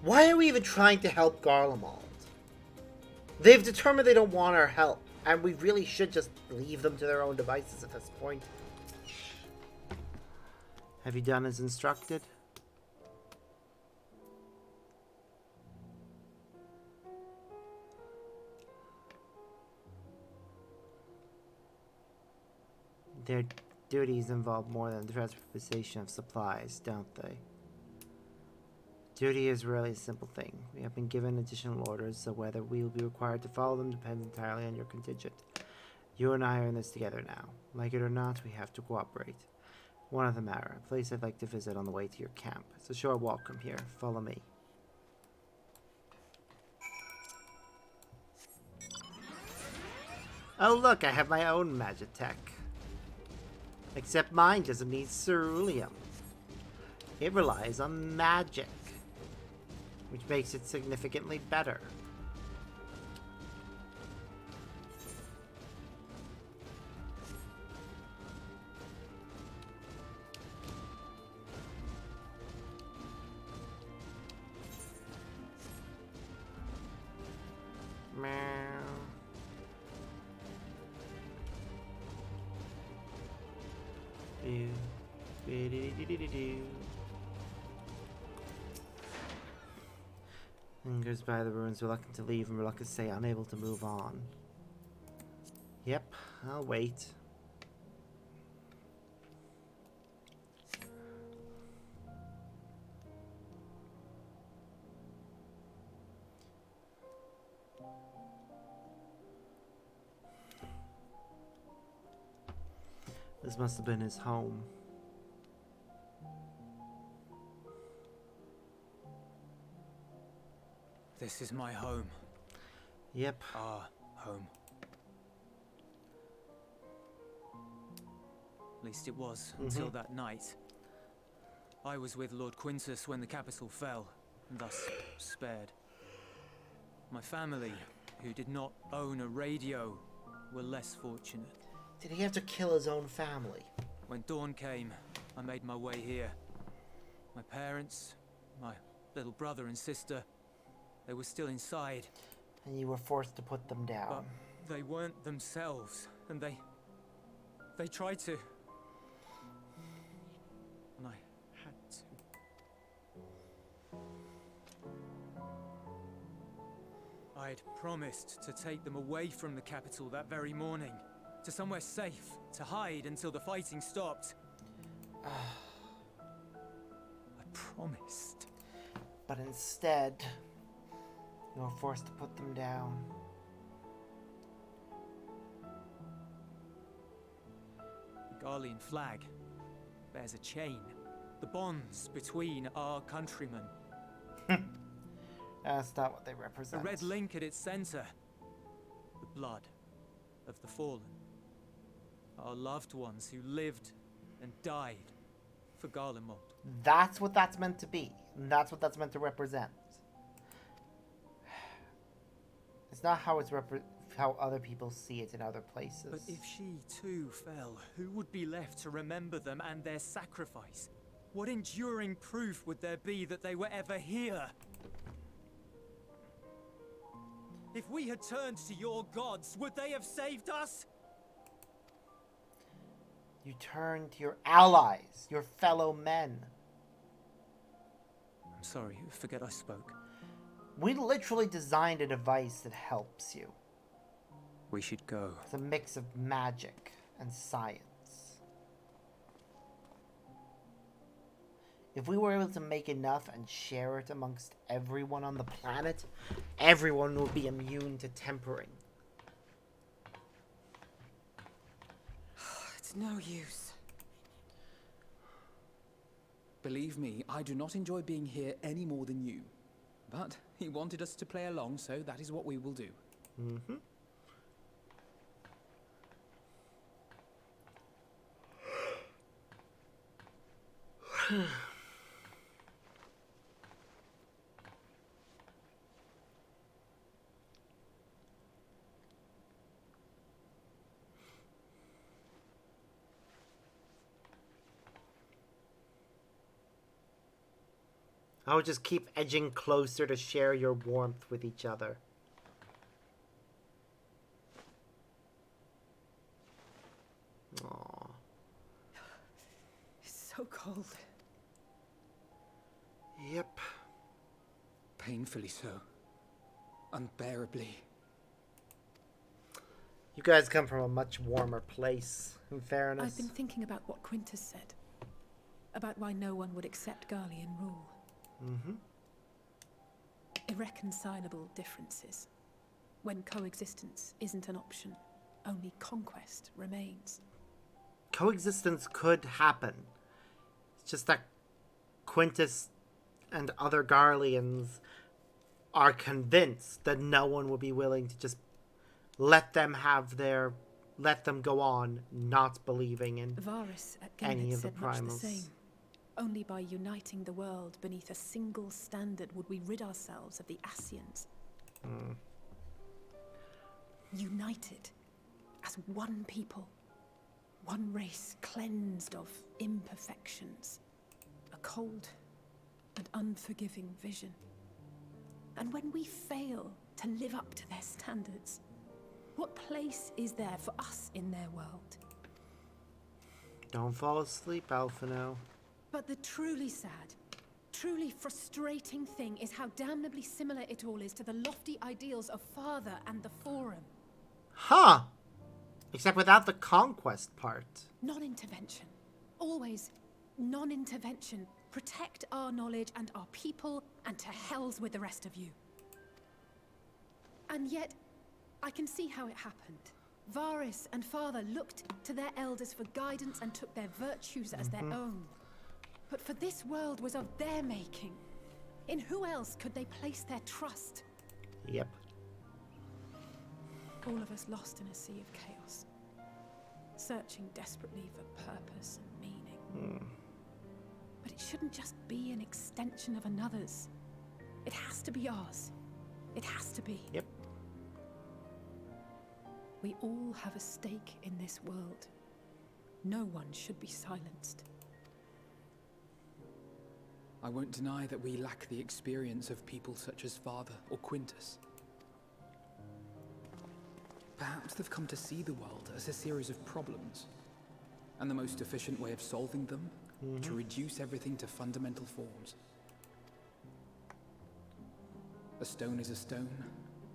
Why are we even trying to help Garlemald? They've determined they don't want our help, and we really should just leave them to their own devices at this point. Have you done as instructed? Their duties involve more than the transportation of supplies, don't they? Duty is really a simple thing. We have been given additional orders, so whether we will be required to follow them depends entirely on your contingent. You and I are in this together now. Like it or not, we have to cooperate. One other matter, a place I'd like to visit on the way to your camp. It's a short walk from here. Follow me. Oh look, I have my own Magitech. Except mine doesn't need ceruleum. It relies on magic, which makes it significantly better. Lingers by the ruins, reluctant to leave and reluctant to say, unable to move on. Yep, I'll wait. This must have been his home. This is my home. Yep. Our home. At least it was, until that night. I was with Lord Quintus when the capital fell, and thus spared. My family, who did not own a radio, were less fortunate. Did he have to kill his own family? When dawn came, I made my way here. My parents, my little brother and sister, they were still inside. And you were forced to put them down. But they weren't themselves, and they tried to. And I had to. I had promised to take them away from the capital that very morning, to somewhere safe, to hide until the fighting stopped. I promised. But instead, you were forced to put them down. The Garlean flag bears a chain. The bonds between our countrymen. That's not what they A represent. red link at its center. The blood of the fallen. Our loved ones who lived and died for Garlemald. That's what that's meant to be. And that's what that's meant to represent. It's not how how other people see it in other places. But if she too fell, who would be left to remember them and their sacrifice? What enduring proof would there be that they were ever here? If we had turned to your gods, would they have saved us? You turn to your allies, your fellow men. I'm sorry, forget I spoke. We literally designed a device that helps you. We should go. It's a mix of magic and science. If we were able to make enough and share it amongst everyone on the planet, everyone would be immune to tempering. It's no use. Believe me, I do not enjoy being here any more than you. But he wanted us to play along, so that is what we will do. Mm-hmm. I would just keep edging closer to share your warmth with each other. Aww. It's so cold. Yep. Painfully so. Unbearably. You guys come from a much warmer place, in fairness. I've been thinking about what Quintus said. About why no one would accept Garlean rule. Mm-hmm. Irreconcilable differences. When coexistence isn't an option, only conquest remains. Coexistence could happen. It's just that Quintus and other Garleans are convinced that no one would be willing to just let them go on, not believing in Varus at any Gannett of the said much the primals. same. Only by uniting the world beneath a single standard would we rid ourselves of the Ascians. United as one people, one race cleansed of imperfections, a cold and unforgiving vision. And when we fail to live up to their standards, what place is there for us in their world? Don't fall asleep, Alphino. But the truly sad, truly frustrating thing is how damnably similar it all is to the lofty ideals of Father and the Forum. Huh! Except without the conquest part. Non-intervention. Always non-intervention. Protect our knowledge and our people, and to hells with the rest of you. And yet, I can see how it happened. Varus and Father looked to their elders for guidance and took their virtues as their own. But for this world was of their making. In who else could they place their trust? Yep. All of us lost in a sea of chaos. Searching desperately for purpose and meaning. But it shouldn't just be an extension of another's. It has to be ours. It has to be. Yep. We all have a stake in this world. No one should be silenced. I won't deny that we lack the experience of people such as Father or Quintus. Perhaps they've come to see the world as a series of problems, and the most efficient way of solving them, to reduce everything to fundamental forms. A stone is a stone,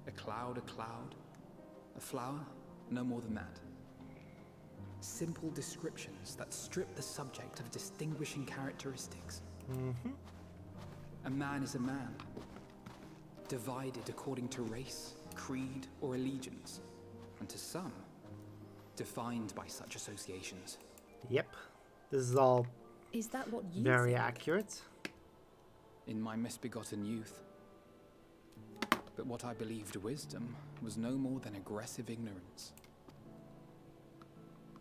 a cloud, a flower, no more than that. Simple descriptions that strip the subject of distinguishing characteristics. A man is a man, divided according to race, creed, or allegiance, and to some, defined by such associations. Yep. This is all Is that what you very think? accurate. In my misbegotten youth. But what I believed wisdom was no more than aggressive ignorance.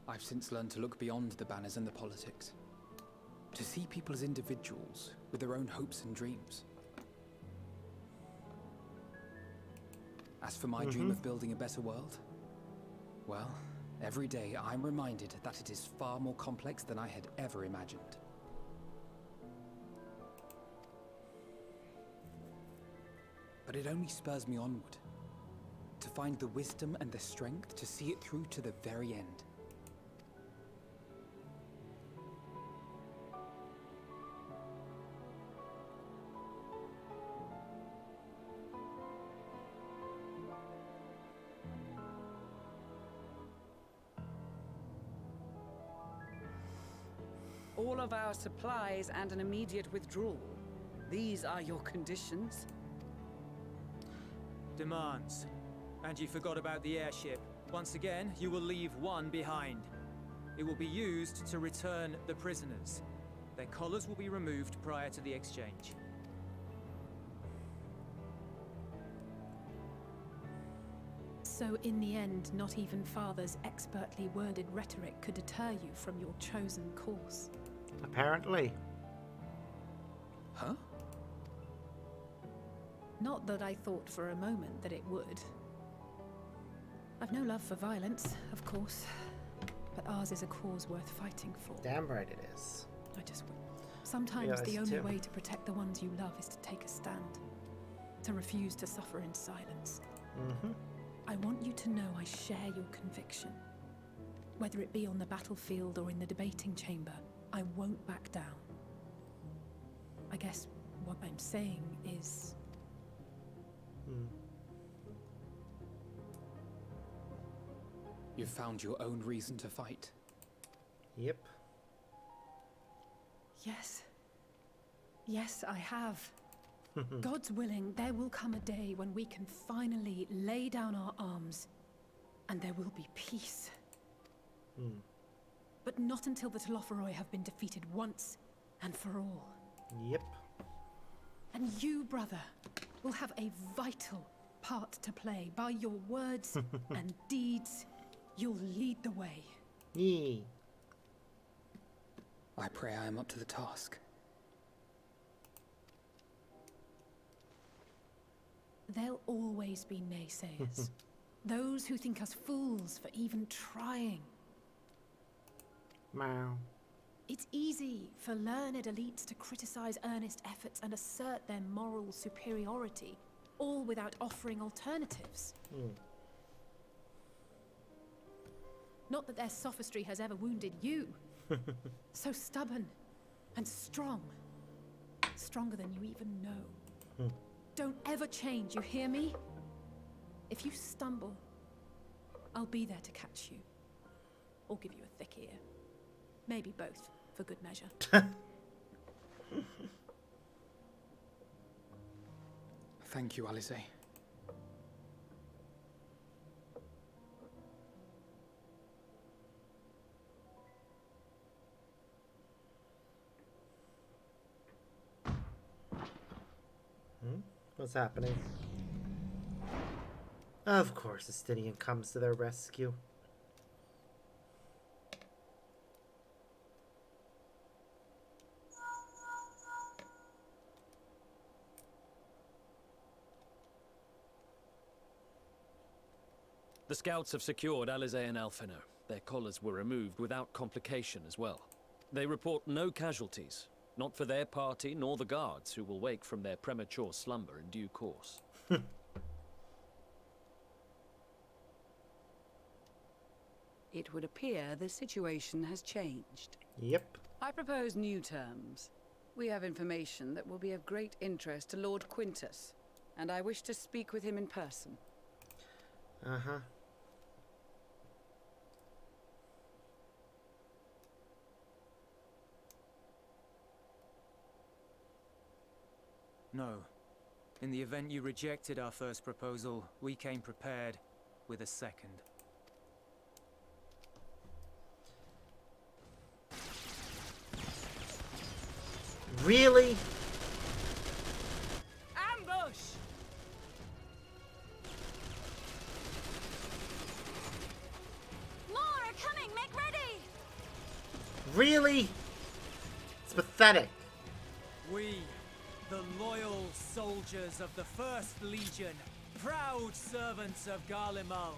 I've since learned to look beyond the banners and the politics. To see people as individuals with their own hopes and dreams. As for my dream of building a better world, well, every day I'm reminded that it is far more complex than I had ever imagined. But it only spurs me onward, to find the wisdom and the strength to see it through to the very end. All of our supplies and an immediate withdrawal. These are your conditions? Demands. And you forgot about the airship. Once again, you will leave one behind. It will be used to return the prisoners. Their collars will be removed prior to the exchange. So in the end, not even Father's expertly worded rhetoric could deter you from your chosen course. Apparently. Huh? Not that I thought for a moment that it would. I've no love for violence, of course, but ours is a cause worth fighting for. Damn right it is. I just would. Sometimes Realize the it only too. way to protect the ones you love is to take a stand. To refuse to suffer in silence. I want you to know I share your conviction. Whether it be on the battlefield or in the debating chamber, I won't back down. I guess what I'm saying is... You've found your own reason to fight. Yep. Yes. Yes, I have. God's willing, there will come a day when we can finally lay down our arms, and there will be peace. But not until the Telophoroi have been defeated once and for all. Yep. And you, brother, will have a vital part to play. By your words and deeds, you'll lead the way. Yee. I pray I am up to the task. There'll always be naysayers. Those who think us fools for even trying. Meow. It's easy for learned elites to criticize earnest efforts and assert their moral superiority, all without offering alternatives. Not that their sophistry has ever wounded you. So stubborn and strong. Stronger than you even know. Don't ever change, you hear me? If you stumble, I'll be there to catch you. Or give you a thick ear. Maybe both, for good measure. Thank you, Alice. What's happening? Of course, Estinian comes to their rescue. The scouts have secured Alize and Alfino. Their collars were removed without complication as well. They report no casualties, not for their party nor the guards, who will wake from their premature slumber in due course. It would appear the situation has changed. Yep. I propose new terms. We have information that will be of great interest to Lord Quintus, and I wish to speak with him in person. No. In the event you rejected our first proposal, we came prepared with a second. Really? Ambush! More are coming! Make ready! Really? It's pathetic. We, the loyal soldiers of the First Legion, proud servants of Garlemald,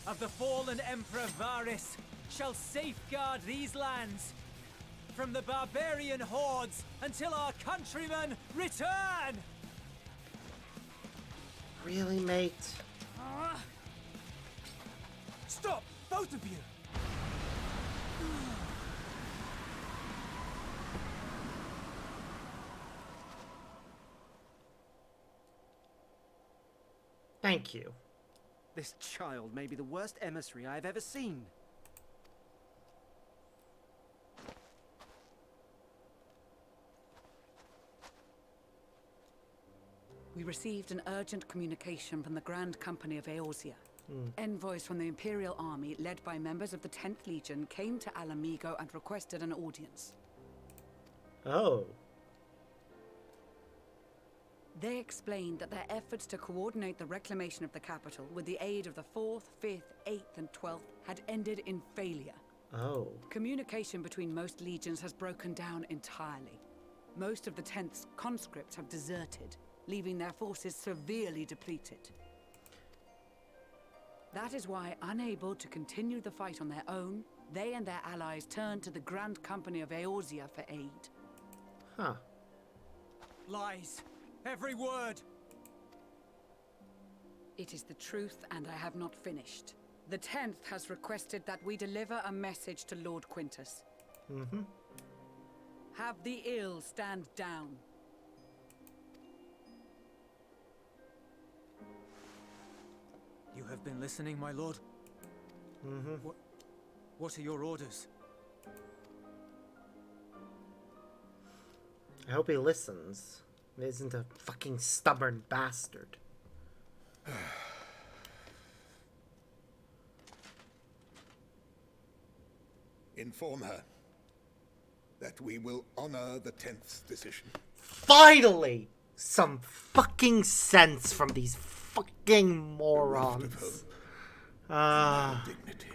of the fallen Emperor Varys, shall safeguard these lands from the barbarian hordes until our countrymen return! Really, mate? Stop, both of you! Thank you. This child may be the worst emissary I've ever seen. We received an urgent communication from the Grand Company of Eorzea. Envoys from the Imperial Army, led by members of the 10th Legion, came to Alamigo and requested an audience. Oh. They explained that their efforts to coordinate the reclamation of the capital with the aid of the 4th, 5th, 8th, and 12th had ended in failure. Oh. Communication between most legions has broken down entirely. Most of the 10th's conscripts have deserted, leaving their forces severely depleted. That is why, unable to continue the fight on their own, they and their allies turned to the Grand Company of Eorzea for aid. Huh. Lies. Every word. It is the truth, and I have not finished. The 10th has requested that we deliver a message to Lord Quintus. Mm-hmm. Have the ill stand down. You have been listening, my lord? Mm-hmm. What are your orders? I hope he listens. He isn't a fucking stubborn bastard. Inform her that we will honor the 10th's decision. Finally! Some fucking sense from these fucking morons. Dignity.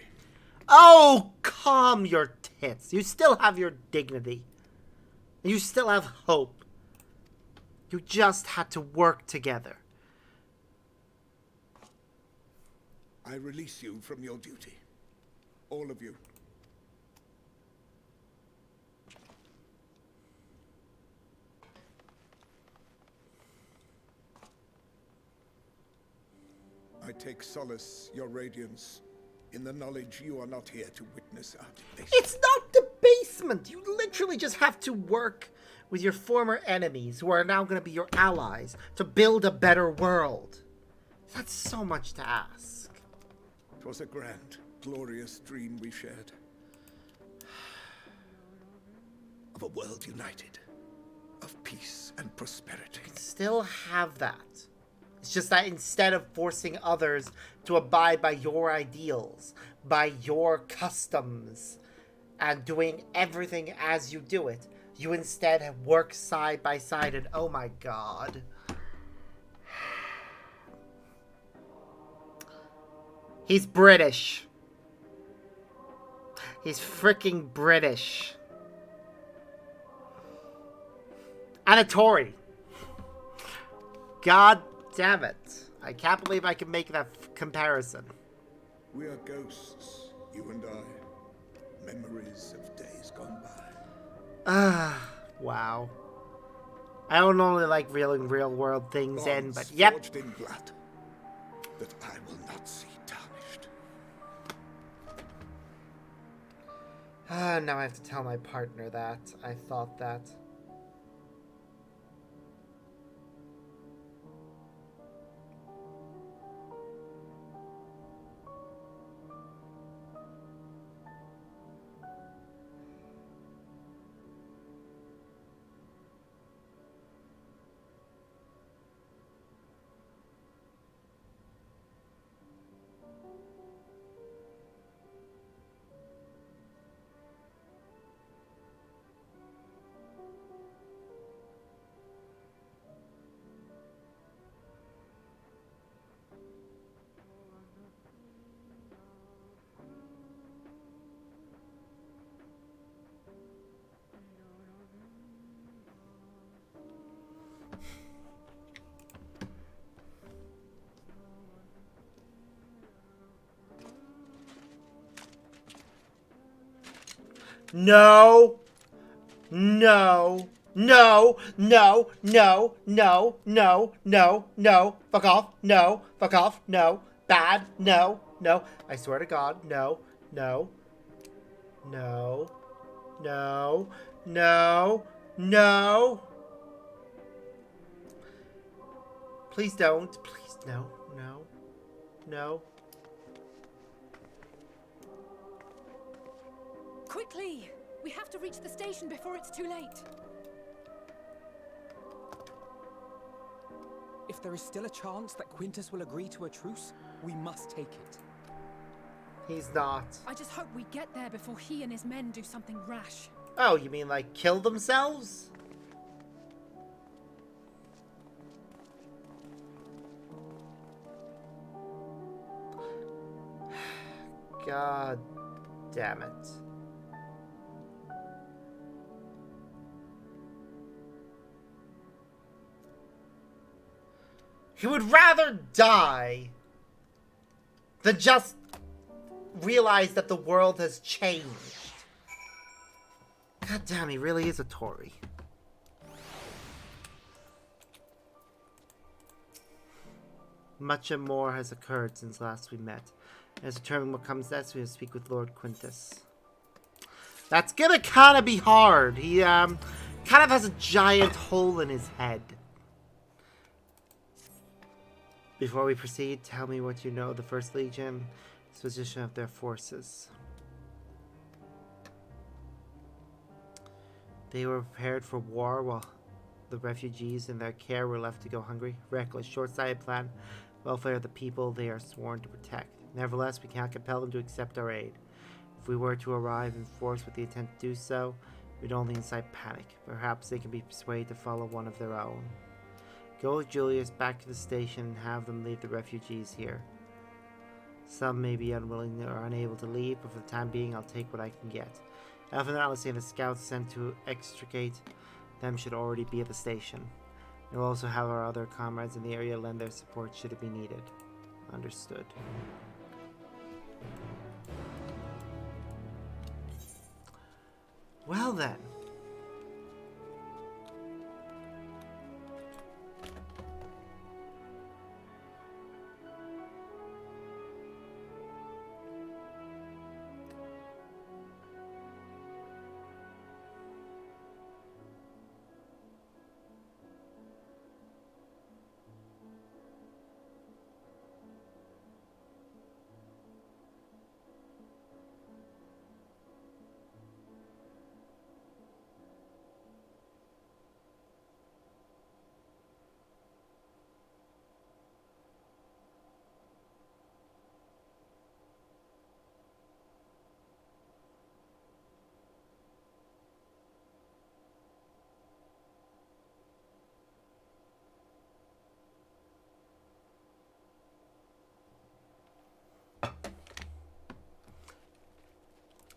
Oh, calm your tits. You still have your dignity. You still have hope. You just had to work together. I release you from your duty. All of you. I take solace, your radiance, in the knowledge you are not here to witness our debasement. It's not debasement! You literally just have to work with your former enemies, who are now going to be your allies, to build a better world. That's so much to ask. It was a grand, glorious dream we shared. Of a world united. Of peace and prosperity. Still have that. It's just that instead of forcing others to abide by your ideals, by your customs, and doing everything as you do it, you instead work side by side, and oh my god. He's British. He's freaking British. And a Tory. God damn it. I can't believe I can make that comparison. We are ghosts, you and I. Memories of days gone by. Wow. I don't normally like reeling real world things in, but yep. Forged in blood that I will not see tarnished. Now I have to tell my partner that. I thought that. No. No. No. No. No. No. No. No. No. Fuck off. No. Fuck off. No. Bad. No. No. I swear to God. No. No. No. No. No. No. Please don't. Please. No. No. No. Quickly! We have to reach the station before it's too late. If there is still a chance that Quintus will agree to a truce, we must take it. He's not. I just hope we get there before he and his men do something rash. Oh, you mean like kill themselves? God damn it. He would rather die than just realize that the world has changed. God damn, he really is a Tory. Much and more has occurred since last we met. As determined what comes next, we will speak with Lord Quintus. That's gonna kind of be hard. He kind of has a giant hole in his head. Before we proceed, tell me what you know of the First Legion, disposition of their forces. They were prepared for war while the refugees in their care were left to go hungry. Reckless, short-sighted plan, welfare of the people they are sworn to protect. Nevertheless, we cannot compel them to accept our aid. If we were to arrive in force with the intent to do so, we'd only incite panic. Perhaps they can be persuaded to follow one of their own. Go with Julius back to the station and have them leave the refugees here. Some may be unwilling or unable to leave, but for the time being, I'll take what I can get. Elfin and the scouts sent to extricate them should already be at the station. We'll also have our other comrades in the area lend their support should it be needed. Understood. Well then.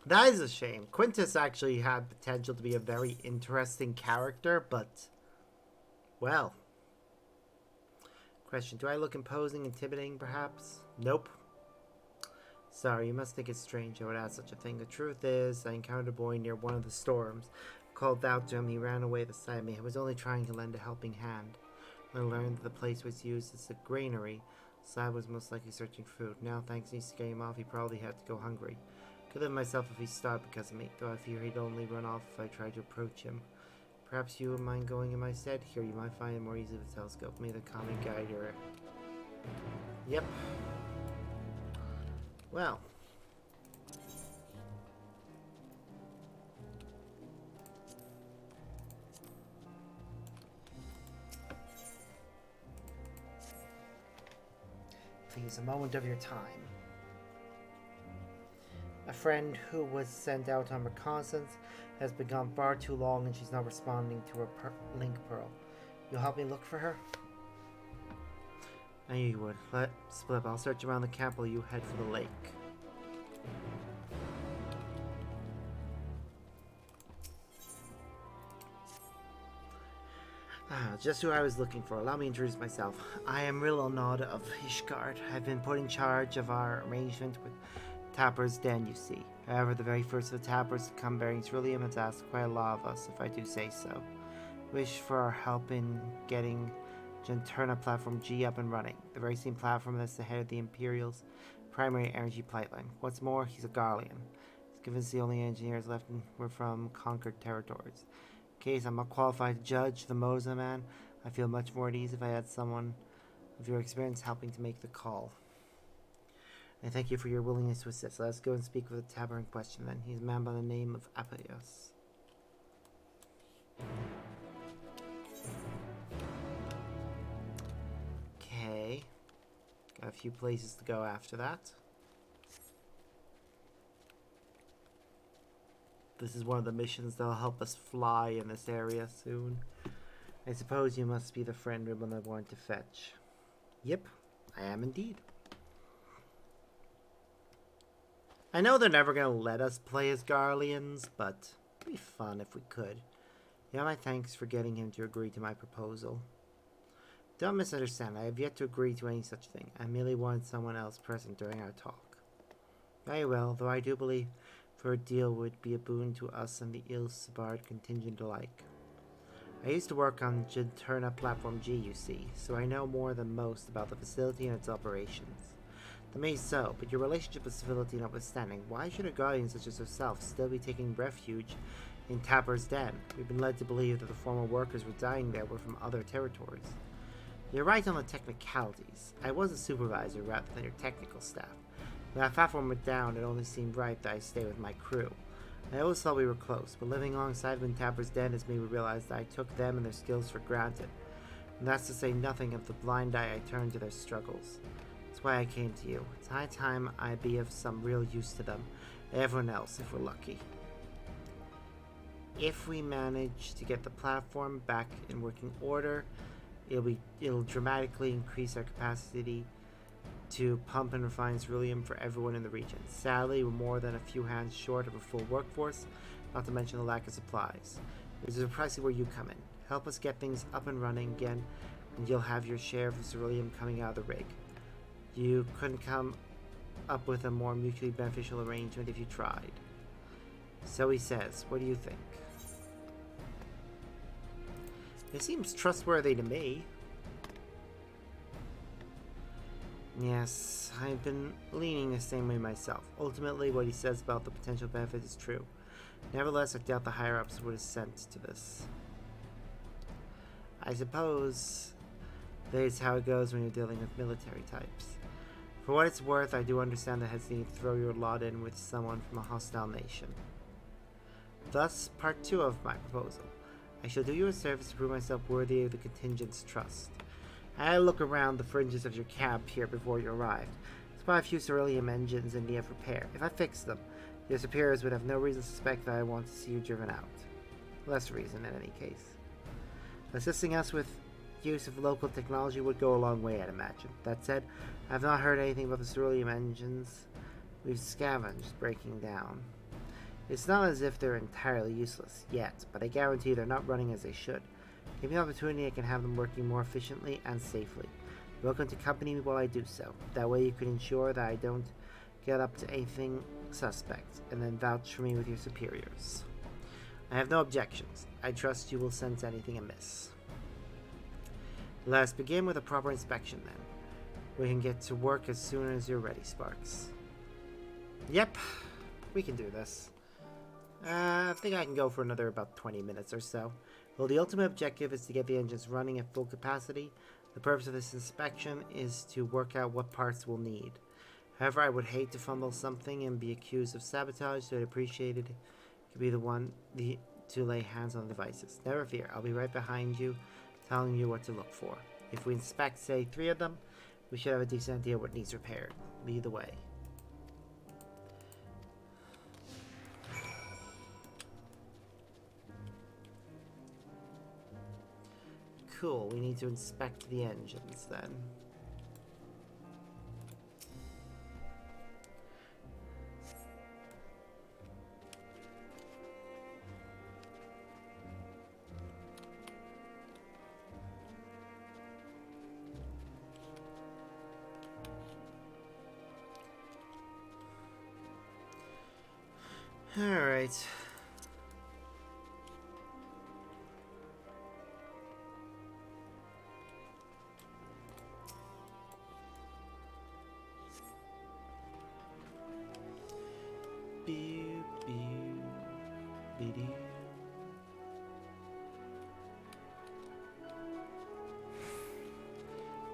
That is a shame. Quintus actually had potential to be a very interesting character, but, well. Question, do I look imposing, intimidating, perhaps? Nope. Sorry, you must think it's strange I would ask such a thing. The truth is, I encountered a boy near one of the storms. Called out to him, he ran away beside me. I was only trying to lend a helping hand. When I learned that the place was used as a granary, so I was most likely searching for food. Now, thanks to me scaring him off, he probably had to go hungry. Could have myself if he stopped because of me, though I fear he'd only run off if I tried to approach him. Perhaps you would mind going in my stead? Here, you might find it more easily with a telescope. Me, the common guide your... Yep. Well. Please, a moment of your time. A friend who was sent out on reconnaissance has been gone far too long and she's not responding to her link pearl. You'll help me look for her? I knew you would. Let's split up. I'll search around the camp while you head for the lake. Just who I was looking for. Allow me to introduce myself. I am Rilonod of Ishgard. I've been put in charge of our arrangement with Tapper's Den, you see. However, the very first of the tappers to come bearing ceruleum has asked quite a lot of us, if I do say so. Wish for our help in getting Genterna Platform G up and running, the very same platform that's the head of the Imperial's primary energy pipeline. What's more, he's a Garlean. He's convinced the only engineers left were from conquered territories. In case I'm not qualified to judge the motives of the man, I feel much more at ease if I had someone of your experience helping to make the call. I thank you for your willingness to assist. Let us go and speak with the tabber in question then. He's a man by the name of Appius. Okay. Got a few places to go after that. This is one of the missions that'll help us fly in this area soon. I suppose you must be the friend ribbon I wanted to fetch. Yep, I am indeed. I know they're never going to let us play as Garleans, but it'd be fun if we could. You have my thanks for getting him to agree to my proposal. Don't misunderstand, I have yet to agree to any such thing. I merely wanted someone else present during our talk. Very well, though I do believe for a deal would be a boon to us and the ill-starred contingent alike. I used to work on Genterna Platform G, you see, so I know more than most about the facility and its operations. That may be so, but your relationship with civility notwithstanding, why should a guardian such as yourself still be taking refuge in Tapper's Den? We've been led to believe that the former workers residing there were from other territories. You're right on the technicalities. I was a supervisor rather than your technical staff. When that platform went down, it only seemed right that I stay with my crew. I always thought we were close, but living alongside them in Tapper's Den has made me realize that I took them and their skills for granted. And that's to say nothing of the blind eye I turned to their struggles. That's why I came to you. It's high time I be of some real use to them, and everyone else if we're lucky. If we manage to get the platform back in working order, it'll dramatically increase our capacity to pump and refine ceruleum for everyone in the region. Sadly, we're more than a few hands short of a full workforce, not to mention the lack of supplies. This is precisely where you come in. Help us get things up and running again, and you'll have your share of the ceruleum coming out of the rig. You couldn't come up with a more mutually beneficial arrangement if you tried. So he says, what do you think? It seems trustworthy to me. Yes, I've been leaning the same way myself. Ultimately, what he says about the potential benefit is true. Nevertheless, I doubt the higher-ups would assent to this. I suppose that is how it goes when you're dealing with military types. For what it's worth, I do understand the hesitancy to throw your lot in with someone from a hostile nation. Thus, part 2 of my proposal. I shall do you a service to prove myself worthy of the contingent's trust. I had a look around the fringes of your camp here before you arrived. Spot a few ceruleum engines in need of repair. If I fix them, your superiors would have no reason to suspect that I want to see you driven out. Less reason in any case. Assisting us with use of local technology would go a long way, I'd imagine. That said, I have not heard anything about the ceruleum engines we've scavenged breaking down. It's not as if they're entirely useless yet, but I guarantee they're not running as they should. Give me the opportunity, I can have them working more efficiently and safely. You're welcome to accompany me while I do so. That way you can ensure that I don't get up to anything suspect, and then vouch for me with your superiors. I have no objections. I trust you will sense anything amiss. Let us begin with a proper inspection then. We can get to work as soon as you're ready, Sparks. Yep, we can do this. I think I can go for another about 20 minutes or so. Well, the ultimate objective is to get the engines running at full capacity. The purpose of this inspection is to work out what parts we'll need. However, I would hate to fumble something and be accused of sabotage, so I'd appreciate it could be the one to lay hands on the devices. Never fear, I'll be right behind you, telling you what to look for. If we inspect, say, 3 of them, we should have a decent idea what needs repaired. Lead the way. Cool, we need to inspect the engines then. Alright.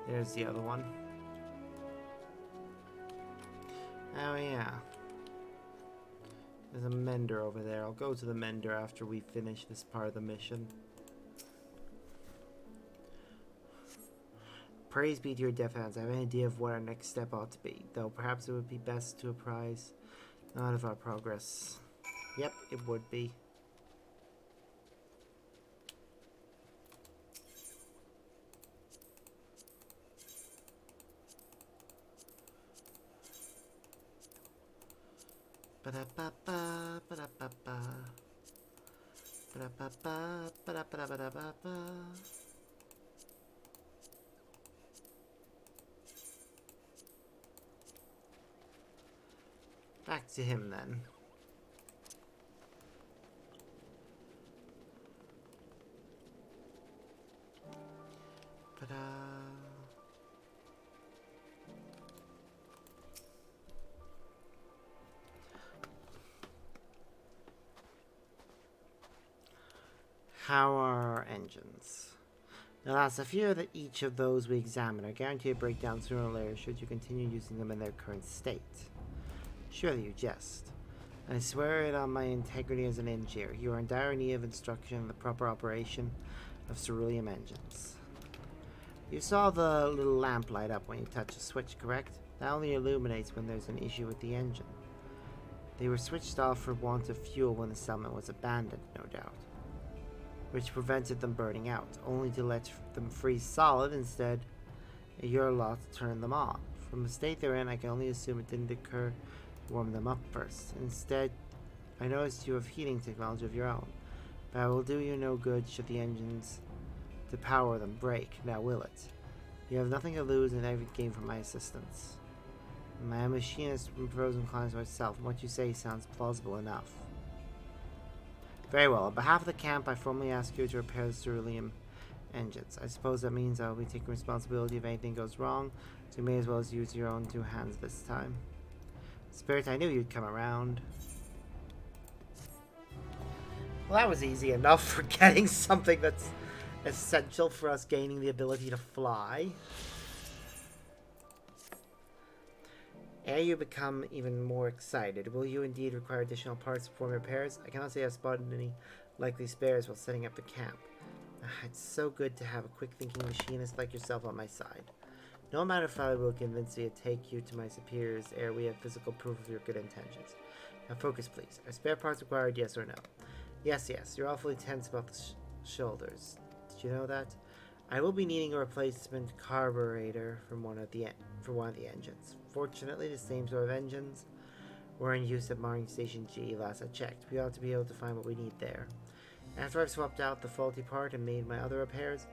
There's the other one. Oh yeah. There's a mender over there. I'll go to the mender after we finish this part of the mission. Praise be to your defense. I have an idea of what our next step ought to be, though perhaps it would be best to apprise not of our progress. Yep, it would be. Ba-da-ba-ba, ba-da-ba-ba. Ba-da-ba-ba, ba-da-ba-da-ba-da-ba-ba. Back to him then. Ta-da. How are our engines? Alas, a few of each of those we examine are guaranteed to break down sooner or later should you continue using them in their current state. Surely you jest. I swear it on my integrity as an engineer. You are in dire need of instruction in the proper operation of cerulean engines. You saw the little lamp light up when you touch a switch, correct? That only illuminates when there's an issue with the engine. They were switched off for want of fuel when the settlement was abandoned, no doubt, which prevented them burning out, only to let them freeze solid instead. Your lot to turn them on. From the state they're in, I can only assume it didn't occur to warm them up first. Instead, I noticed you have heating technology of your own, but I will do you no good should the engines to power them break, now will it? You have nothing to lose and everything gain from my assistance. I am a machinist from frozen climes myself, and what you say sounds plausible enough. Very well. On behalf of the camp, I formally ask you to repair the cerulean engines. I suppose that means I will be taking responsibility if anything goes wrong, so you may as well use your own two hands this time. Spirit, I knew you'd come around. Well, that was easy enough for getting something that's essential for us gaining the ability to fly. Ere you become even more excited, will you indeed require additional parts to perform repairs? I cannot say I've spotted any likely spares while setting up the camp. It's so good to have a quick-thinking machinist like yourself on my side. No amount of folly will convince me to take you to my superiors ere we have physical proof of your good intentions. Now focus, please. Are spare parts required, yes or no? Yes, yes. You're awfully tense about the shoulders. Did you know that? I will be needing a replacement carburetor for one of the engines. Fortunately, the same sort of engines were in use at Marine Station G last I checked. We ought to be able to find what we need there. After I've swapped out the faulty part and made my other repairs,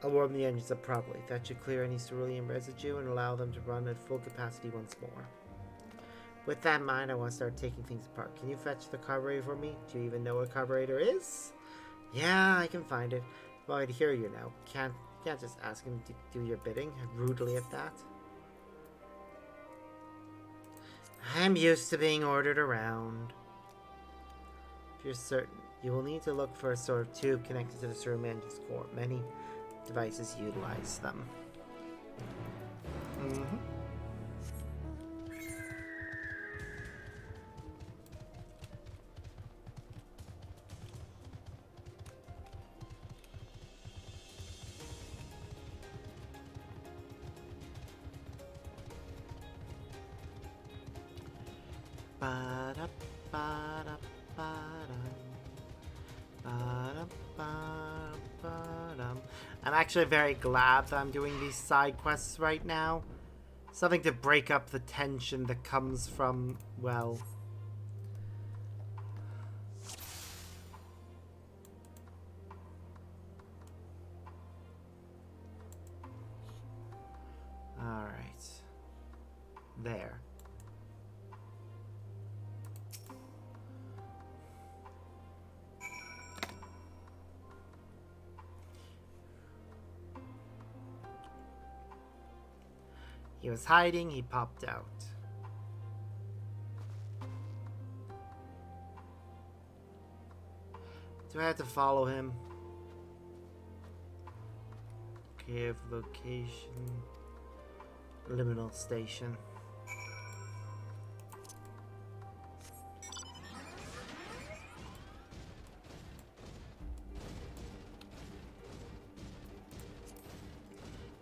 I'll warm the engines up properly. That should clear any cerulean residue and allow them to run at full capacity once more. With that in mind, I want to start taking things apart. Can you fetch the carburetor for me? Do you even know what a carburetor is? Yeah, I can find it. Well, I'd hear you now. Can't just ask him to do your bidding, rudely at that. I'm used to being ordered around. If you're certain, you will need to look for a sort of tube connected to the cerulean engine's core. Many devices utilize them. I'm actually very glad that I'm doing these side quests right now. Something to break up the tension that comes from, well... Alright. There. He was hiding, he popped out. Do I have to follow him? Cave location. Liminal station.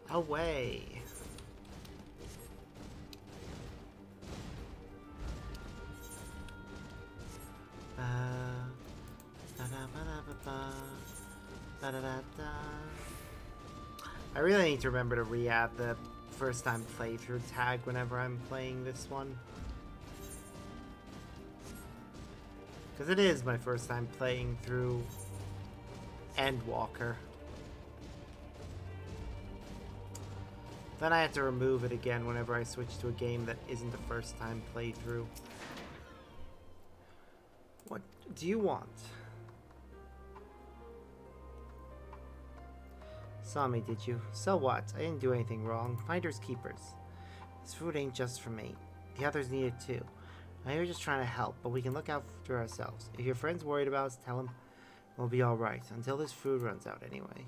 Away. I really need to remember to re-add the first time playthrough tag whenever I'm playing this one. Because it is my first time playing through Endwalker. Then I have to remove it again whenever I switch to a game that isn't the first time playthrough. What do you want? Saw me, did you? So what? I didn't do anything wrong. Finders keepers. This food ain't just for me. The others need it too. I know you're just trying to help, but we can look out for ourselves. If your friend's worried about us, tell him we'll be alright. Until this food runs out anyway.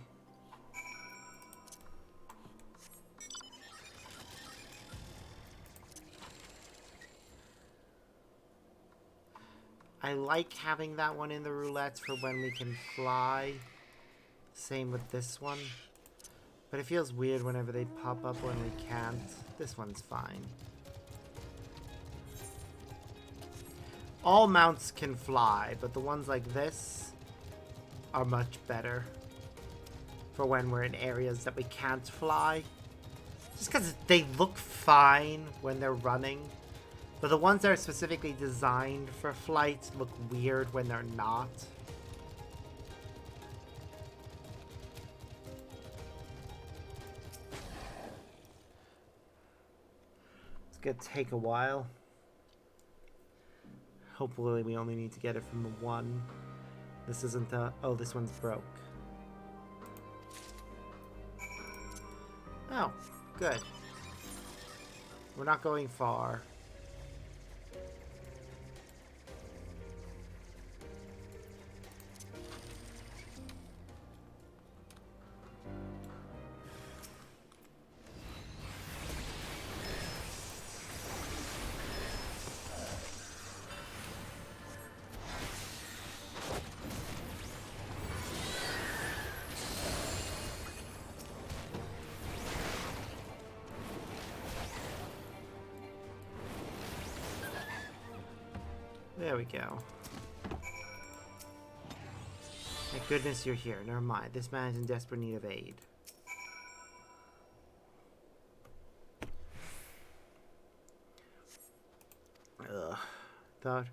I like having that one in the roulettes for when we can fly. Same with this one. But it feels weird whenever they pop up when we can't. This one's fine. All mounts can fly, but the ones like this are much better for when we're in areas that we can't fly. Just because they look fine when they're running. But the ones that are specifically designed for flight look weird when they're not. It's gonna take a while. Hopefully we only need to get it from the one. This isn't a... Oh, this one's broke. Oh, good. We're not going far. There we go. Thank goodness you're here. Never mind. This man is in desperate need of aid. Ugh. Thought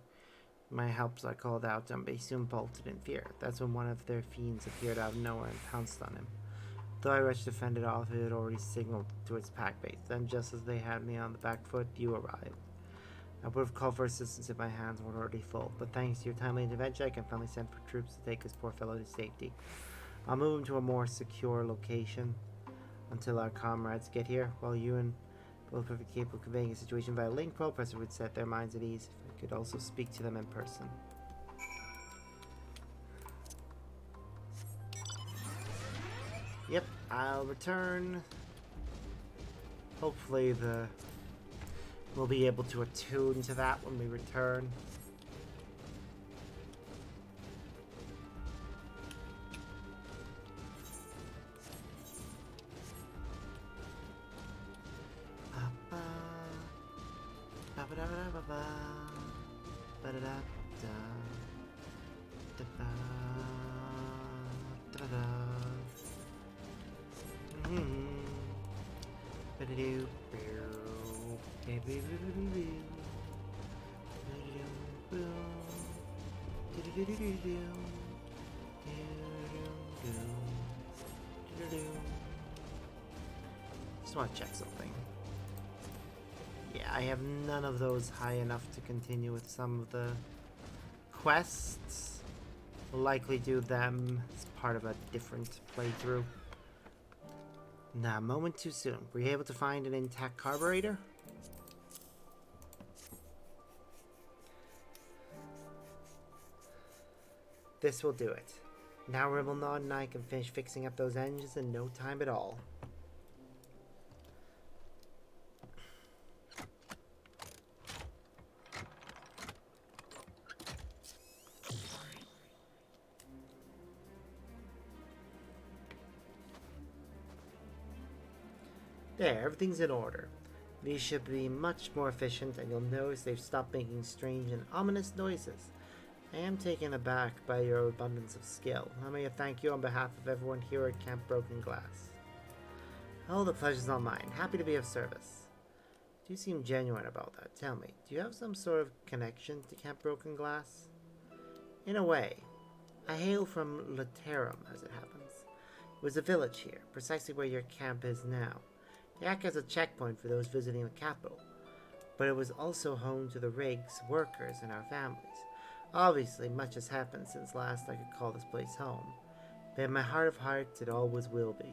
my helps I called out on, but he soon bolted in fear. That's when one of their fiends appeared out of nowhere and pounced on him. Though I rushed to fend it off, it had already signaled to its pack base. Then, just as they had me on the back foot, you arrived. I would have called for assistance if my hands weren't already full, but thanks to your timely intervention, I can finally send for troops to take this poor fellow to safety. I'll move him to a more secure location until our comrades get here, while you and both perfectly capable of conveying a situation via link probe. Professor would set their minds at ease if I could also speak to them in person. Yep, I'll return. Hopefully we'll be able to attune to that when we return. Just want to check something. Yeah, I have none of those high enough to continue with some of the quests. We'll likely do them as part of a different playthrough. Nah, a moment too soon. Were you able to find an intact carburetor? This will do it. Now Rimmel and I can finish fixing up those engines in no time at all. There, everything's in order. These should be much more efficient, and you'll notice they've stopped making strange and ominous noises. I am taken aback by your abundance of skill. Let me thank you on behalf of everyone here at Camp Broken Glass. Oh, the pleasure's all mine. Happy to be of service. You seem genuine about that. Tell me, do you have some sort of connection to Camp Broken Glass? In a way. I hail from Laterum, as it happens. It was a village here, precisely where your camp is now. It acted as a checkpoint for those visiting the capital, but it was also home to the rigs, workers, and our families. Obviously, much has happened since last I could call this place home, but in my heart of hearts, it always will be.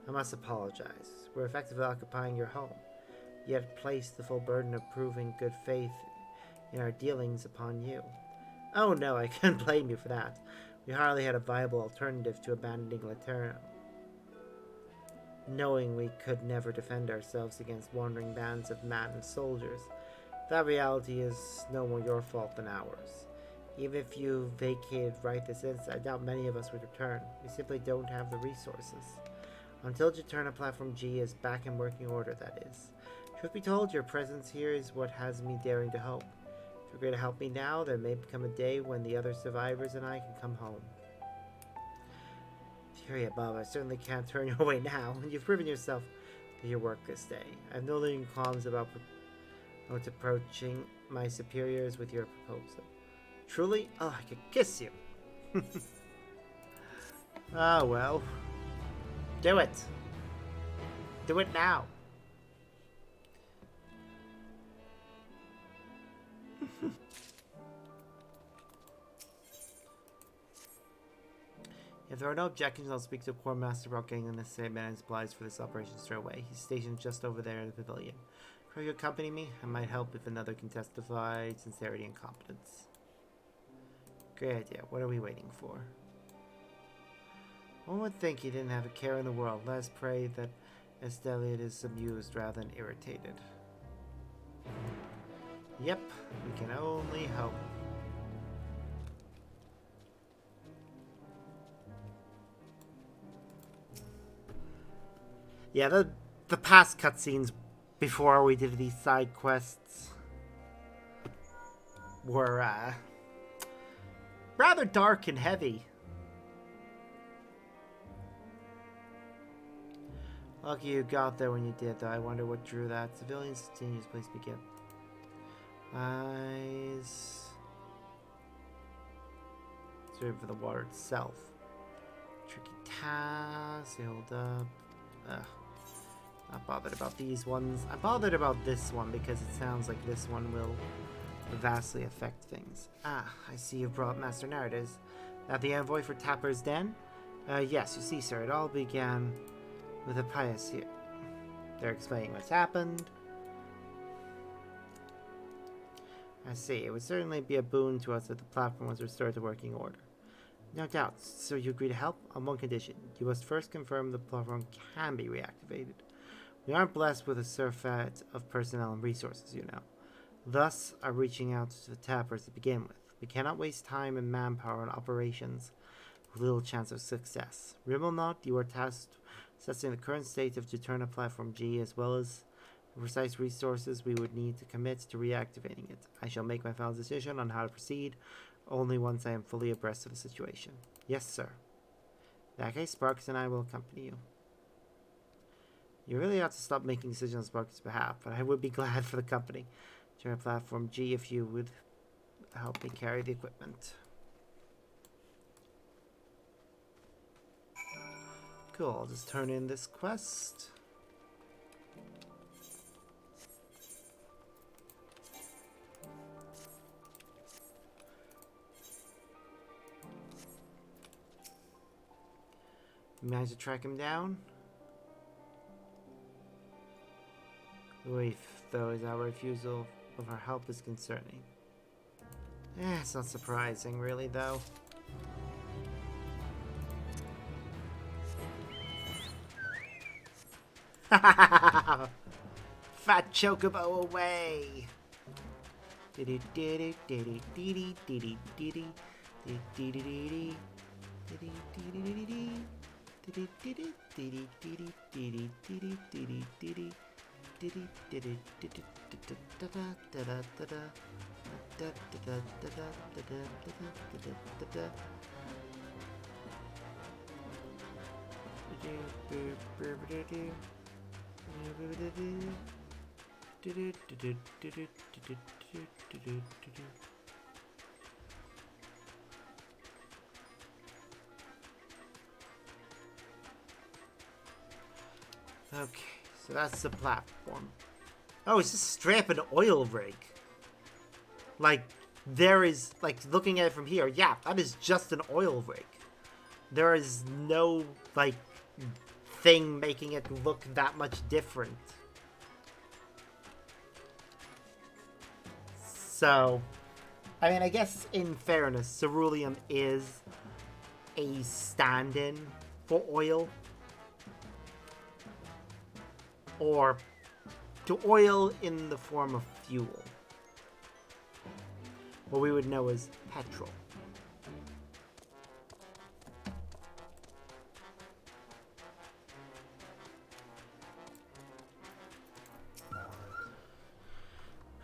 I must apologize. We're effectively occupying your home, yet placed the full burden of proving good faith in our dealings upon you. Oh no, I can't blame you for that. We hardly had a viable alternative to abandoning Laterno, knowing we could never defend ourselves against wandering bands of maddened soldiers. That reality is no more your fault than ours. Even if you vacated right this instant, I doubt many of us would return. We simply don't have the resources. Until Juturna Platform G is back in working order, that is. Truth be told, your presence here is what has me daring to hope. If you're going to help me now, there may become a day when the other survivors and I can come home. Fury above, I certainly can't turn you away now. You've proven yourself to your work this day. I have no lingering qualms about approaching my superiors with your proposal. Truly? Oh, I could kiss you. Ah, well. Do it. Do it now. If there are no objections, I'll speak to Quartermaster about getting the necessary men and supplies for this operation straight away. He's stationed just over there in the pavilion. Could you accompany me? I might help if another can testify sincerity and competence. Great idea. What are we waiting for? One would think he didn't have a care in the world. Let us pray that Esteliot is amused rather than irritated. Yep, we can only hope. Yeah, the past cutscenes before we did these side quests were rather dark and heavy. Lucky you got there when you did, though. I wonder what drew that. Civilians continues, please begin. Eyes. Sorry for the water itself. Tricky task. Hold up. Ugh. Not bothered about these ones. I'm bothered about this one because it sounds like this one will vastly affect things. Ah, I see you've brought Master Narratives. That the envoy for Tapper's Den? Yes, you see, sir, it all began with a pious here. They're explaining what's happened. I see. It would certainly be a boon to us if the platform was restored to working order. No doubt. So you agree to help? On one condition. You must first confirm the platform can be reactivated. We aren't blessed with a surfeit of personnel and resources, you know. Thus, are reaching out to the tappers to begin with. We cannot waste time and manpower on operations with little chance of success. Rimmelnot, you are tasked assessing the current state of Juturna Platform G as well as the precise resources we would need to commit to reactivating it. I shall make my final decision on how to proceed only once I am fully abreast of the situation. Yes, sir. In that case, Sparks and I will accompany you. You really ought to stop making decisions on Sparks' behalf, but I would be glad for the company. Join Platform G if you would help me carry the equipment. Cool, I'll just turn in this quest. Managed to track him down. Belief, though, is our refusal of our help is concerning. It's not surprising, really, though. Fat chocobo away! Okay, so that's the platform. Oh, it's just straight up an oil rig. Like, there is, like, looking at it from here, yeah, that is just an oil rig. There is no, like, thing making it look that much different. So, I mean, I guess in fairness, ceruleum is a stand-in for oil. Or to oil in the form of fuel. What we would know as petrol.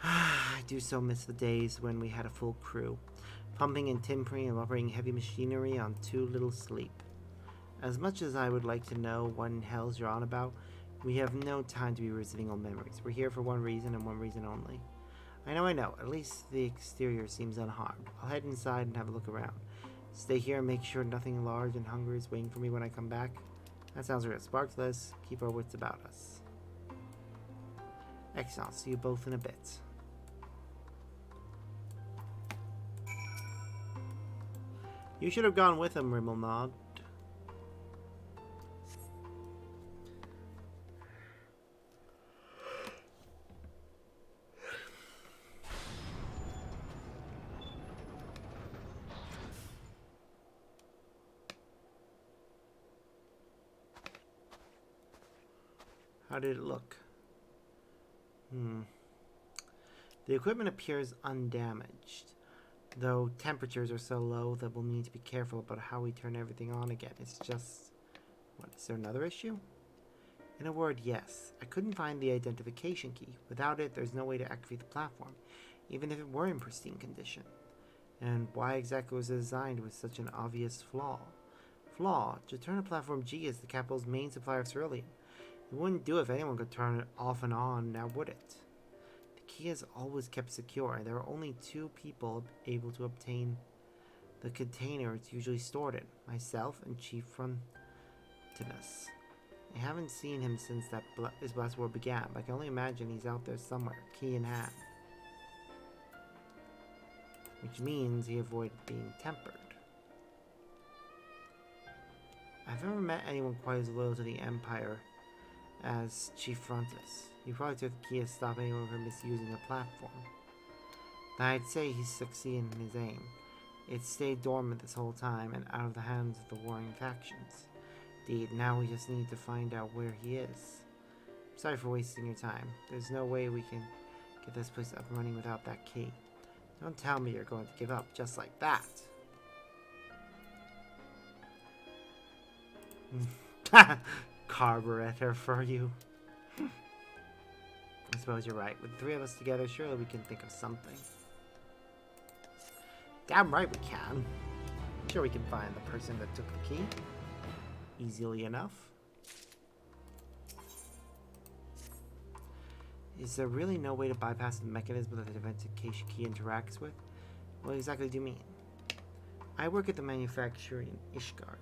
I do so miss the days when we had a full crew, pumping and timpering and operating heavy machinery on too little sleep. As much as I would like to know what in hell's you're on about, we have no time to be revisiting old memories. We're here for one reason and one reason only. I know. At least the exterior seems unharmed. I'll head inside and have a look around. Stay here and make sure nothing large and hungry is waiting for me when I come back. That sounds real. Sparkless, keep our wits about us. Excellent. I'll see you both in a bit. You should have gone with him, Rimmelnod. How did it look? The equipment appears undamaged, though temperatures are so low that we'll need to be careful about how we turn everything on again. It's just... What, is there another issue? In a word, yes. I couldn't find the identification key. Without it, there's no way to activate the platform, even if it were in pristine condition. And why exactly was it designed with such an obvious flaw? Flaw? Juturna Platform G is the capital's main supplier of ceruleum. It wouldn't do if anyone could turn it off and on, now would it? The key is always kept secure, and there are only 2 people able to obtain the container it's usually stored in, myself and Chief Frontinus. I haven't seen him since his last war began, but I can only imagine he's out there somewhere, key in hand. Which means he avoided being tempered. I've never met anyone quite as loyal to the Empire as Chief Frontis. He probably took the key to stop anyone from misusing the platform. But I'd say he's succeeded in his aim. It stayed dormant this whole time and out of the hands of the warring factions. Indeed, now we just need to find out where he is. Sorry for wasting your time. There's no way we can get this place up and running without that key. Don't tell me you're going to give up just like that. Carburetor for you. I suppose you're right. With the 3 of us together, surely we can think of something. Damn right we can. I'm sure we can find the person that took the key. Easily enough. Is there really no way to bypass the mechanism that the authentication key interacts with? What exactly do you mean? I work at the manufacturer in Ishgard.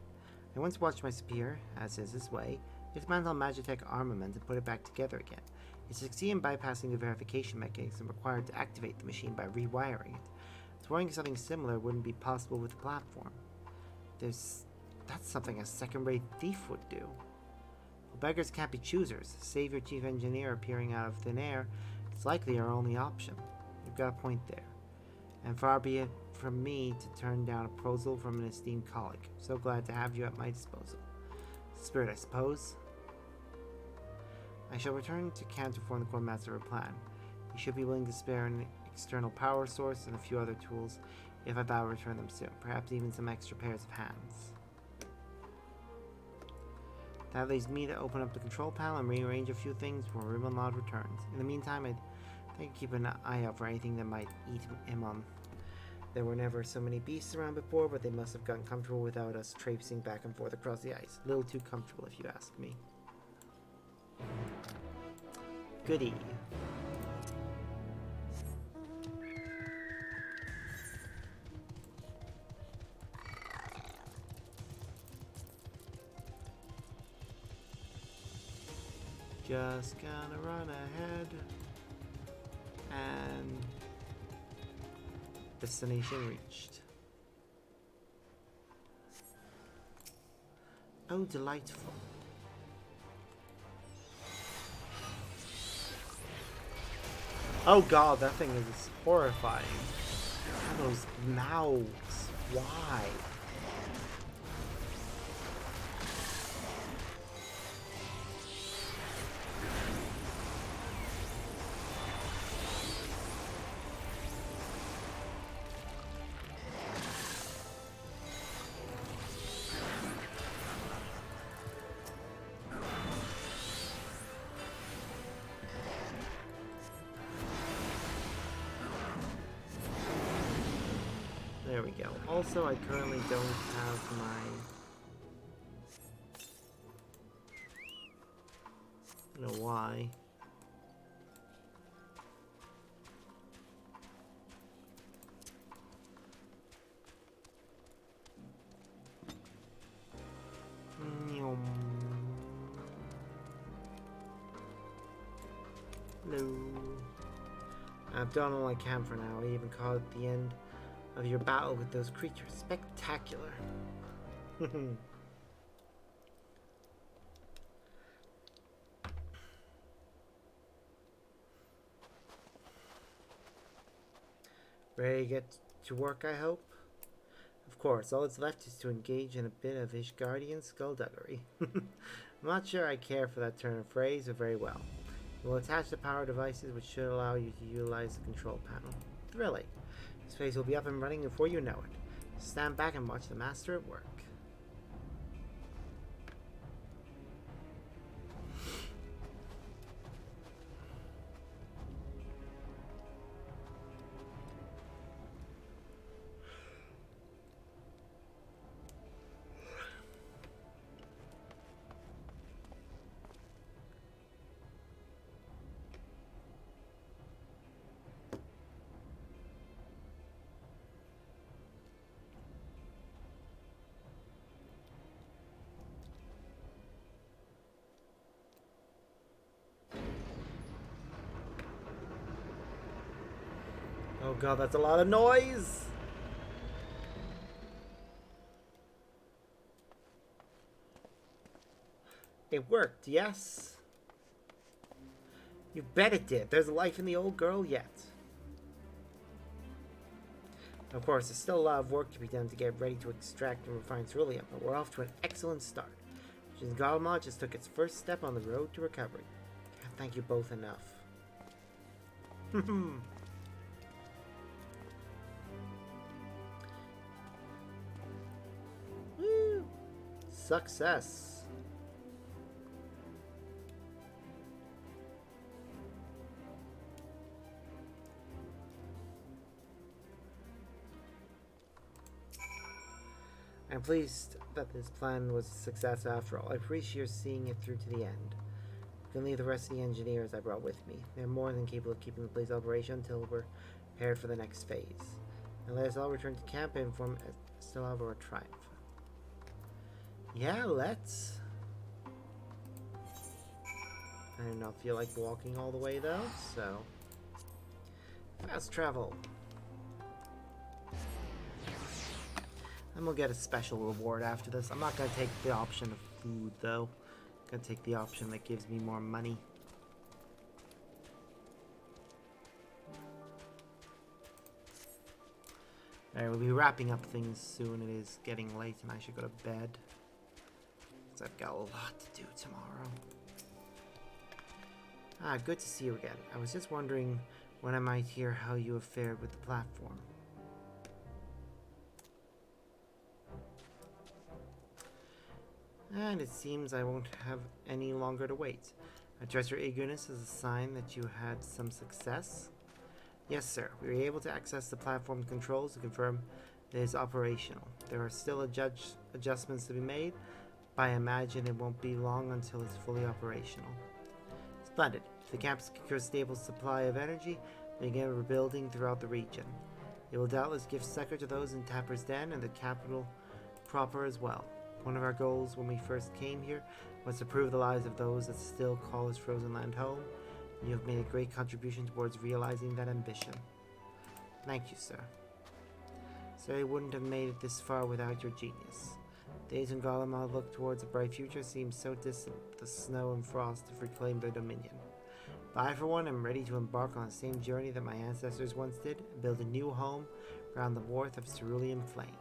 I once watched my superior, as is his way, dismantle Magitech armament and put it back together again. It succeeded in bypassing the verification mechanism required to activate the machine by rewiring it. Throwing something similar wouldn't be possible with the platform. That's something a second-rate thief would do. Well, beggars can't be choosers. Save your chief engineer appearing out of thin air. It's likely our only option. You've got a point there. And far be it from me to turn down a proposal from an esteemed colleague. So glad to have you at my disposal. Spirit, I suppose. I shall return to camp to form the core master of a plan. You should be willing to spare an external power source and a few other tools if I vow to return them soon. Perhaps even some extra pairs of hands. That leaves me to open up the control panel and rearrange a few things before Rimmel returns. In the meantime, I'd think keep an eye out for anything that might eat him on. There were never so many beasts around before, but they must have gotten comfortable without us traipsing back and forth across the ice. A little too comfortable, if you ask me. Goody. Just gonna run ahead and destination reached. Oh, delightful. Oh god, that thing is horrifying. Look at those mouths. Why? There we go. Also, I currently don't have my... I don't know why. Hello. I've done all I can for now. I even caught at the end of your battle with those creatures. Spectacular. Ready to get to work, I hope? Of course, all that's left is to engage in a bit of Ishgardian skullduggery. I'm not sure I care for that turn of phrase, but very well. We'll attach the power devices, which should allow you to utilize the control panel. Thrilling. This phase will be up and running before you know it. Stand back and watch the master at work. Oh god, that's a lot of noise! It worked, yes? You bet it did. There's life in the old girl yet. Of course, there's still a lot of work to be done to get ready to extract and refine ceruleum, but we're off to an excellent start. Since Galma just took its first step on the road to recovery. Can't thank you both enough. Woo! Success. I'm pleased that this plan was a success after all. I appreciate seeing it through to the end. I can leave the rest of the engineers I brought with me. They're more than capable of keeping the place operational until we're prepared for the next phase. And let us all return to camp and inform Estella of our triumph. Yeah, let's. I do not feel like walking all the way though, so fast travel. And we'll get a special reward after this. I'm not going to take the option of food, though, Gonna take the option that gives me more money. Alright, we'll be wrapping up things soon. It is getting late and I should go to bed. Because I've got a lot to do tomorrow. Ah, good to see you again. I was just wondering when I might hear how you have fared with the platform. And it seems I won't have any longer to wait. I trust your eagerness as a sign that you had some success. Yes, sir. We were able to access the platform controls to confirm that it is operational. There are still adjustments to be made, but I imagine it won't be long until it's fully operational. Splendid. If the camp secures a stable supply of energy, we can begin rebuilding throughout the region. It will doubtless give succor to those in Tapper's Den and the capital proper as well. One of our goals when we first came here was to improve the lives of those that still call this frozen land home. You have made a great contribution towards realizing that ambition. Thank you, sir. Sir, you wouldn't have made it this far without your genius. Days when Garlemald looked towards a bright future seem so distant, the snow and frost have reclaimed their dominion. But I, for one, am ready to embark on the same journey that my ancestors once did, and build a new home around the warmth of cerulean flame.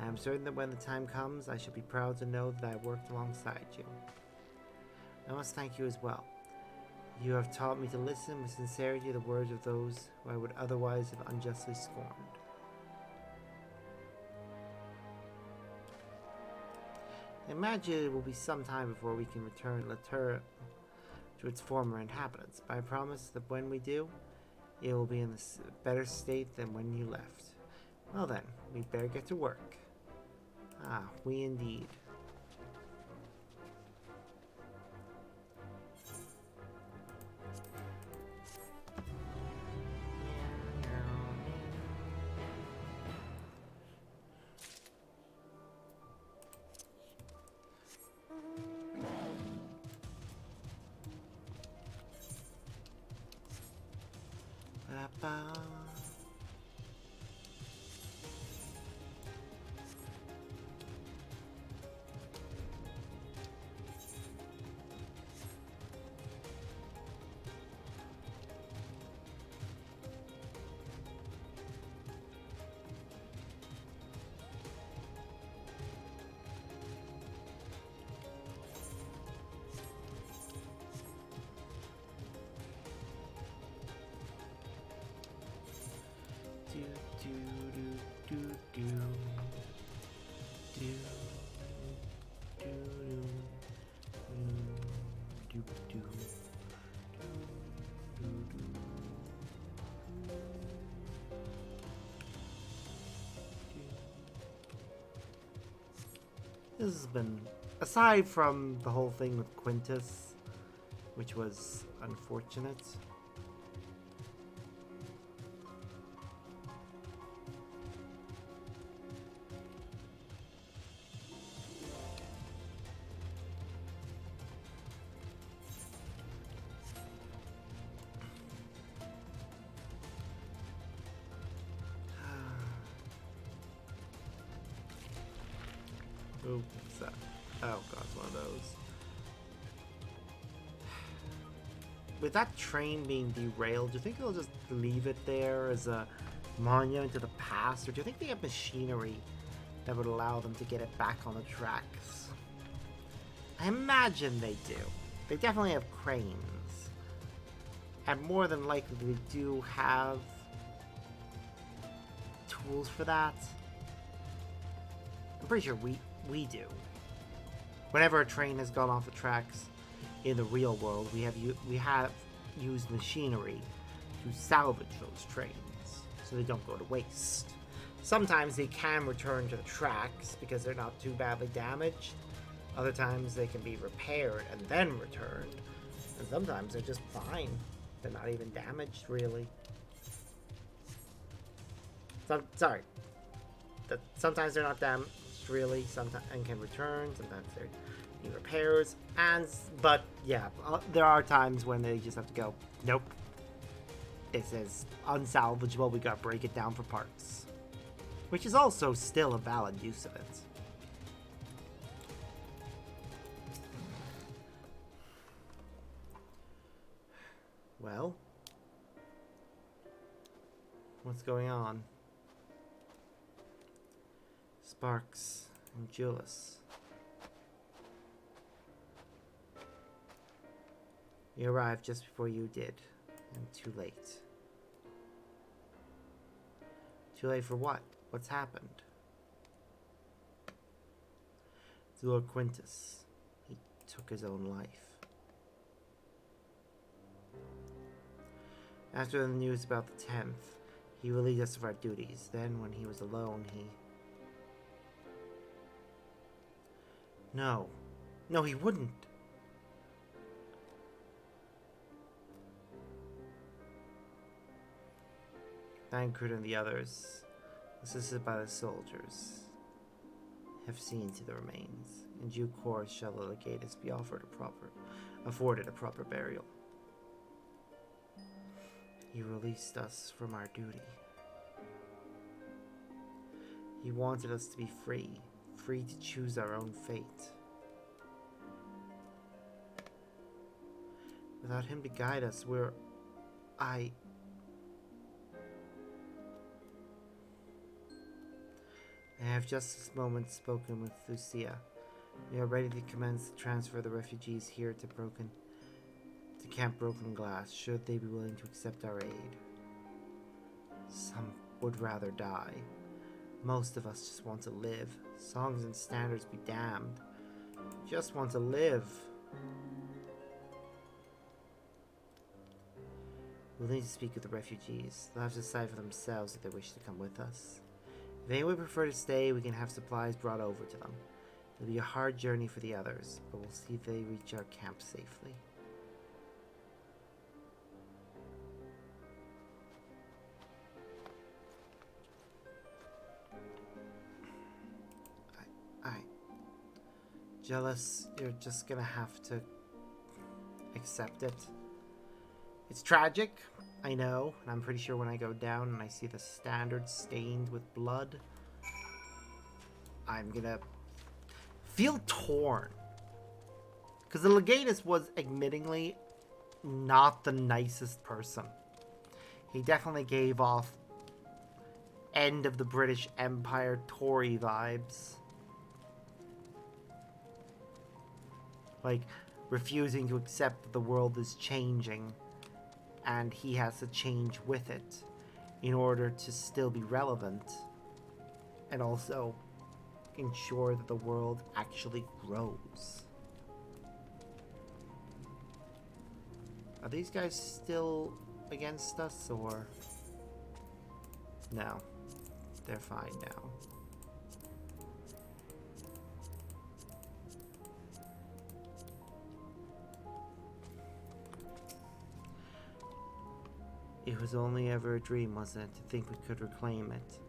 I am certain that when the time comes, I shall be proud to know that I worked alongside you. I must thank you as well. You have taught me to listen with sincerity to the words of those who I would otherwise have unjustly scorned. I imagine it will be some time before we can return Latur to its former inhabitants, but I promise that when we do, it will be in a better state than when you left. Well then, we better get to work. Ah, we indeed. This has been, aside from the whole thing with Quintus, which was unfortunate. Oh, what's that? Oh god, it's one of those. With that train being derailed, do you think they'll just leave it there as a monument to the past? Or do you think they have machinery that would allow them to get it back on the tracks? I imagine they do. They definitely have cranes. And more than likely they do have tools for that. I'm pretty sure we do. Whenever a train has gone off the tracks in the real world, we have used machinery to salvage those trains so they don't go to waste. Sometimes they can return to the tracks because they're not too badly damaged. Other times they can be repaired and then returned. And sometimes they're just fine. They're not even damaged, really. Sometimes they're not damaged, really, sometimes, and can return. Sometimes they're need repairs, but yeah, there are times when they just have to go, nope, this is unsalvageable, we gotta break it down for parts, which is also still a valid use of it. Well? What's going on? Sparks and Julius. We arrived just before you did, and too late. Too late for what? What's happened? It's Lord Quintus. He took his own life. After the news about the 10th, he relieved us of our duties. Then, when he was alone, he... No. No, he wouldn't. Thancred and the others, assisted by the soldiers, have seen to the remains. In due course shall the legatus be afforded a proper burial. He released us from our duty. He wanted us to be free to choose our own fate. Without him to guide us, I have just this moment spoken with Lucia. We are ready to commence the transfer of the refugees here to Camp Broken Glass, should they be willing to accept our aid. Some would rather die. Most of us just want to live. Songs and standards be damned. Just want to live. We'll need to speak with the refugees. They'll have to decide for themselves if they wish to come with us. If anyone would prefer to stay, we can have supplies brought over to them. It'll be a hard journey for the others, but we'll see if they reach our camp safely. Jealous, you're just gonna have to accept it. It's tragic, I know, and I'm pretty sure when I go down and I see the standard stained with blood, I'm gonna feel torn. Because the legatus was admittingly not the nicest person. He definitely gave off end of the British Empire Tory vibes. Like, refusing to accept that the world is changing and he has to change with it in order to still be relevant and also ensure that the world actually grows. Are these guys still against us, or... No. They're fine now. It was only ever a dream, wasn't it, to think we could reclaim it,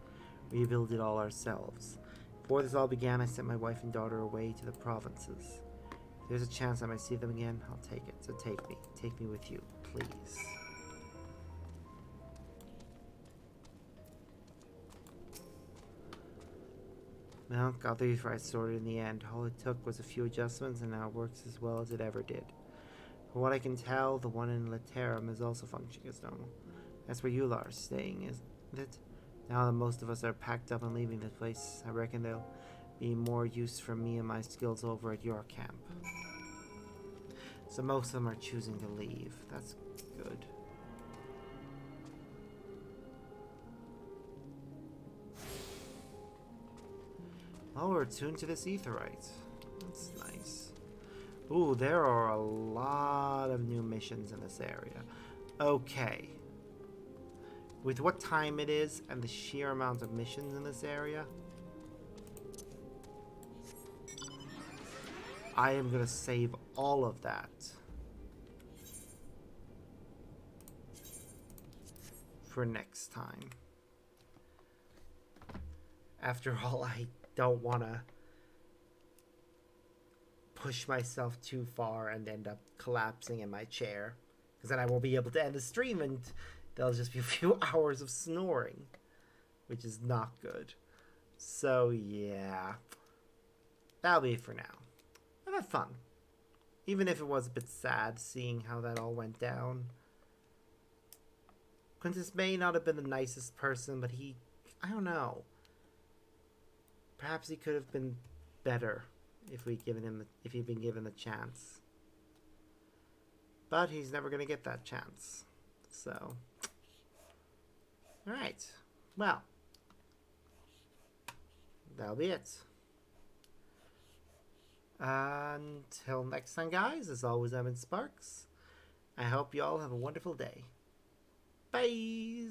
rebuild it all ourselves. Before this all began, I sent my wife and daughter away to the provinces. If there's a chance I might see them again, I'll take it. So take me with you, please. Well, got these right sorted in the end. All it took was a few adjustments, and now it works as well as it ever did. From what I can tell, the one in Laterum is also functioning as normal. That's where Eular is staying, isn't it? Now that most of us are packed up and leaving this place, I reckon there'll be more use for me and my skills over at your camp. So most of them are choosing to leave. That's good. Oh, we're attuned to this aetherite. That's nice. Ooh, there are a lot of new missions in this area. Okay. With what time it is and the sheer amount of missions in this area, I am going to save all of that for next time. After all, I don't want to push myself too far and end up collapsing in my chair, because then I won't be able to end the stream and there'll just be a few hours of snoring, which is not good. So yeah, that'll be it for now. I've had fun, even if it was a bit sad seeing how that all went down. Quintus may not have been the nicest person, but I don't know. Perhaps he could have been better if he'd been given the chance. But he's never going to get that chance. So, alright. Well, that'll be it. Until next time, guys, as always, I'm in Sparks. I hope you all have a wonderful day. Bye!